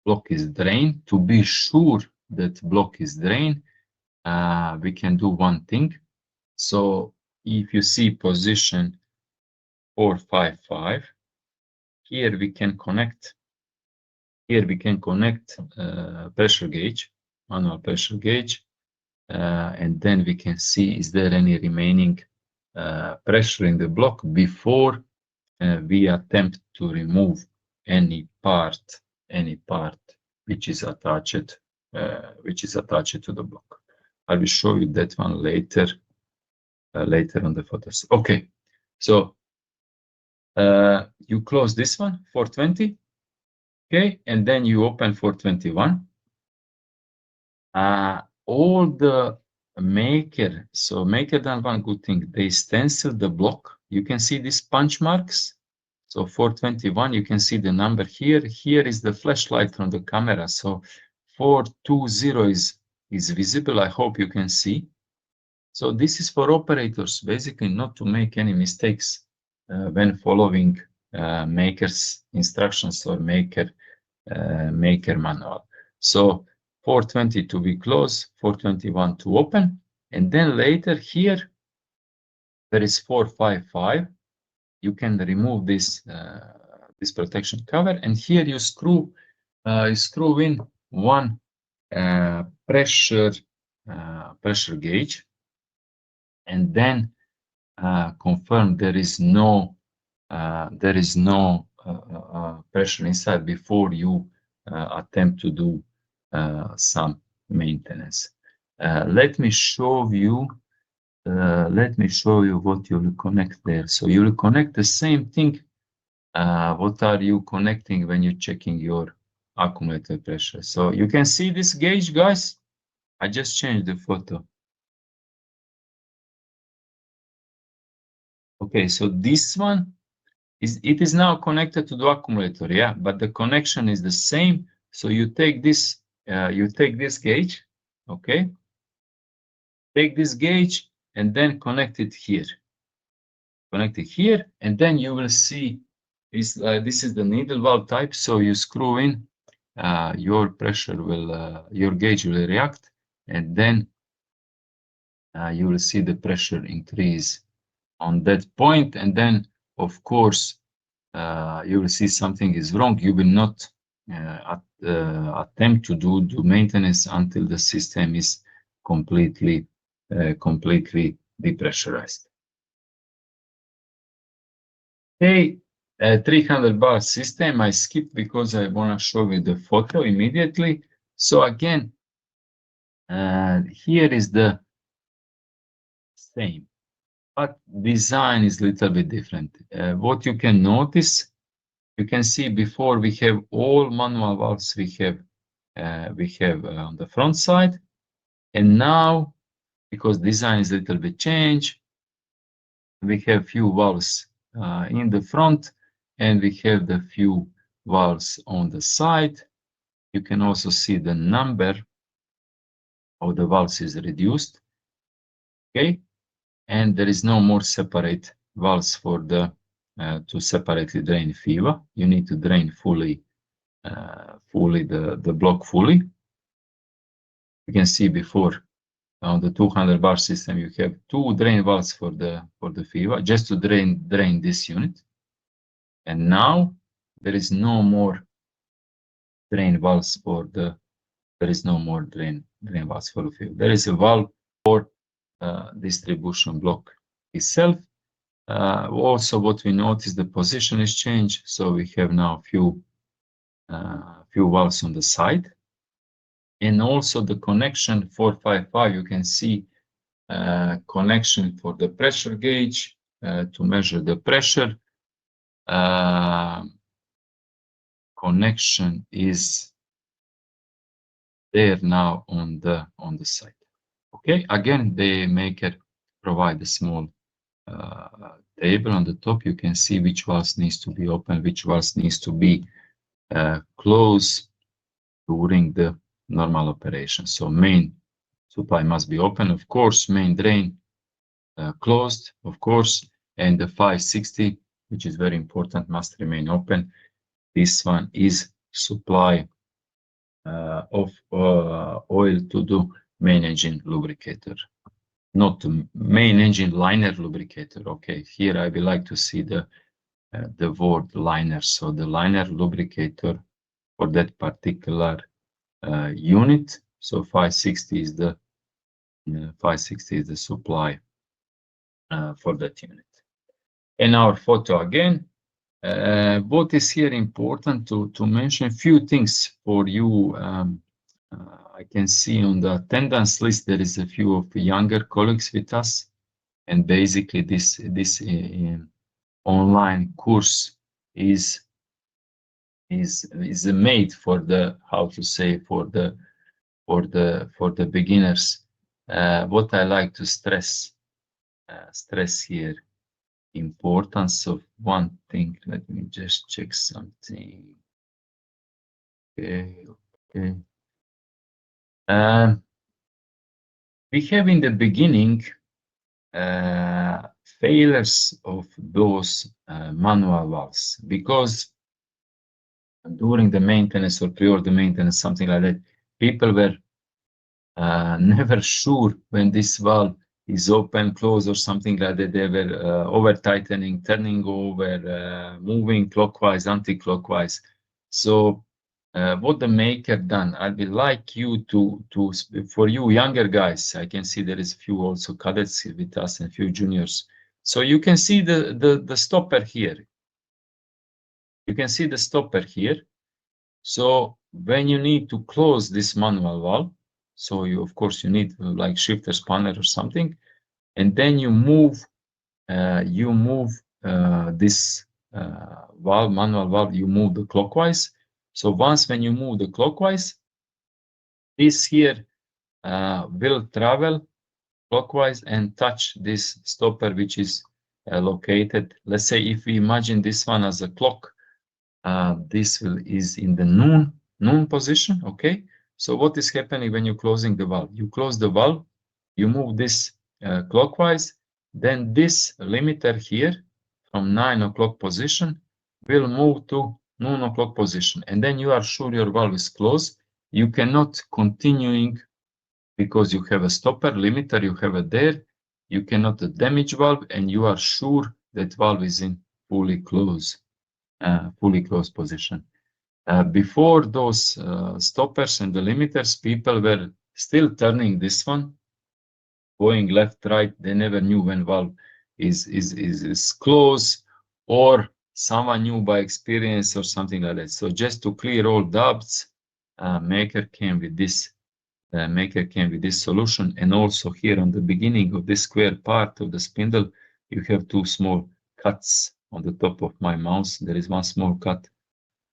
block is drained. To be sure that block is drained, we can do one thing. So if you see position 455, here we can connect. Here we can connect pressure gauge, manual pressure gauge, and then we can see is there any remaining pressure in the block before we attempt to remove any part which is attached to the block. I will show you that one later on the photos. Okay, so you close this one 420. Okay, and then you open 421. All the maker, so maker done one good thing. They stencil the block. You can see these punch marks. So 421, you can see the number here. Here is the flashlight from the camera. So 420 is visible. I hope you can see. So this is for operators, basically not to make any mistakes when following maker's instructions or maker manual. So 420 to be closed, 421 to open, and then later here there is 455. You can remove this protection cover, and here you screw in one pressure gauge, and then confirm there is no there is no pressure inside before you attempt to do some maintenance. Let me show you. Let me show you what you will connect there. So you will connect the same thing. What are you connecting when you're checking your accumulator pressure? So you can see this gauge, guys. I just changed the photo. Okay, so this one is now connected to the accumulator, yeah, but the connection is the same. So you take this gauge, okay? Take this gauge and then connect it here. Connect it here, and then you will see this is the needle valve type. So you screw in, your pressure will, your gauge will react, and then you will see the pressure increase on that point, and then of course you will see something is wrong. You will not attempt to do maintenance until the system is completely depressurized. Okay, 300 bar system I skipped because I want to show you the photo immediately. So again, here is the same, but design is a little bit different. What you can notice, you can see before we have all manual valves we have on the front side, and now because design is a little bit changed, we have few valves in the front, and we have the few valves on the side. You can also see the number of the valves is reduced. Okay, and there is no more separate valves for the to separately drain FIVA. You need to drain fully the block fully. You can see before on the 200 bar system you have 2 drain valves for the FIVA just to drain this unit, and now there is no more drain valves for the drain valves for the FIVA. There is a valve for distribution block itself. Also, what we notice, the position is changed, so we have now few valves on the side, and also the connection 455. You can see connection for the pressure gauge to measure the pressure. Connection is there now on the side. Okay, again, the maker provide a small table on the top. You can see which valves needs to be open, which valves needs to be closed during the normal operation. So main supply must be open, of course, main drain closed, of course, and the 560, which is very important, must remain open. This one is supply of oil to the main engine lubricator, not the main engine liner lubricator. Okay, here I would like to see the word liner. So the liner lubricator for that particular unit. So 560 is the supply for that unit. And our photo again. What is here important to mention? Few things for you. I can see on the attendance list there is a few of younger colleagues with us, and basically this online course is made for the, how to say, for the beginners. What I like to stress here, importance of one thing. Let me just check something. Okay. We have in the beginning failures of those manual valves, because during the maintenance or pre-order maintenance, something like that, people were never sure when this valve is open, closed, or something like that. They were over tightening, turning over, moving clockwise, anti-clockwise. So what the maker done, I would like you to for you younger guys, I can see there is a few also cadets with us and few juniors. So you can see the stopper here. You can see the stopper here. So when you need to close this manual valve, so of course you need like shifter spanner or something, and then you move this valve, manual valve, you move the clockwise. So once when you move the clockwise, this here will travel clockwise and touch this stopper, which is located. Let's say if we imagine this one as a clock, this is in the noon position. Okay. So what is happening when you're closing the valve? You close the valve, you move this clockwise, then this limiter here from 9 o'clock position will move to noon o'clock position, and then you are sure your valve is closed. You cannot continuing because you have a stopper limiter, you have it there. You cannot damage valve, and you are sure that valve is in fully closed position. Before those stoppers and the limiters, people were still turning this one, going left, right. They never knew when valve is closed, or someone knew by experience or something like that. So just to clear all doubts, Maker came with this solution. And also here on the beginning of this square part of the spindle, you have two small cuts on the top of my mouse. There is one small cut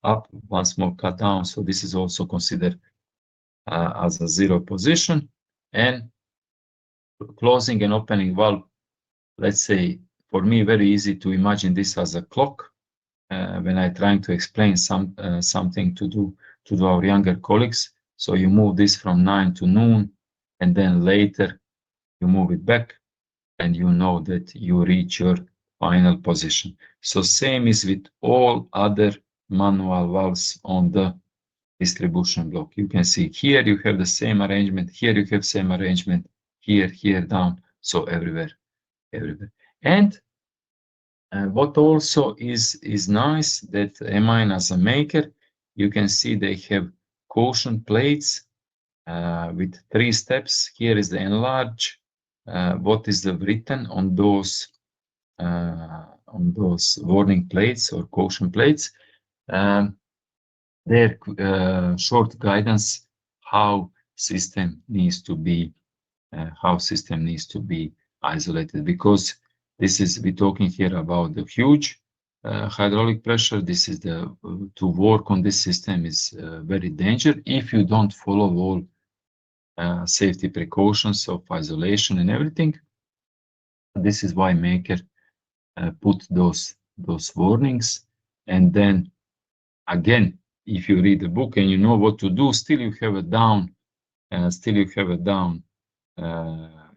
up, one small cut down. So this is also considered as a zero position. And closing and opening valve, let's say, for me, very easy to imagine this as a clock when I'm trying to explain something to our younger colleagues. So you move this from 9 to noon, and then later you move it back, and you know that you reach your final position. So same is with all other manual valves on the distribution block. You can see here you have the same arrangement, here you have same arrangement, here, down, so everywhere. And what also is nice that Emine as a maker, you can see they have caution plates with 3 steps. Here is the enlarge. What is the written on those warning plates or caution plates? Their short guidance how system needs to be isolated, because we're talking here about the huge hydraulic pressure. This is to work on this system is very dangerous if you don't follow all safety precautions of isolation and everything. This is why Maker put those warnings. And then again, if you read the book and you know what to do, still you have a down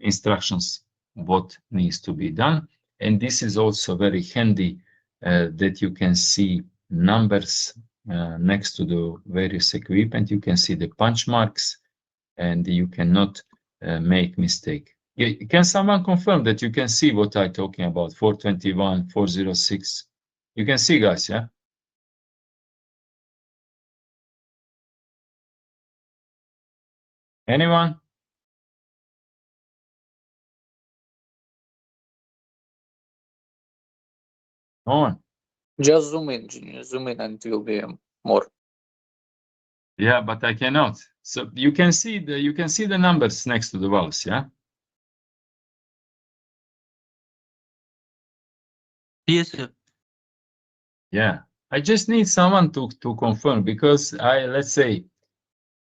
instructions what needs to be done. And this is also very handy that you can see numbers next to the various equipment. You can see the punch marks, and you cannot make mistake. Can someone confirm that you can see what I'm talking about? 421, 406. You can see, guys, yeah? Anyone? On. Just zoom in, and you'll be more. Yeah, but I cannot. So you can see the numbers next to the valves, yeah? Yes, sir. Yeah. I just need someone to confirm, because let's say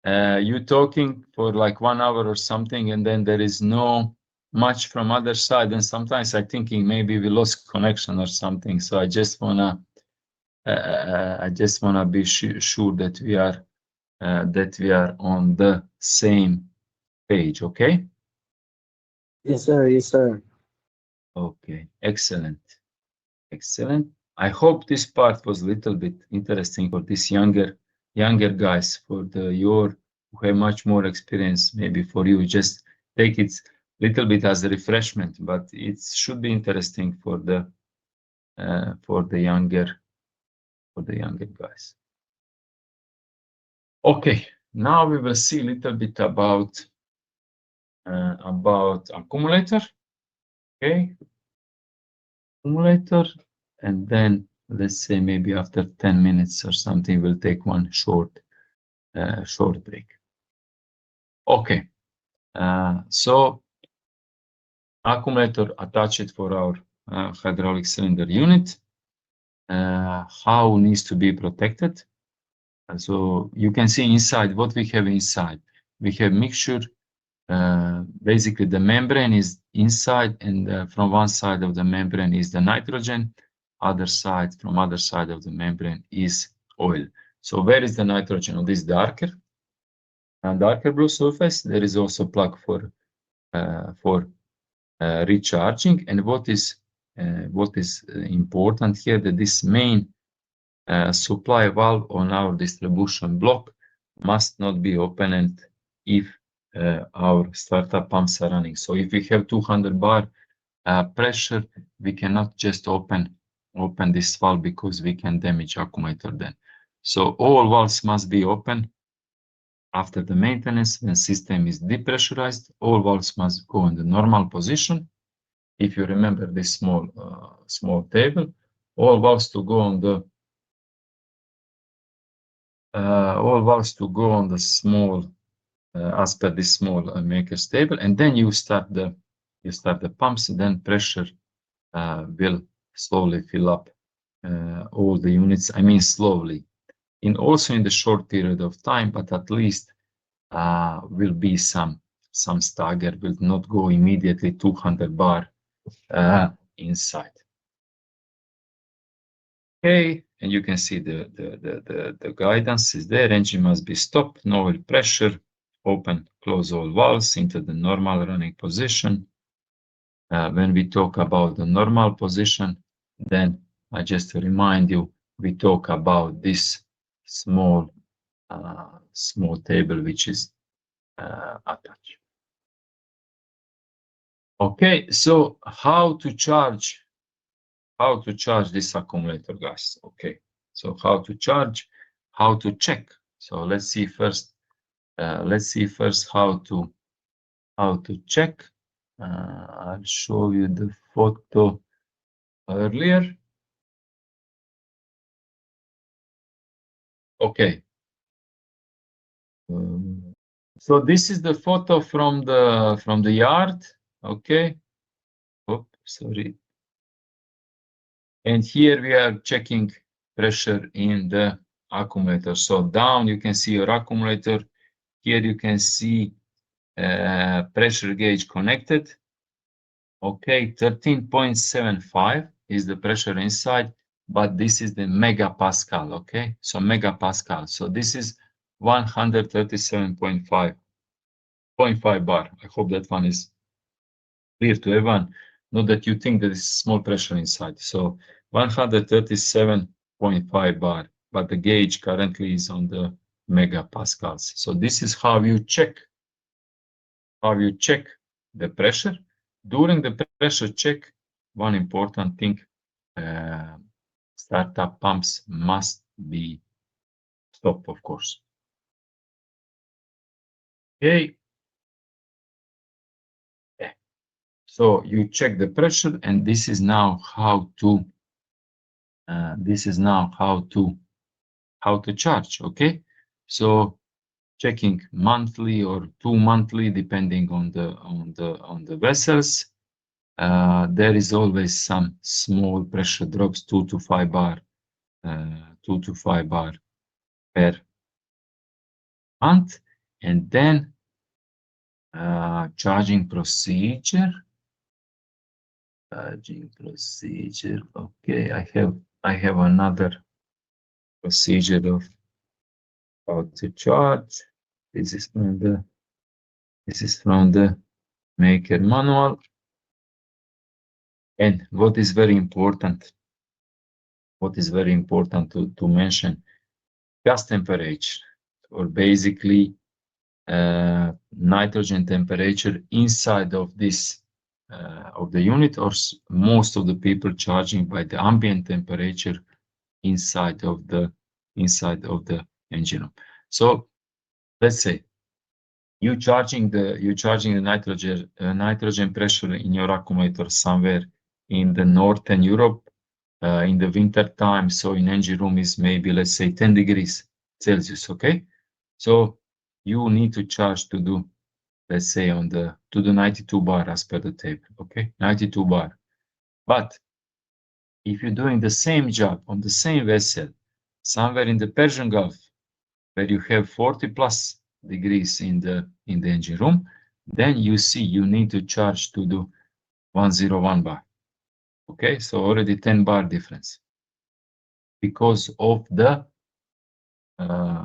you talking for like 1 hour or something, and then there is no much from other side, and sometimes I'm thinking maybe we lost connection or something. So I just wanna be sure that we are on the same page. Okay. Yes, sir. Yes, sir. Okay. Excellent. I hope this part was a little bit interesting for these younger guys, for who have much more experience. Maybe for you, just take it a little bit as a refreshment, but it should be interesting for the younger guys. Okay, now we will see a little bit about accumulator. Okay, accumulator, and then let's say maybe after 10 minutes or something, we'll take one short break. Okay, so accumulator attached for our hydraulic cylinder unit. How needs to be protected? So you can see inside what we have inside. We have mixture. Basically, the membrane is inside, and from one side of the membrane is the nitrogen. Other side of the membrane is oil. So where is the nitrogen? On this darker blue surface. There is also plug for recharging. And what is important here, that this main supply valve on our distribution block must not be opened if our startup pumps are running. So if we have 200 bar pressure, we cannot just open this valve because we can damage accumulator then. So all valves must be open after the maintenance. When system is depressurized, all valves must go in the normal position. If you remember this small table, all valves to go on the small as per this small maker's table, and then you start the pumps. Then pressure will slowly fill up all the units. I mean slowly, also in the short period of time, but at least will be some stagger. Will not go immediately 200 bar inside. Okay, and you can see the guidance is there. Engine must be stopped, no oil pressure, open, close all valves into the normal running position. When we talk about the normal position, then just to remind you, we talk about this small table which is attached. Okay, so how to charge this accumulator, guys? Okay, so how to charge, how to check. So let's see first how to check. I'll show you the photo earlier. Okay. So this is the photo from the yard. Okay. Oops, sorry. And here we are checking pressure in the accumulator. So down you can see your accumulator. Here you can see pressure gauge connected. Okay, 13.75 is the pressure inside, but this is the megapascal. Okay, so megapascal. So this is 137.5 bar. I hope that one is clear to everyone. Not that you think that it's small pressure inside. So 137.5 bar, but the gauge currently is on the megapascals. So this is how you check the pressure. During the pressure check, one important thing, startup pumps must be stopped, of course. Okay. So you check the pressure, and this is now how to charge. Okay, so checking monthly or 2 monthly, depending on the vessels. There is always some small pressure drops, 2 to 5 bar per month, and then charging procedure. Okay, I have another procedure of how to charge. This is from the maker manual. And what is very important to mention, gas temperature, or basically nitrogen temperature inside of this of the unit, or most of the people charging by the ambient temperature inside of the engine room. So let's say you charging the nitrogen pressure in your accumulator somewhere in the Northern Europe, in the winter time. So in engine room is maybe, let's say, 10 degrees Celsius, okay? So you need to charge to do, let's say, to the 92 bar as per the table, okay? 92 bar. But if you're doing the same job on the same vessel, somewhere in the Persian Gulf, where you have 40 plus degrees in the engine room, then you see you need to charge to do 101 bar. Okay, so already 10 bar difference because of the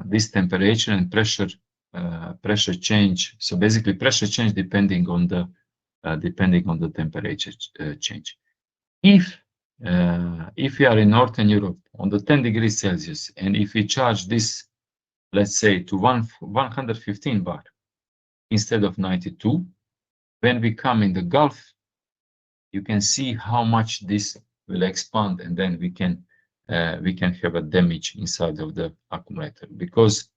this temperature and pressure change. So basically, pressure change depending on the temperature change. If we are in Northern Europe on the 10 degrees Celsius, and if we charge this, let's say, to 115 bar instead of 92, when we come in the Gulf, you can see how much this will expand, and then we can have a damage inside of the accumulator, because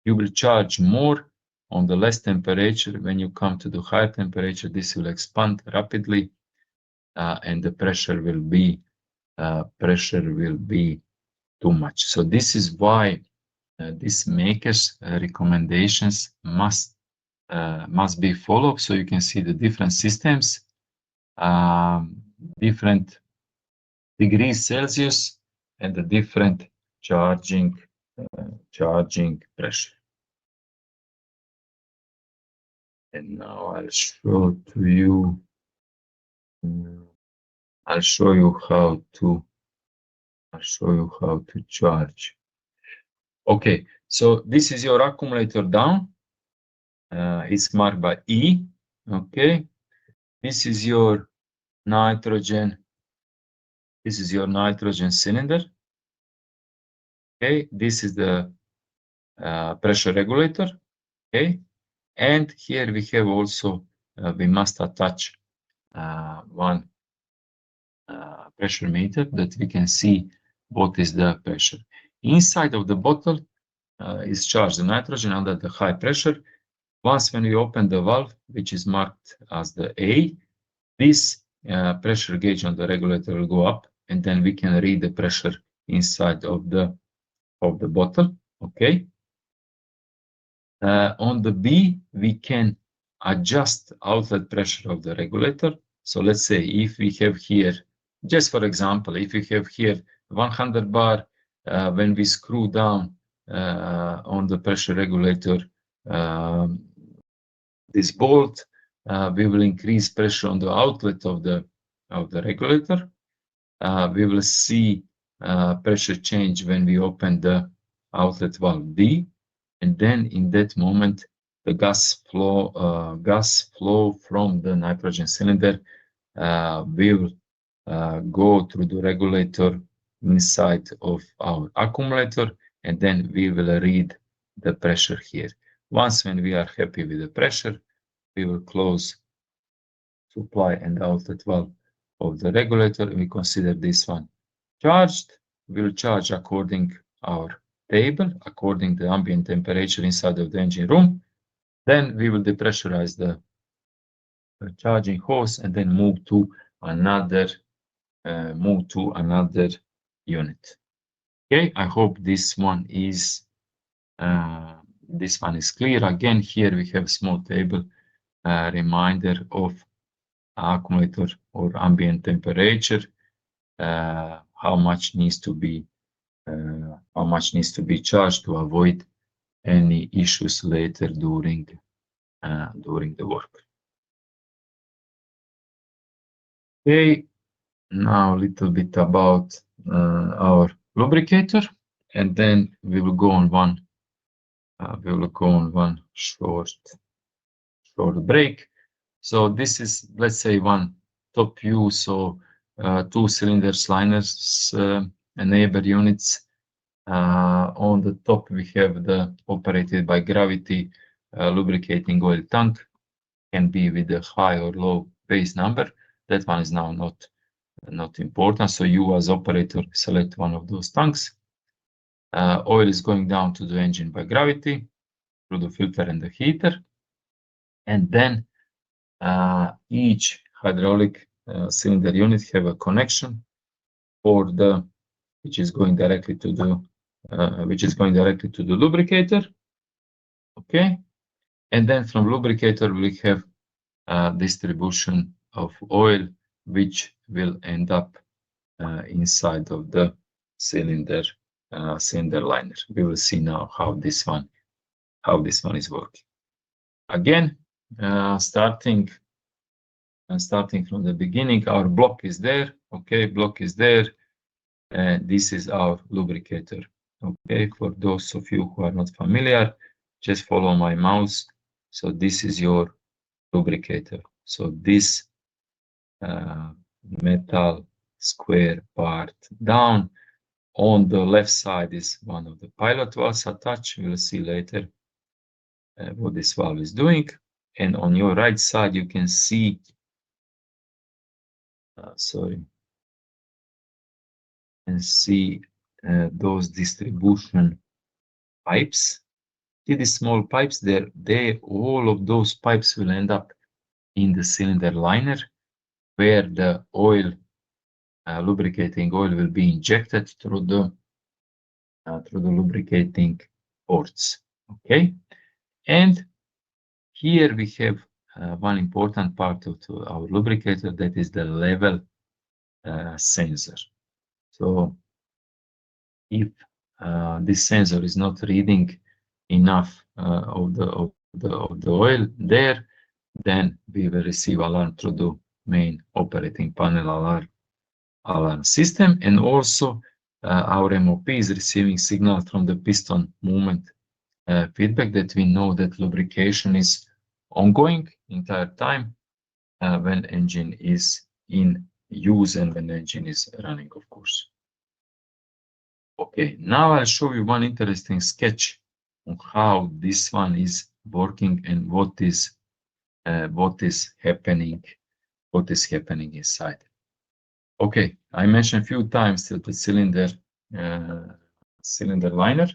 you will charge more on the less temperature. When you come to the higher temperature, this will expand rapidly, and the pressure will be too much. So this is why this makers recommendations must be followed. So you can see the different systems, different degrees Celsius, and the different charging pressure. And now I'll show to you. I'll show you how to charge. Okay, so this is your accumulator down. It's marked by E. Okay, this is your nitrogen. This is your nitrogen cylinder. Okay, this is the pressure regulator. Okay, and here we have also we must attach one pressure meter that we can see what is the pressure. Inside of the bottle is charged the nitrogen under the high pressure. Once when we open the valve, which is marked as the A, this pressure gauge on the regulator will go up, and then we can read the pressure inside of the bottle. Okay. On the B, we can adjust outlet pressure of the regulator. So let's say if we have here, just for example, if we have here 100 bar, when we screw down on the pressure regulator this bolt, we will increase pressure on the outlet of the regulator. We will see pressure change when we open the outlet valve D, and then in that moment the gas flow from the nitrogen cylinder will go through the regulator inside of our accumulator, and then we will read the pressure here. Once when we are happy with the pressure, we will close supply and outlet valve of the regulator. We consider this one charged. We will charge according our table, according the ambient temperature inside of the engine room. Then we will depressurize the charging hose and then move to another unit. Okay, I hope this one is clear. Again, here we have a small table reminder of accumulator or ambient temperature, how much needs to be charged to avoid any issues later during the work. Okay, now a little bit about our lubricator, and then we will go on one short break. So this is, let's say, one top view. So 2 cylinders liners, neighbor units. On the top we have the operated by gravity lubricating oil tank, can be with a high or low base number. That one is now not important. So you as operator select one of those tanks. Oil is going down to the engine by gravity through the filter and the heater, and then each hydraulic cylinder unit have a connection for the which is going directly to the lubricator. Okay, and then from lubricator we have distribution of oil, which will end up inside of the cylinder liner. We will see now how this one is working. Again, starting from the beginning, our block is there. Okay, block is there. This is our lubricator. Okay, for those of you who are not familiar, just follow my mouse. So this is your lubricator. So this metal square part down. On the left side is one of the pilot valves attached. We'll see later what this valve is doing. And on your right side, you can see, those distribution pipes. See these small pipes there? All of those pipes will end up in the cylinder liner, where the oil, lubricating oil, will be injected through the lubricating ports. Okay, and here we have one important part of our lubricator, that is the level sensor. So if this sensor is not reading enough of the oil there, then we will receive alarm through the main operating panel alarm system, and also our MOP is receiving signal from the piston movement feedback that we know that lubrication is ongoing entire time when engine is in use and when the engine is running, of course. Okay, now I'll show you one interesting sketch on how this one is working and what is happening inside. Okay, I mentioned a few times that the cylinder liner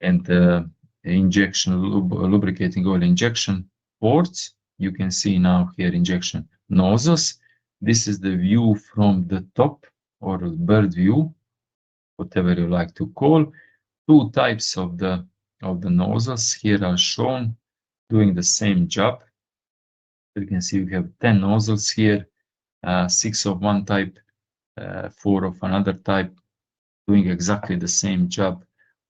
and the injection lubricating oil injection ports. You can see now here injection nozzles. This is the view from the top, or bird view, whatever you like to call. Two types of the nozzles here are shown doing the same job. You can see we have 10 nozzles here, 6 of one type, 4 of another type, doing exactly the same job.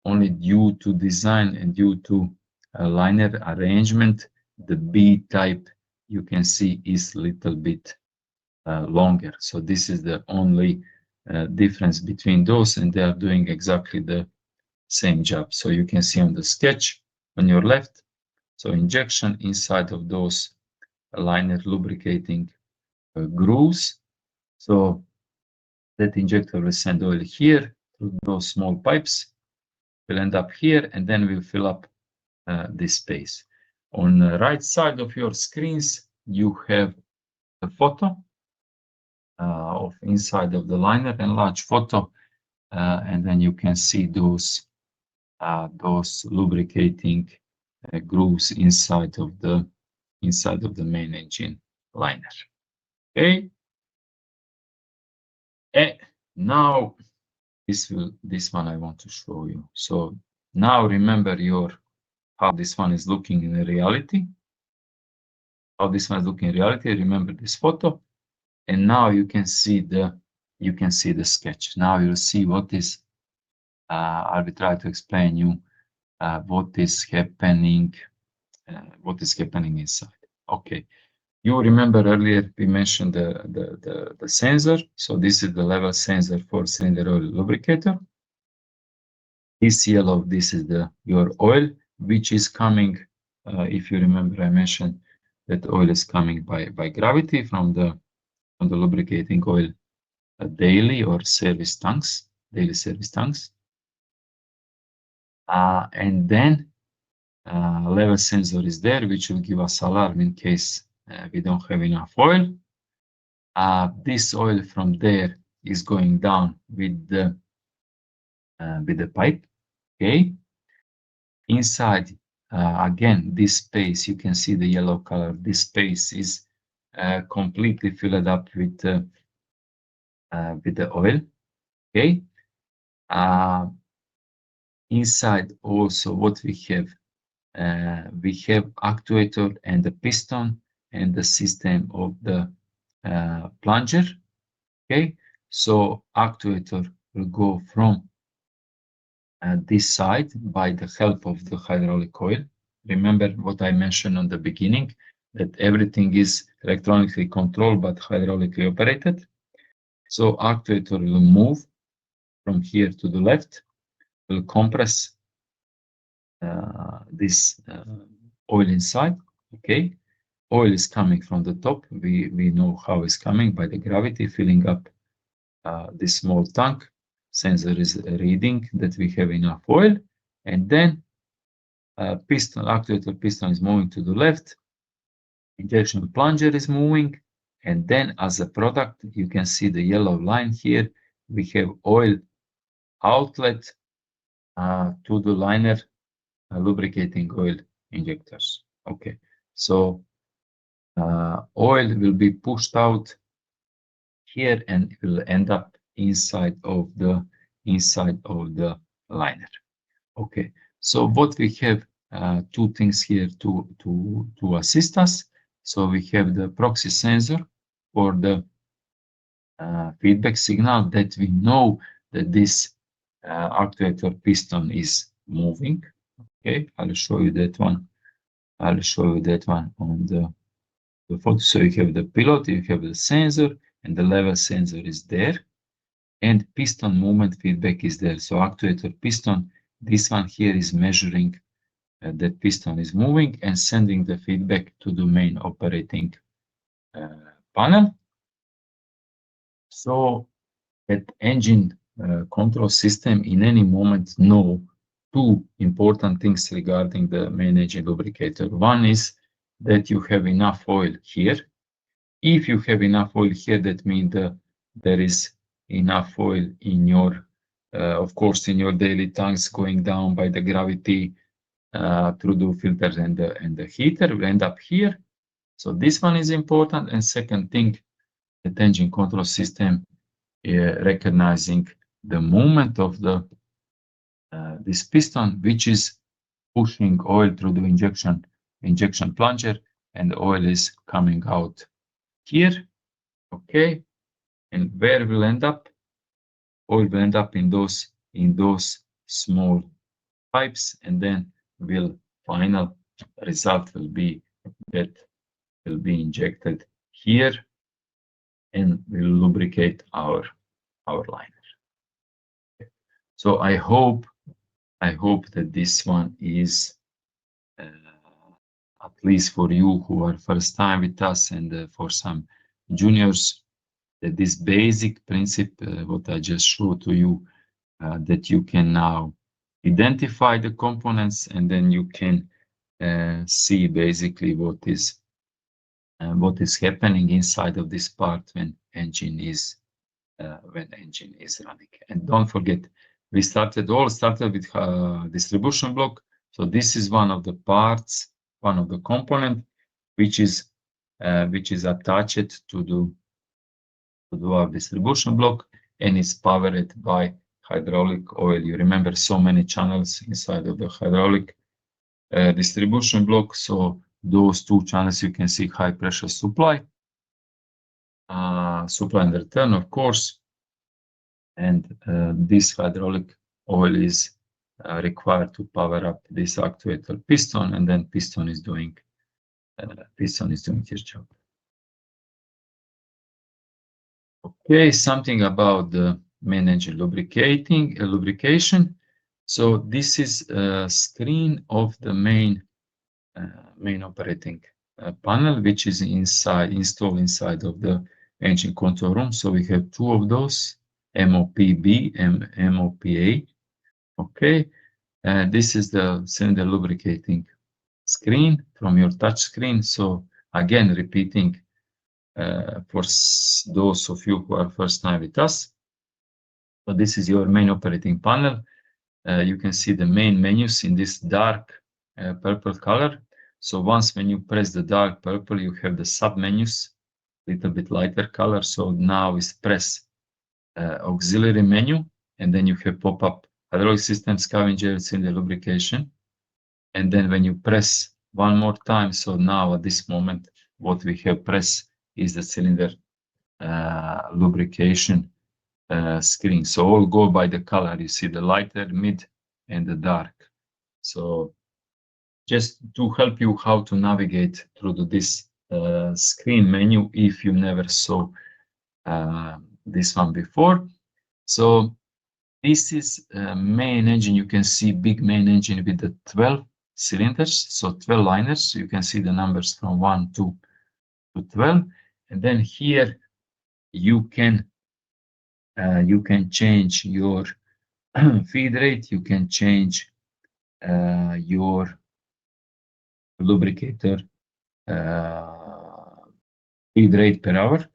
Only due to design and due to liner arrangement, the B type, you can see, is a little bit longer. So this is the only difference between those, and they are doing exactly the same job. So you can see on the sketch on your left, so injection inside of those liner lubricating grooves. So that injector will send oil here through those small pipes, will end up here, and then we'll fill up this space. On the right side of your screens, you have a photo of inside of the liner, enlarged photo, and then you can see those lubricating grooves inside of the main engine liner. Okay, and now this one I want to show you. So now remember how this one is looking in reality. Remember this photo, and now you can see the sketch. Now you'll see what is. I will try to explain you what is happening inside. Okay, you remember earlier we mentioned the sensor. So this is the level sensor for cylinder oil lubricator. This yellow, this is your oil, which is coming. If you remember, I mentioned that oil is coming by gravity from the lubricating oil daily service tanks. And then level sensor is there, which will give us alarm in case we don't have enough oil. This oil from there is going down with the pipe. Okay. Inside, again, this space, you can see the yellow color. This space is completely filled up with with the oil. Okay. Inside also what we have actuator and the piston and the system of the plunger. Okay, so actuator will go from this side by the help of the hydraulic coil. Remember what I mentioned on the beginning, that everything is electronically controlled but hydraulically operated. So actuator will move from here to the left, will compress this oil inside. Okay, oil is coming from the top. We know how it's coming by the gravity, filling up this small tank. Sensor is reading that we have enough oil, and then actuator piston is moving to the left. Injection plunger is moving, and then as a product, you can see the yellow line here. We have oil outlet to the liner, lubricating oil injectors. Okay, so oil will be pushed out here and it will end up inside of the liner. Okay, so what we have two things here to assist us. So we have the proxy sensor for the feedback signal that we know that this actuator piston is moving. Okay, I'll show you that one. I'll show you that one on the photo. So you have the pilot, you have the sensor, and the level sensor is there, and piston movement feedback is there. So actuator piston, this one here is measuring that piston is moving and sending the feedback to the main operating panel. So that engine control system in any moment know two important things regarding the main engine lubricator. One is that you have enough oil here. If you have enough oil here, that means there is enough oil in your, of course, in your daily tanks going down by the gravity through the filters and the heater will end up here. So this one is important. And second thing, the engine control system recognizing the movement of the this piston, which is pushing oil through the injection plunger, and the oil is coming out here. Okay, and where will end up? Oil will end up in those small pipes, and then final result will be that will be injected here and will lubricate our liner. Okay. So I hope that this one is at least for you who are first time with us, and for some juniors, that this basic principle what I just showed to you, that you can now identify the components, and then you can see basically what is happening inside of this part when engine is running. And don't forget, we started with distribution block. So this is one of the parts, one of the component which is attached to our distribution block, and is powered by hydraulic oil. You remember so many channels inside of the hydraulic distribution block. So those two channels, you can see high pressure supply and return, of course, and this hydraulic oil is required to power up this actuator piston, and then piston is doing his job. Okay, something about the main engine lubrication. So this is a screen of the main operating panel, which is installed inside of the engine control room. So we have two of those, MOPB and MOPA. Okay, this is the cylinder lubricating screen from your touch screen. So again, repeating for those of you who are first time with us. So this is your main operating panel. You can see the main menus in this dark purple color. So once when you press the dark purple, you have the sub menus, little bit lighter color. So now is press auxiliary menu, and then you have pop-up hydraulic system, scavenger, cylinder lubrication. And then when you press one more time, so now at this moment, what we have pressed is the cylinder lubrication screen. So all go by the color. You see the lighter, mid, and the dark. So just to help you how to navigate through this screen menu if you never saw this one before. So this is main engine. You can see big main engine with the 12 cylinders, so 12 liners. You can see the numbers from 1 to 12, and then here you can change your feed rate. You can change your lubricator feed rate per hour.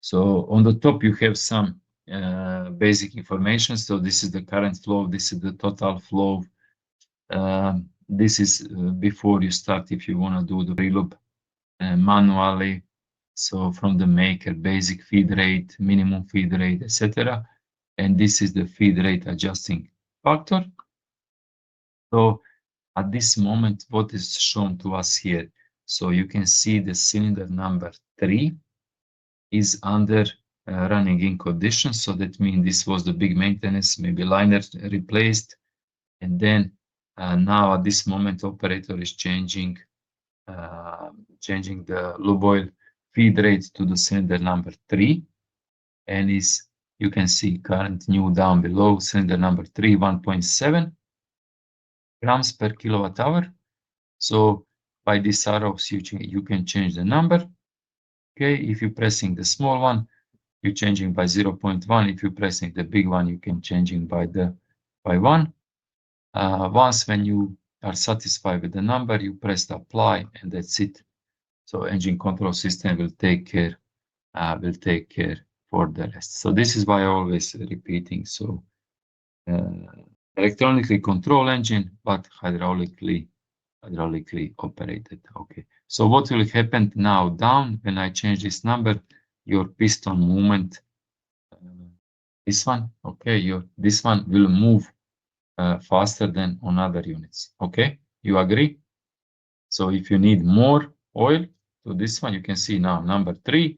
So on the top you have some basic information. So this is the current flow. This is the total flow. This is before you start, if you want to do the pre-loop manually. So from the maker, basic feed rate, minimum feed rate, etc. And this is the feed rate adjusting factor. So at this moment, what is shown to us here? So you can see the cylinder number 3 is under running in condition. So that means this was the big maintenance, maybe liner replaced. And then now at this moment, operator is changing the lube oil feed rate to the cylinder number 3. And you can see current new down below, cylinder number 3, 1.7 grams per kilowatt hour. So by these arrows, you can change the number. Okay, if you're pressing the small one, you're changing by 0.1. If you're pressing the big one, you can changing by 1. Once when you are satisfied with the number, you press apply, and that's it. So engine control system will take care for the rest. So this is why I always repeating. So electronically control engine, but hydraulically operated. Okay. So what will happen now down when I change this number? Your piston movement, this one, okay, this one will move faster than on other units. Okay, you agree? So if you need more oil to this one, you can see now number 3,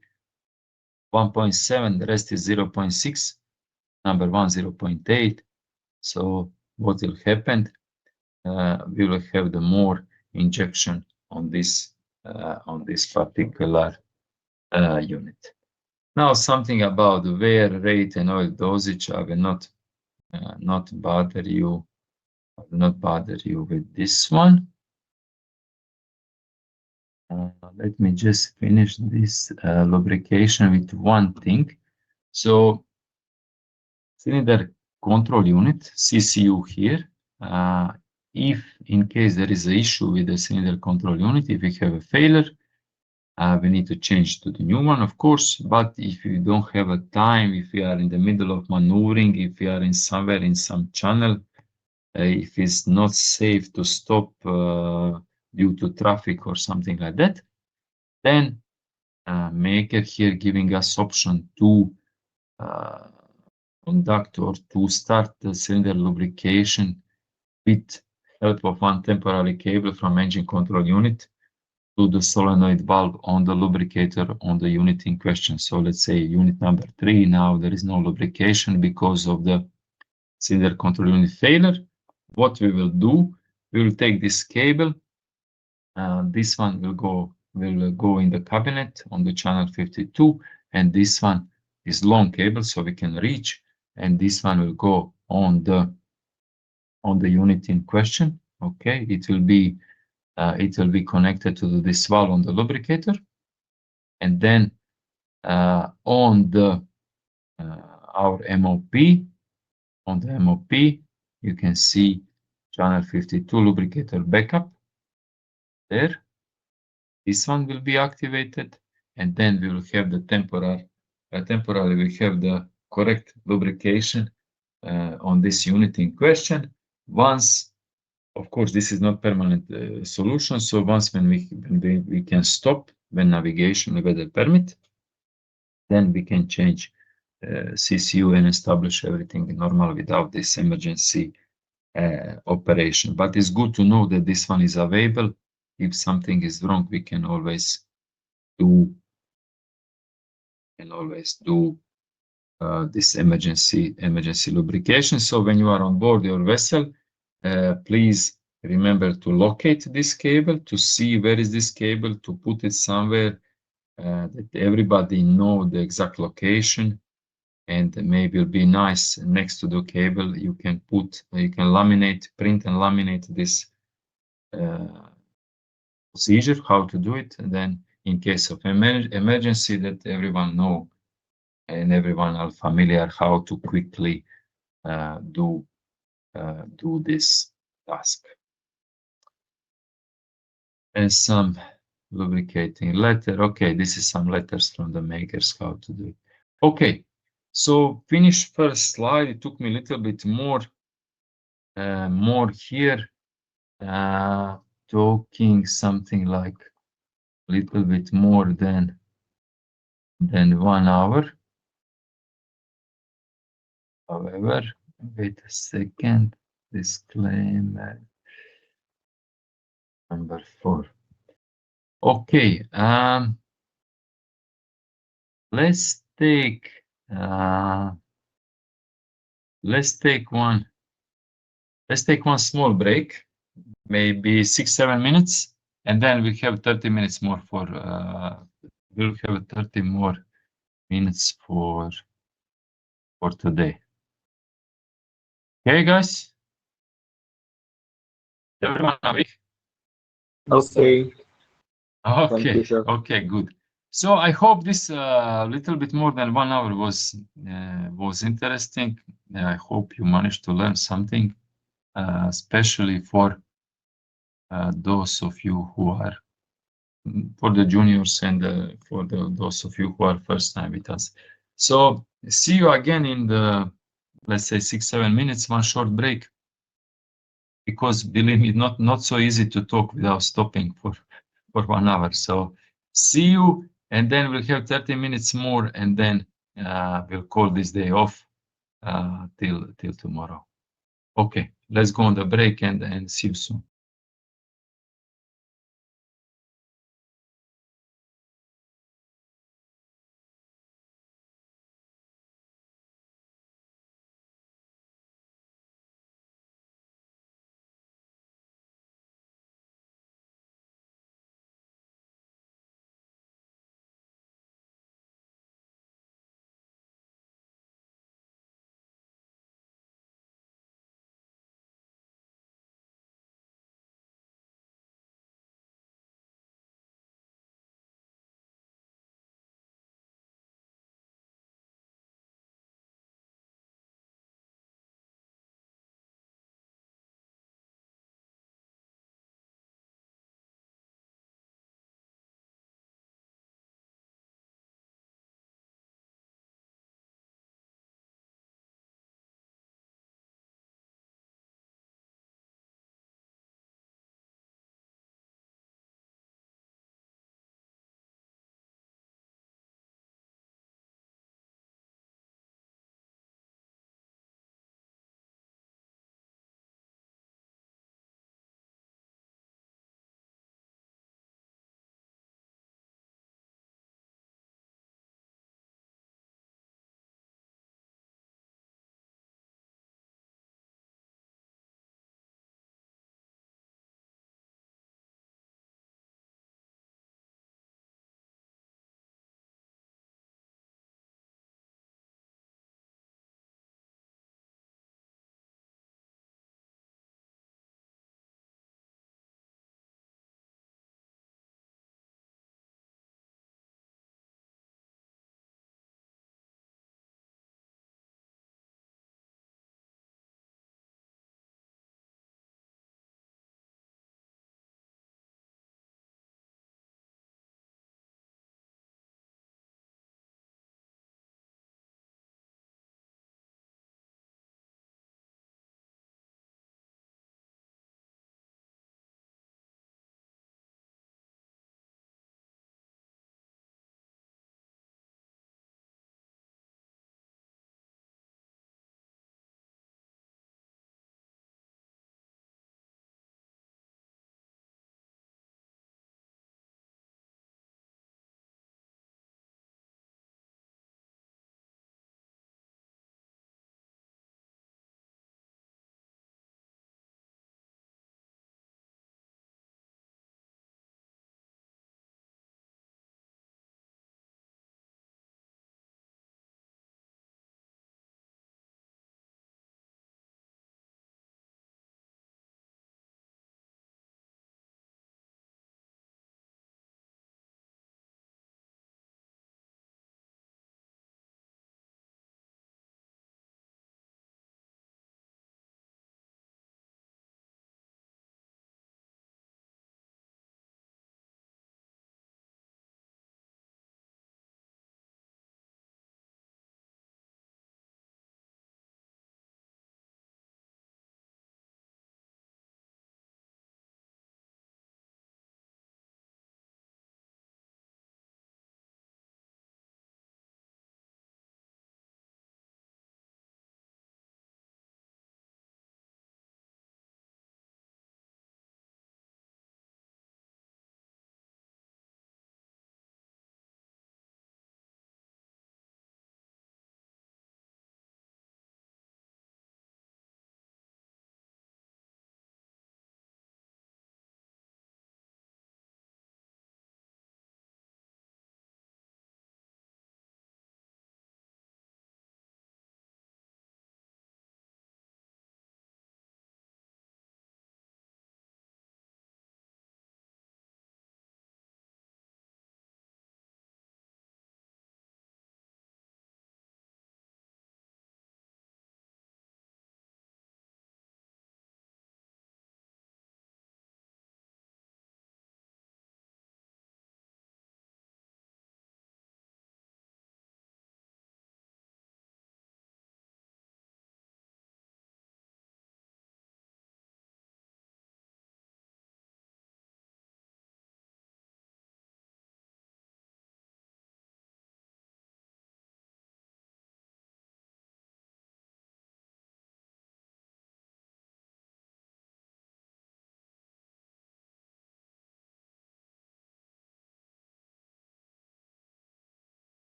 1.7, the rest is 0.6, number 1, 0.8. So what will happen? We will have the more injection on this particular unit. Now something about the wear rate and oil dosage. I will not bother you with this one. Let me just finish this lubrication with one thing. So cylinder control unit, CCU here. If in case there is an issue with the cylinder control unit, if we have a failure, we need to change to the new one, of course. But if you don't have a time, if you are in the middle of maneuvering, if you are somewhere in some channel, if it's not safe to stop due to traffic or something like that, then maker here giving us option to conduct or to start the cylinder lubrication with help of one temporary cable from engine control unit to the solenoid valve on the lubricator on the unit in question. So let's say unit number 3, now there is no lubrication because of the cylinder control unit failure. What we will do, we will take this cable. This one will go in the cabinet on the channel 52, and this one is long cable, so we can reach, and this one will go on the unit in question. Okay, it will be connected to this valve on the lubricator, and then on the our MOP, you can see channel 52 lubricator backup there. This one will be activated, and then we will have the temporarily we have the correct lubrication on this unit in question. Once, of course, this is not permanent solution. So once when we can stop when navigation weather permit, then we can change CCU and establish everything normal without this emergency operation. But it's good to know that this one is available. If something is wrong, we can always do this emergency lubrication. So when you are on board your vessel, please remember to locate this cable, to see where is this cable, to put it somewhere that everybody know the exact location. And maybe it'll be nice next to the cable. You can laminate, print and laminate this procedure, how to do it. And then in case of emergency, that everyone know and everyone are familiar how to quickly do this task. And some lubricating letter. Okay, this is some letters from the makers how to do it. Okay, so finish first slide. It took me a little bit more here, talking something like a little bit more than 1 hour. However, wait a second. Disclaimer number 4. Okay, let's take one small break, maybe 6-7 minutes, and then we have 30 minutes more for we'll have 30 more minutes for today. Okay, guys? Everyone awake? Okay. Okay, okay, good. So I hope this little bit more than 1 hour was interesting. I hope you managed to learn something, especially for those of you who are for the juniors and for those of you who are first time with us. So see you again in the, let's say, 6-7 minutes, one short break, because believe me, not so easy to talk without stopping for 1 hour. So see you, and then we'll have 30 minutes more, and then we'll call this day off till tomorrow. Okay, let's go on the break and see you soon.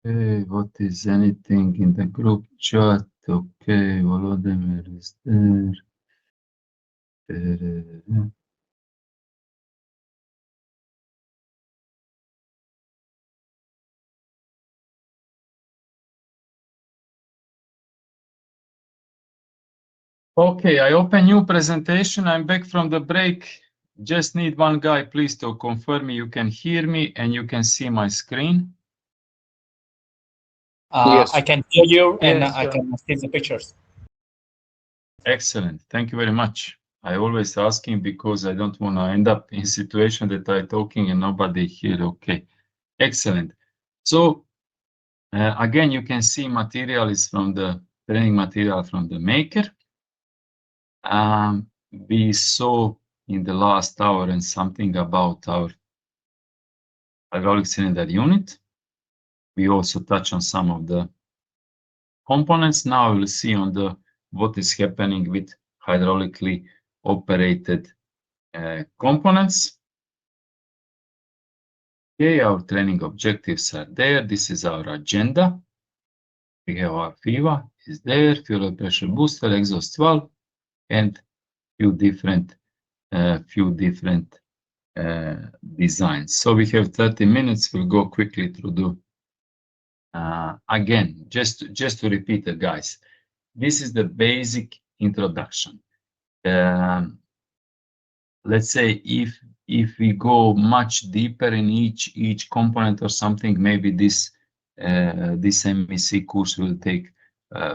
Okay, what is anything in the group chat? Okay, Volodymyr is there. Okay, I open new presentation. I'm back from the break. Just need one guy, please, to confirm me you can hear me and you can see my screen. Yes. I can hear you and Yes, I sure. can see the pictures. Excellent. Thank you very much. I always asking because I don't want to end up in situation that I talking and nobody here. Okay. Excellent. So again, you can see material is from the training material from the maker. We saw in the last hour and something about our hydraulic cylinder unit. We also touch on some of the components. Now we'll see on the what is happening with hydraulically operated components. Okay, our training objectives are there. This is our agenda. We have our FIVA is there, fuel pressure booster, exhaust valve, and few different designs. So we have 30 minutes. We'll go quickly through the again, just to repeat it, guys. This is the basic introduction. Let's say if we go much deeper in each component or something, maybe this MEC course will take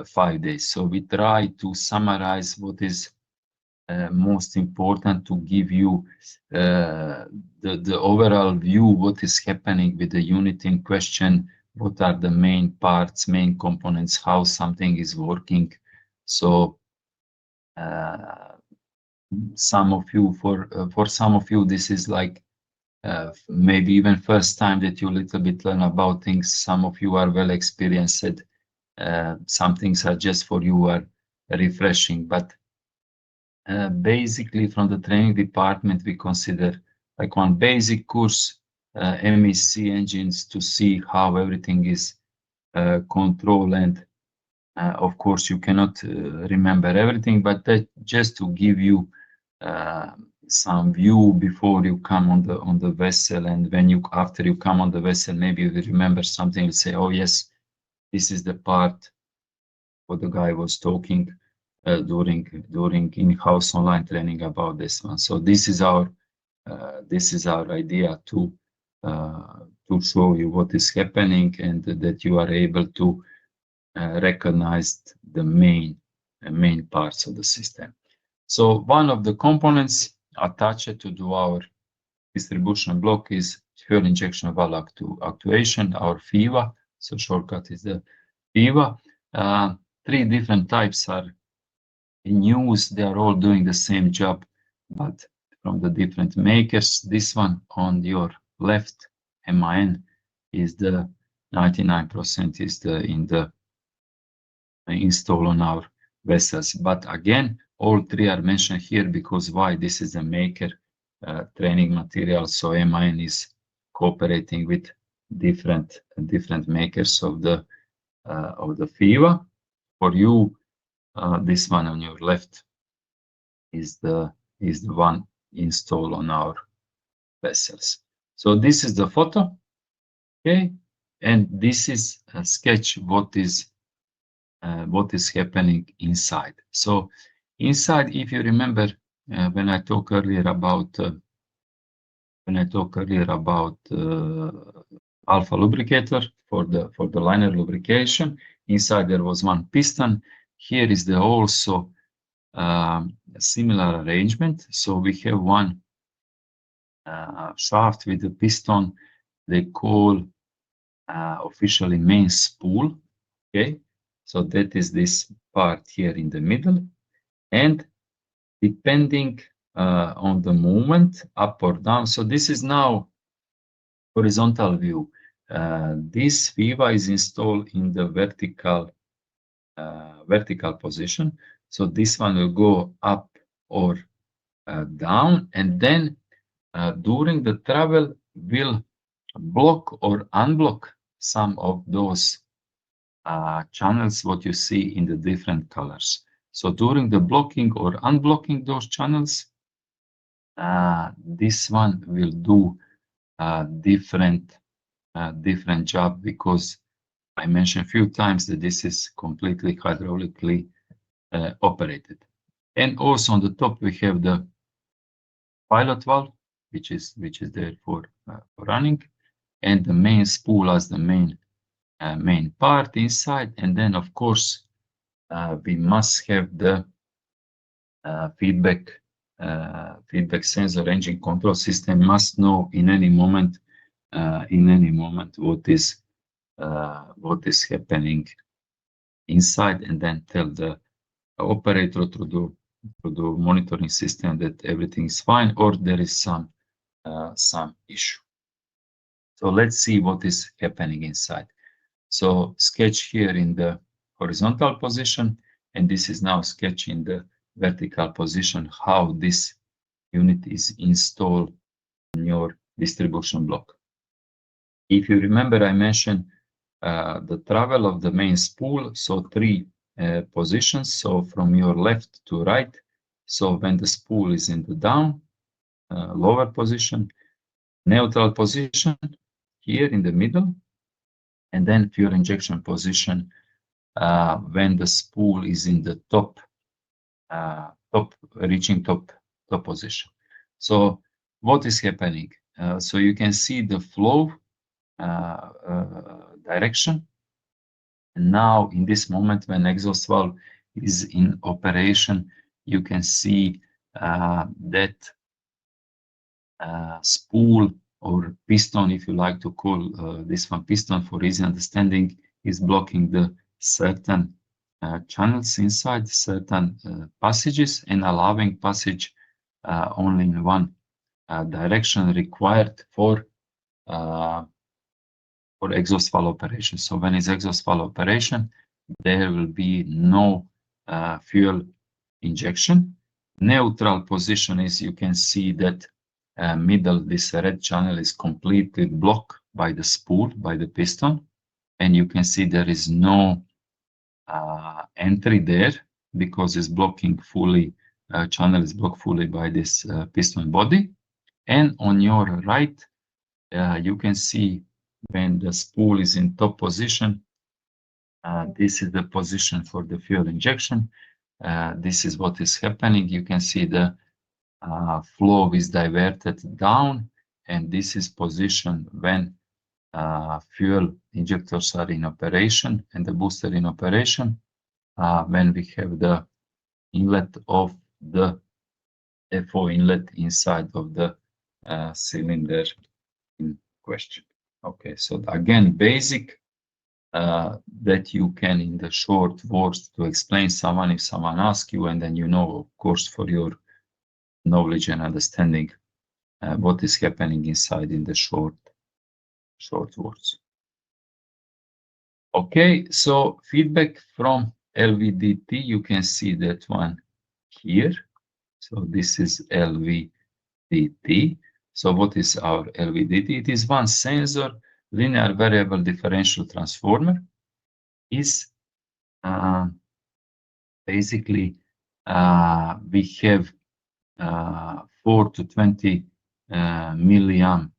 5 days. So we try to summarize what is most important to give you the overall view, what is happening with the unit in question, what are the main parts, main components, how something is working. So some of you, for some of you, this is like maybe even first time that you little bit learn about things. Some of you are well experienced. Some things are just for you are refreshing, but basically from the training department, we consider like one basic course, MEC engines to see how everything is controlled. And of course, you cannot remember everything, but that just to give you some view before you come on the vessel. And when you after you come on the vessel, maybe you remember something. You say, "Oh yes, this is the part what the guy was talking." During in-house online training about this one. So this is our idea to show you what is happening and that you are able to recognize the main parts of the system. So one of the components attached to do our distribution block is fuel injection valve actuation, our FIVA. So shortcut is the FIVA. 3 different types are in use. They are all doing the same job, but from the different makers. This one on your left, MIN, is the 99% is in the install on our vessels. But again, all 3 are mentioned here because why? This is a maker training material. So MIN is cooperating with different makers of the FIVA. For you, this one on your left is the one installed on our vessels. So this is the photo, okay, and this is a sketch what is happening inside. So inside, if you remember, when I talked earlier about alpha lubricator for the liner lubrication, inside there was one piston. Here is the also a similar arrangement. So we have one shaft with a piston. They call officially main spool. Okay, so that is this part here in the middle, and depending on the movement up or down. So this is now horizontal view. This FIVA is installed in the vertical position. So this one will go up or down, and then during the travel will block or unblock some of those channels what you see in the different colors. So during the blocking or unblocking those channels, this one will do different job, because I mentioned a few times that this is completely hydraulically operated. And also on the top we have the pilot valve, which is there for running, and the main spool as the main part inside. And then of course we must have the feedback sensor. Engine control system must know in any moment what is happening inside, and then tell the operator through the monitoring system that everything is fine or there is some issue. So let's see what is happening inside. So sketch here in the horizontal position, and this is now sketch in the vertical position, how this unit is installed in your distribution block. If you remember, I mentioned the travel of the main spool, so 3 positions, so from your left to right. So when the spool is in the down, lower position, neutral position here in the middle, and then fuel injection position when the spool is in the top position. So what is happening? So you can see the flow direction. And now in this moment when exhaust valve is in operation, you can see that spool or piston, if you like to call this one piston for easy understanding, is blocking the certain channels inside, certain passages, and allowing passage only in one direction required for exhaust valve operation. So when it's exhaust valve operation, there will be no fuel injection. Neutral position is, you can see that middle, this red channel is completely blocked by the spool, by the piston, and you can see there is no entry there because it's blocking fully, channel is blocked fully by this piston body. And on your right, you can see when the spool is in top position, this is the position for the fuel injection. This is what is happening. You can see the flow is diverted down, and this is position when fuel injectors are in operation and the booster in operation, when we have the inlet of the FO inlet inside of the cylinder in question. Okay, so again, basic that you can in the short words to explain someone if someone asks you, and then you know, of course, for your knowledge and understanding what is happening inside in the short words. Okay, so feedback from LVDT, you can see that one here. So this is LVDT. So what is our LVDT? It is one sensor, linear variable differential transformer. Is basically we have 4 to 20 milliampere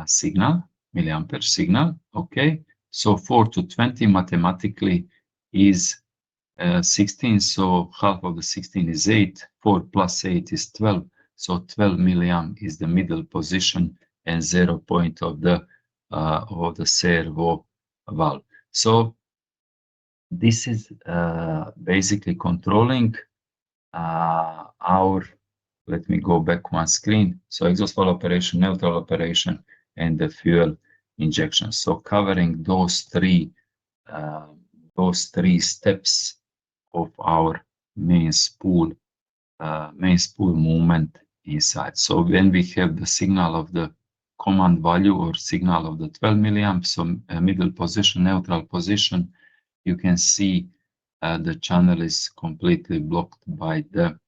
signal. Okay, so 4 to 20 mathematically is 16, so half of the 16 is 8, 4 plus 8 is 12, so 12 milliamp is the middle position and 0 point of the servo valve. So this is basically controlling our, let me go back one screen, so exhaust valve operation, neutral operation, and the fuel injection. So covering those three steps of our main spool movement inside. So when we have the signal of the command value or signal of the 12 milliamp, so middle position, neutral position, you can see the channel is completely blocked by the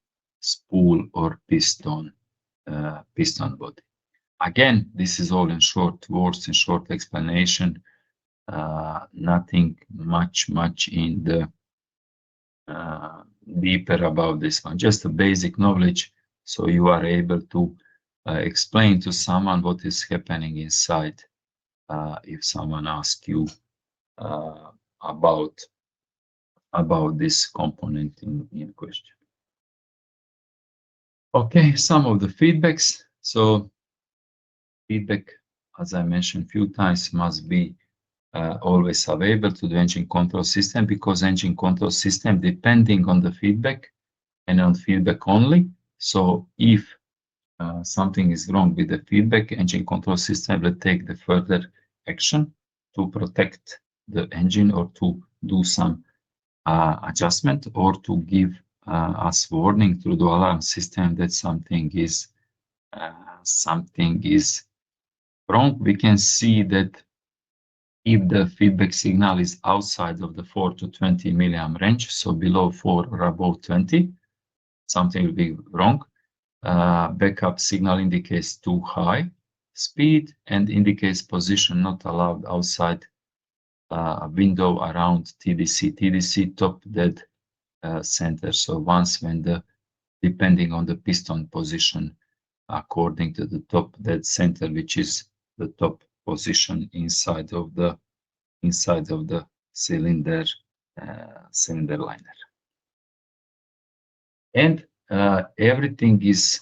spool or piston body. Again, this is all in short words, in short explanation Nothing much in the deeper about this one, just a basic knowledge, so you are able to explain to someone what is happening inside if someone asks you about this component in question. Okay, some of the feedbacks. So feedback, as I mentioned a few times, must be always available to the engine control system, because engine control system depending on the feedback and on feedback only. So if something is wrong with the feedback, engine control system will take the further action to protect the engine, or to do some adjustment, or to give us warning through the alarm system that something is wrong. We can see that if the feedback signal is outside of the 4 to 20 milliamp range, so below 4 or above 20, something will be wrong. Backup signal indicates too high speed and indicates position not allowed outside window around TDC top dead center. So once when depending on the piston position according to the top dead center, which is the top position inside of the cylinder liner, and everything is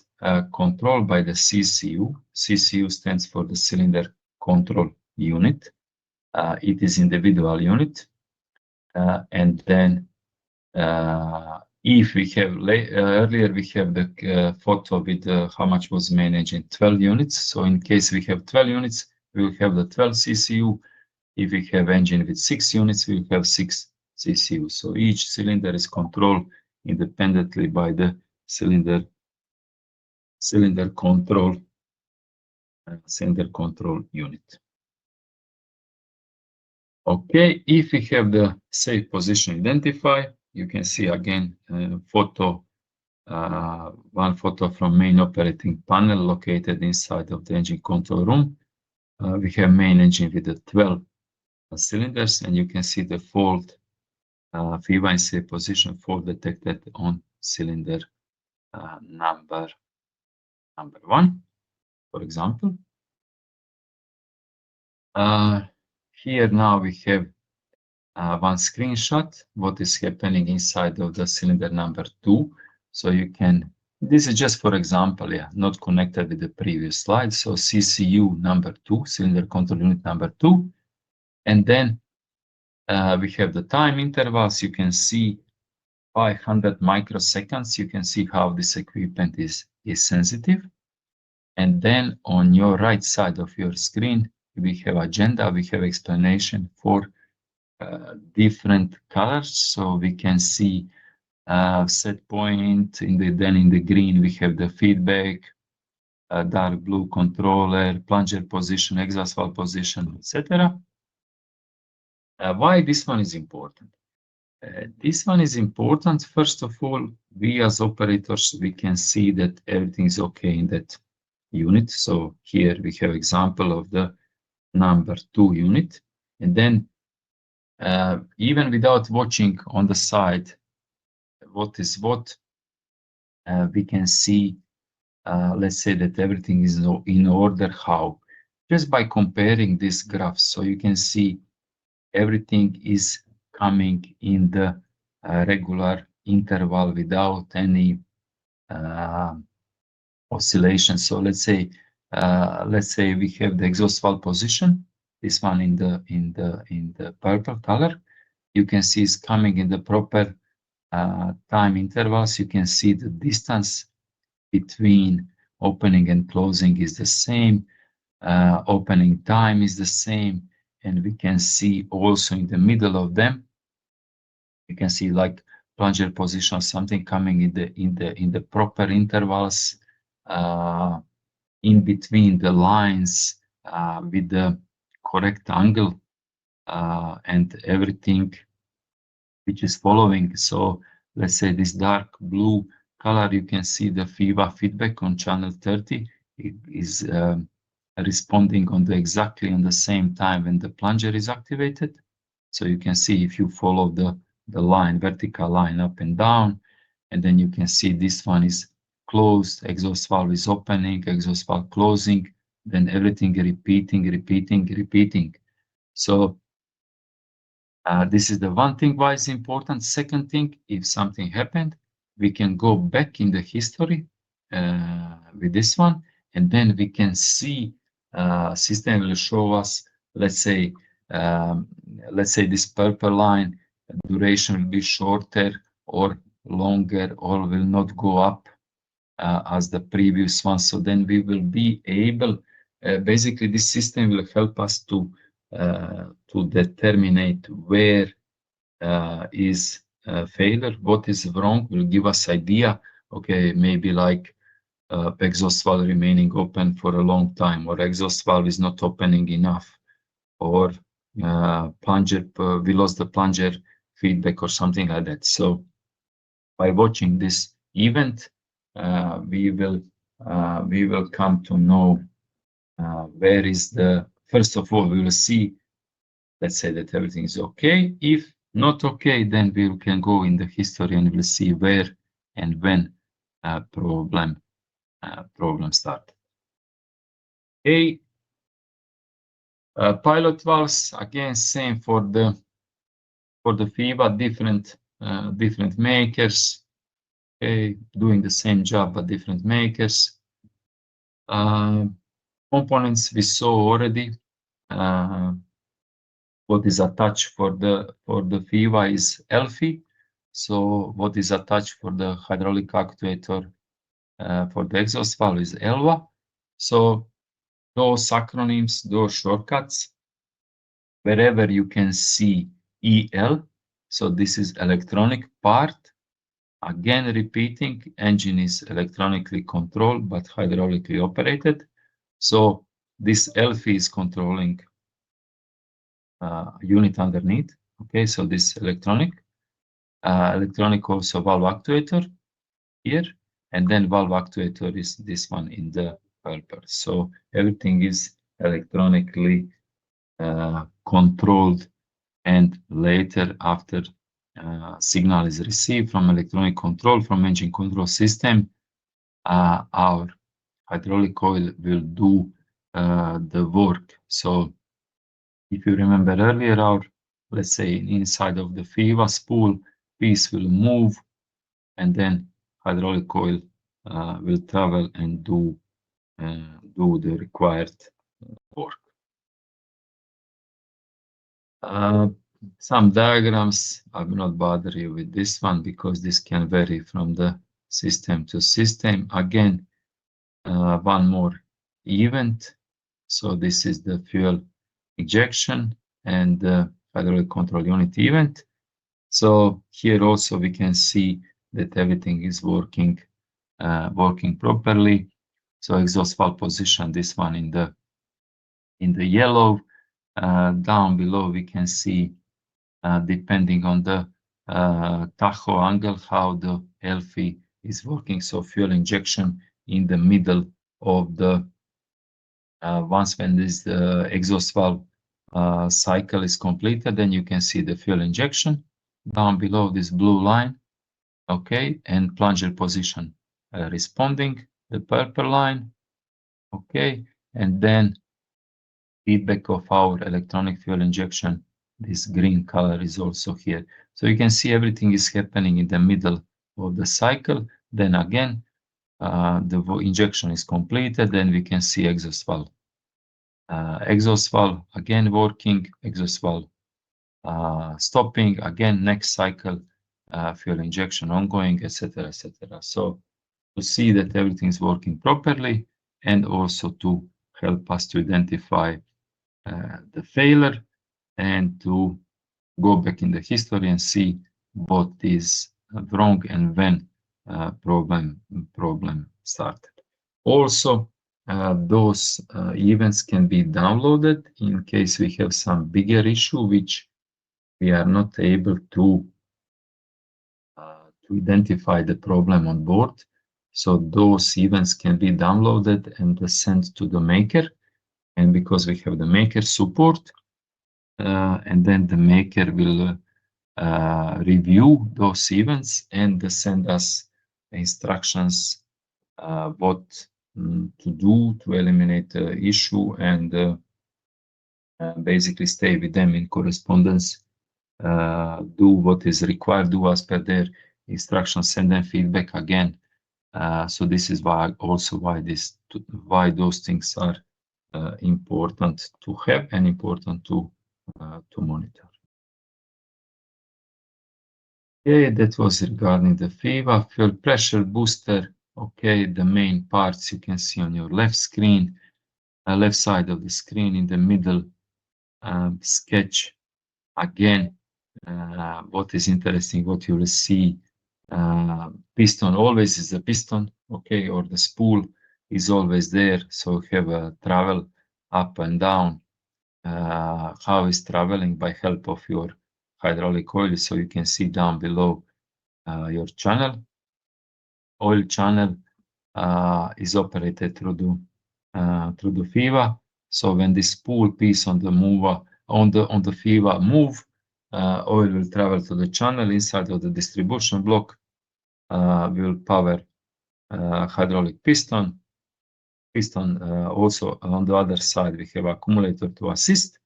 controlled by the CCU. CCU stands for the cylinder control unit. It is individual unit, and then if we have earlier we have the photo with how much was main engine, 12 units. So in case we have 12 units, we will have the 12 CCU. If we have engine with 6 units, we will have 6 CCU. So each cylinder is controlled independently by the cylinder control unit. Okay, if we have the safe position identifier, you can see again photo, one photo from main operating panel located inside of the engine control room. We have main engine with the 12 cylinders, and you can see the fault, FIVA in safe position fault detected on cylinder number 1, for example. Here now we have one screenshot what is happening inside of the cylinder number 2. So you can, this is just for example, not connected with the previous slide. So CCU number 2, cylinder control unit number 2, and then we have the time intervals. You can see 500 microseconds. You can see how this equipment is sensitive. And then on your right side of your screen, we have agenda, we have explanation for different colors. So we can see set point, then in the green we have the feedback, dark blue controller, plunger position, exhaust valve position, etc. Why this one is important? This one is important. First of all, we as operators, we can see that everything is okay in that unit. So here we have example of the number 2 unit, and then even without watching on the side what is what, we can see, let's say that everything is in order. How? Just by comparing these graphs. So you can see everything is coming in the regular interval without any oscillation. So let's say we have the exhaust valve position, this one in the purple color. You can see it's coming in the proper time intervals. You can see the distance between opening and closing is the same. Opening time is the same, and we can see also in the middle of them, you can see like plunger position, something coming in the proper intervals, in between the lines, with the correct angle, and everything which is following. So let's say this dark blue color, you can see the FIVA feedback on channel 30. It is responding exactly on the same time when the plunger is activated. So you can see if you follow the line, vertical line up and down, and then you can see this one is closed, exhaust valve is opening, exhaust valve closing, then everything repeating. So this is the one thing why it's important. Second thing, if something happened, we can go back in the history with this one, and then we can see system will show us, let's say this purple line duration will be shorter or longer, or will not go up as the previous one. So then we will be able, basically this system will help us to determine where is failure, what is wrong, will give us idea, okay, maybe like exhaust valve remaining open for a long time, or exhaust valve is not opening enough, or plunger, we lost the plunger feedback or something like that. So by watching this event, we will come to know where is the, first of all, we will see, let's say that everything is okay. If not okay, then we can go in the history and we'll see where and when problem started. Okay. Pilot valves, again, same for the FIVA, different makers. Okay, doing the same job but different makers. Components we saw already. What is attached for the FIVA is ELFI. So what is attached for the hydraulic actuator for the exhaust valve is ELVA. So those acronyms, those shortcuts, wherever you can see EL, so this is electronic part. Again, repeating, engine is electronically controlled but hydraulically operated. So this ELFI is controlling unit underneath. Okay, so this electronic also valve actuator here, and then valve actuator is this one in the purple. So everything is electronically controlled, and later after signal is received from electronic control from engine control system, our hydraulic coil will do the work. So if you remember earlier, our, let's say, inside of the FIVA spool piece will move, and then hydraulic coil will travel and do the required work. Some diagrams, I will not bother you with this one because this can vary from the system to system. Again, one more event. So this is the fuel injection and the hydraulic control unit event. So here also we can see that everything is working properly. So exhaust valve position, this one in the yellow. Down below we can see, depending on the tacho angle, how the ELFI is working. So fuel injection in the middle of the once when this exhaust valve cycle is completed, then you can see the fuel injection down below this blue line. Okay, and plunger position responding, the purple line. Okay, and then feedback of our electronic fuel injection, this green color is also here. So you can see everything is happening in the middle of the cycle. Then again, the injection is completed, then we can see exhaust valve. Exhaust valve again working, exhaust valve stopping, again next cycle, fuel injection ongoing, etc., etc. So to see that everything is working properly, and also to help us to identify the failure and to go back in the history and see what is wrong and when problem started. Also, those events can be downloaded in case we have some bigger issue which we are not able to identify the problem on board. So those events can be downloaded and sent to the maker. And because we have the maker support, and then the maker will review those events and send us instructions what to do to eliminate the issue, and basically stay with them in correspondence, do what is required, do as per their instructions, send them feedback again. So this is why those things are important to have and important to monitor. Okay, that was regarding the FIVA fuel pressure booster. Okay, the main parts you can see on your left screen, left side of the screen in the middle sketch. Again, what is interesting, what you will see, piston always is a piston, okay, or the spool is always there. So you have a travel up and down. How is traveling by help of your hydraulic oil? So you can see down below your channel. Oil channel is operated through the FIVA. So when this spool piece on the FIVA move, oil will travel to the channel inside of the distribution block. Will power hydraulic piston. Also on the other side we have accumulator to assist.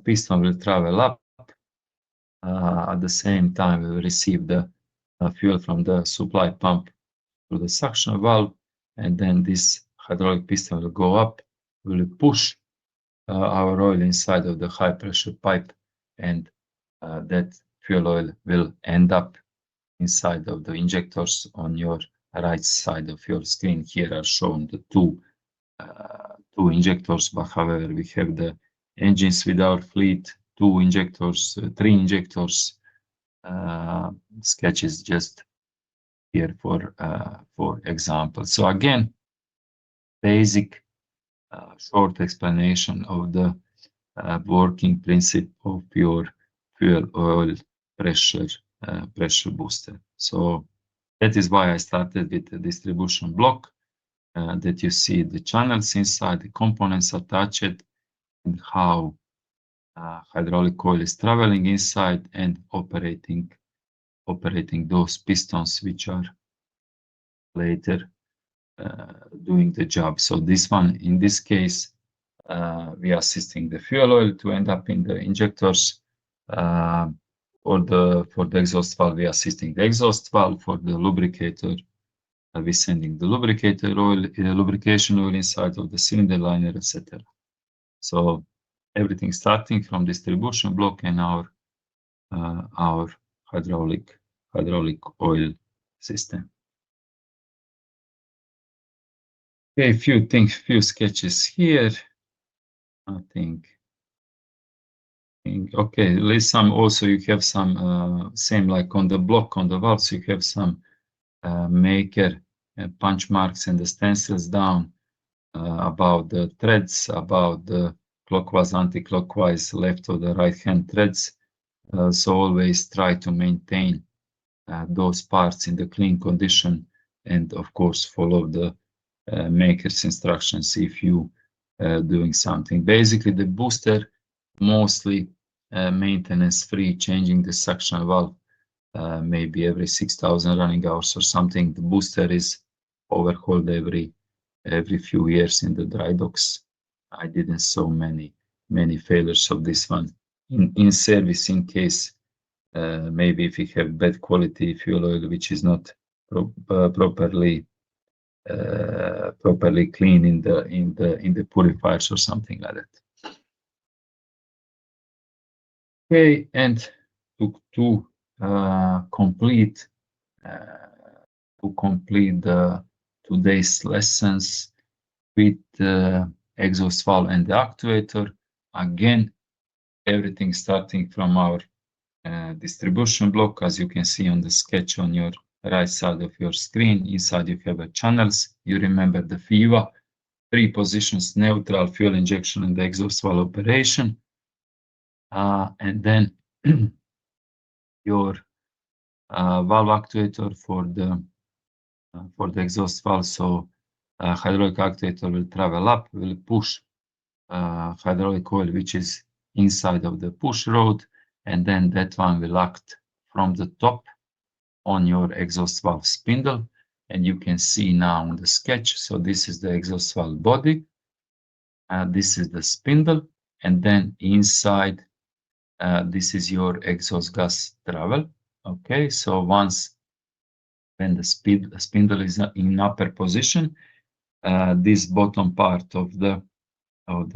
Piston will travel up. At the same time we will receive the fuel from the supply pump through the suction valve, and then this hydraulic piston will go up, will push our oil inside of the high pressure pipe, and that fuel oil will end up inside of the injectors. On your right side of your screen here are shown the two injectors, but however we have the engines with our fleet, 2 injectors, 3 injectors. Sketches just here for example. So again, basic short explanation of the working principle of your fuel oil pressure booster. So that is why I started with the distribution block, that you see the channels inside, the components attached, and how hydraulic oil is traveling inside and operating those pistons, which are later doing the job. So this one, in this case, we are assisting the fuel oil to end up in the injectors. For the exhaust valve, we are assisting the exhaust valve. For the lubricator, we're sending the lubrication oil inside of the cylinder liner, etc. So everything starting from distribution block and our hydraulic oil system. Okay, few sketches here. I think. Okay, there's some also. You have some same like on the block on the valves. You have some maker punch marks and the stencils down about the threads, about the clockwise, anti-clockwise, left or the right hand threads. So always try to maintain those parts in the clean condition, and of course follow the maker's instructions if you doing something. Basically the booster mostly maintenance free, changing the suction valve maybe every 6,000 running hours or something. The booster is overhauled every few years in the dry docks. I didn't saw many failures of this one in service, in case maybe if you have bad quality fuel oil which is not properly clean in the purifiers or something like that. Okay, and to complete the today's lessons with the exhaust valve and the actuator, again everything starting from our distribution block. As you can see on the sketch on your right side of your screen, inside you have a channels. You remember the FIVA, 3 positions: neutral, fuel injection, and the exhaust valve operation. And then your valve actuator for the exhaust valve. So hydraulic actuator will travel up, will push hydraulic oil which is inside of the push rod, and then that one will act from the top on your exhaust valve spindle. And you can see now on the sketch, so this is the exhaust valve body, this is the spindle, and then inside this is your exhaust gas travel. Okay, so once when the spindle is in upper position, this bottom part of the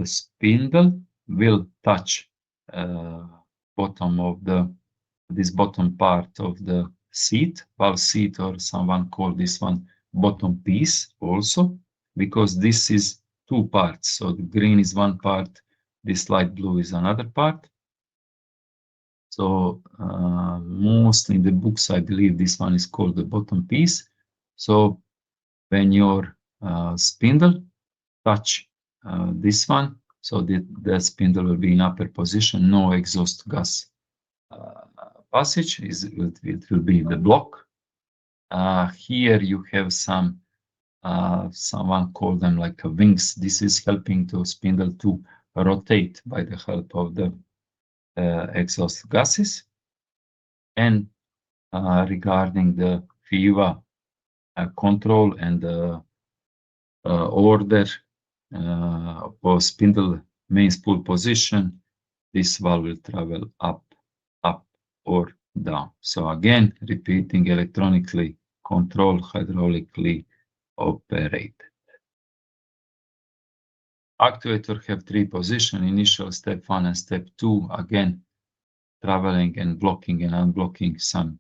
spindle will touch bottom of this bottom part of the seat, valve seat, or someone call this one bottom piece also, because this is two parts. So the green is one part, this light blue is another part. So mostly in the books, I believe this one is called the bottom piece. So when your spindle touch this one, so the spindle will be in upper position, no exhaust gas passage, it will be the block. Here you have some, someone call them like wings. This is helping to spindle to rotate by the help of the exhaust gases. And regarding the FIVA control and the order for spindle main spool position, this valve will travel up, or down. So again, repeating, electronically controlled, hydraulically operated. Actuator have three positions: initial, step 1 and step 2, again traveling and blocking and unblocking some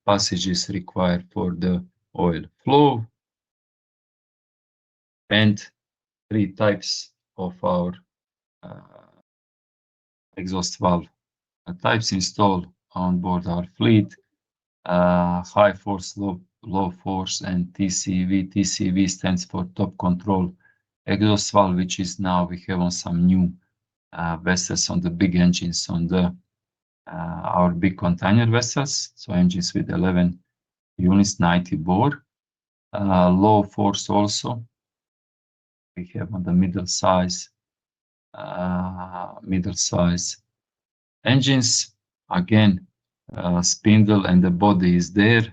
passages required for the oil flow. And three types of our exhaust valve types installed on board our fleet: high force, low force, and TCV. TCV stands for top control exhaust valve, which is now we have on some new vessels on the big engines on the our big container vessels. So engines with 11 units, 90 bore. Low force also we have on the middle size engines. Again, spindle and the body is there.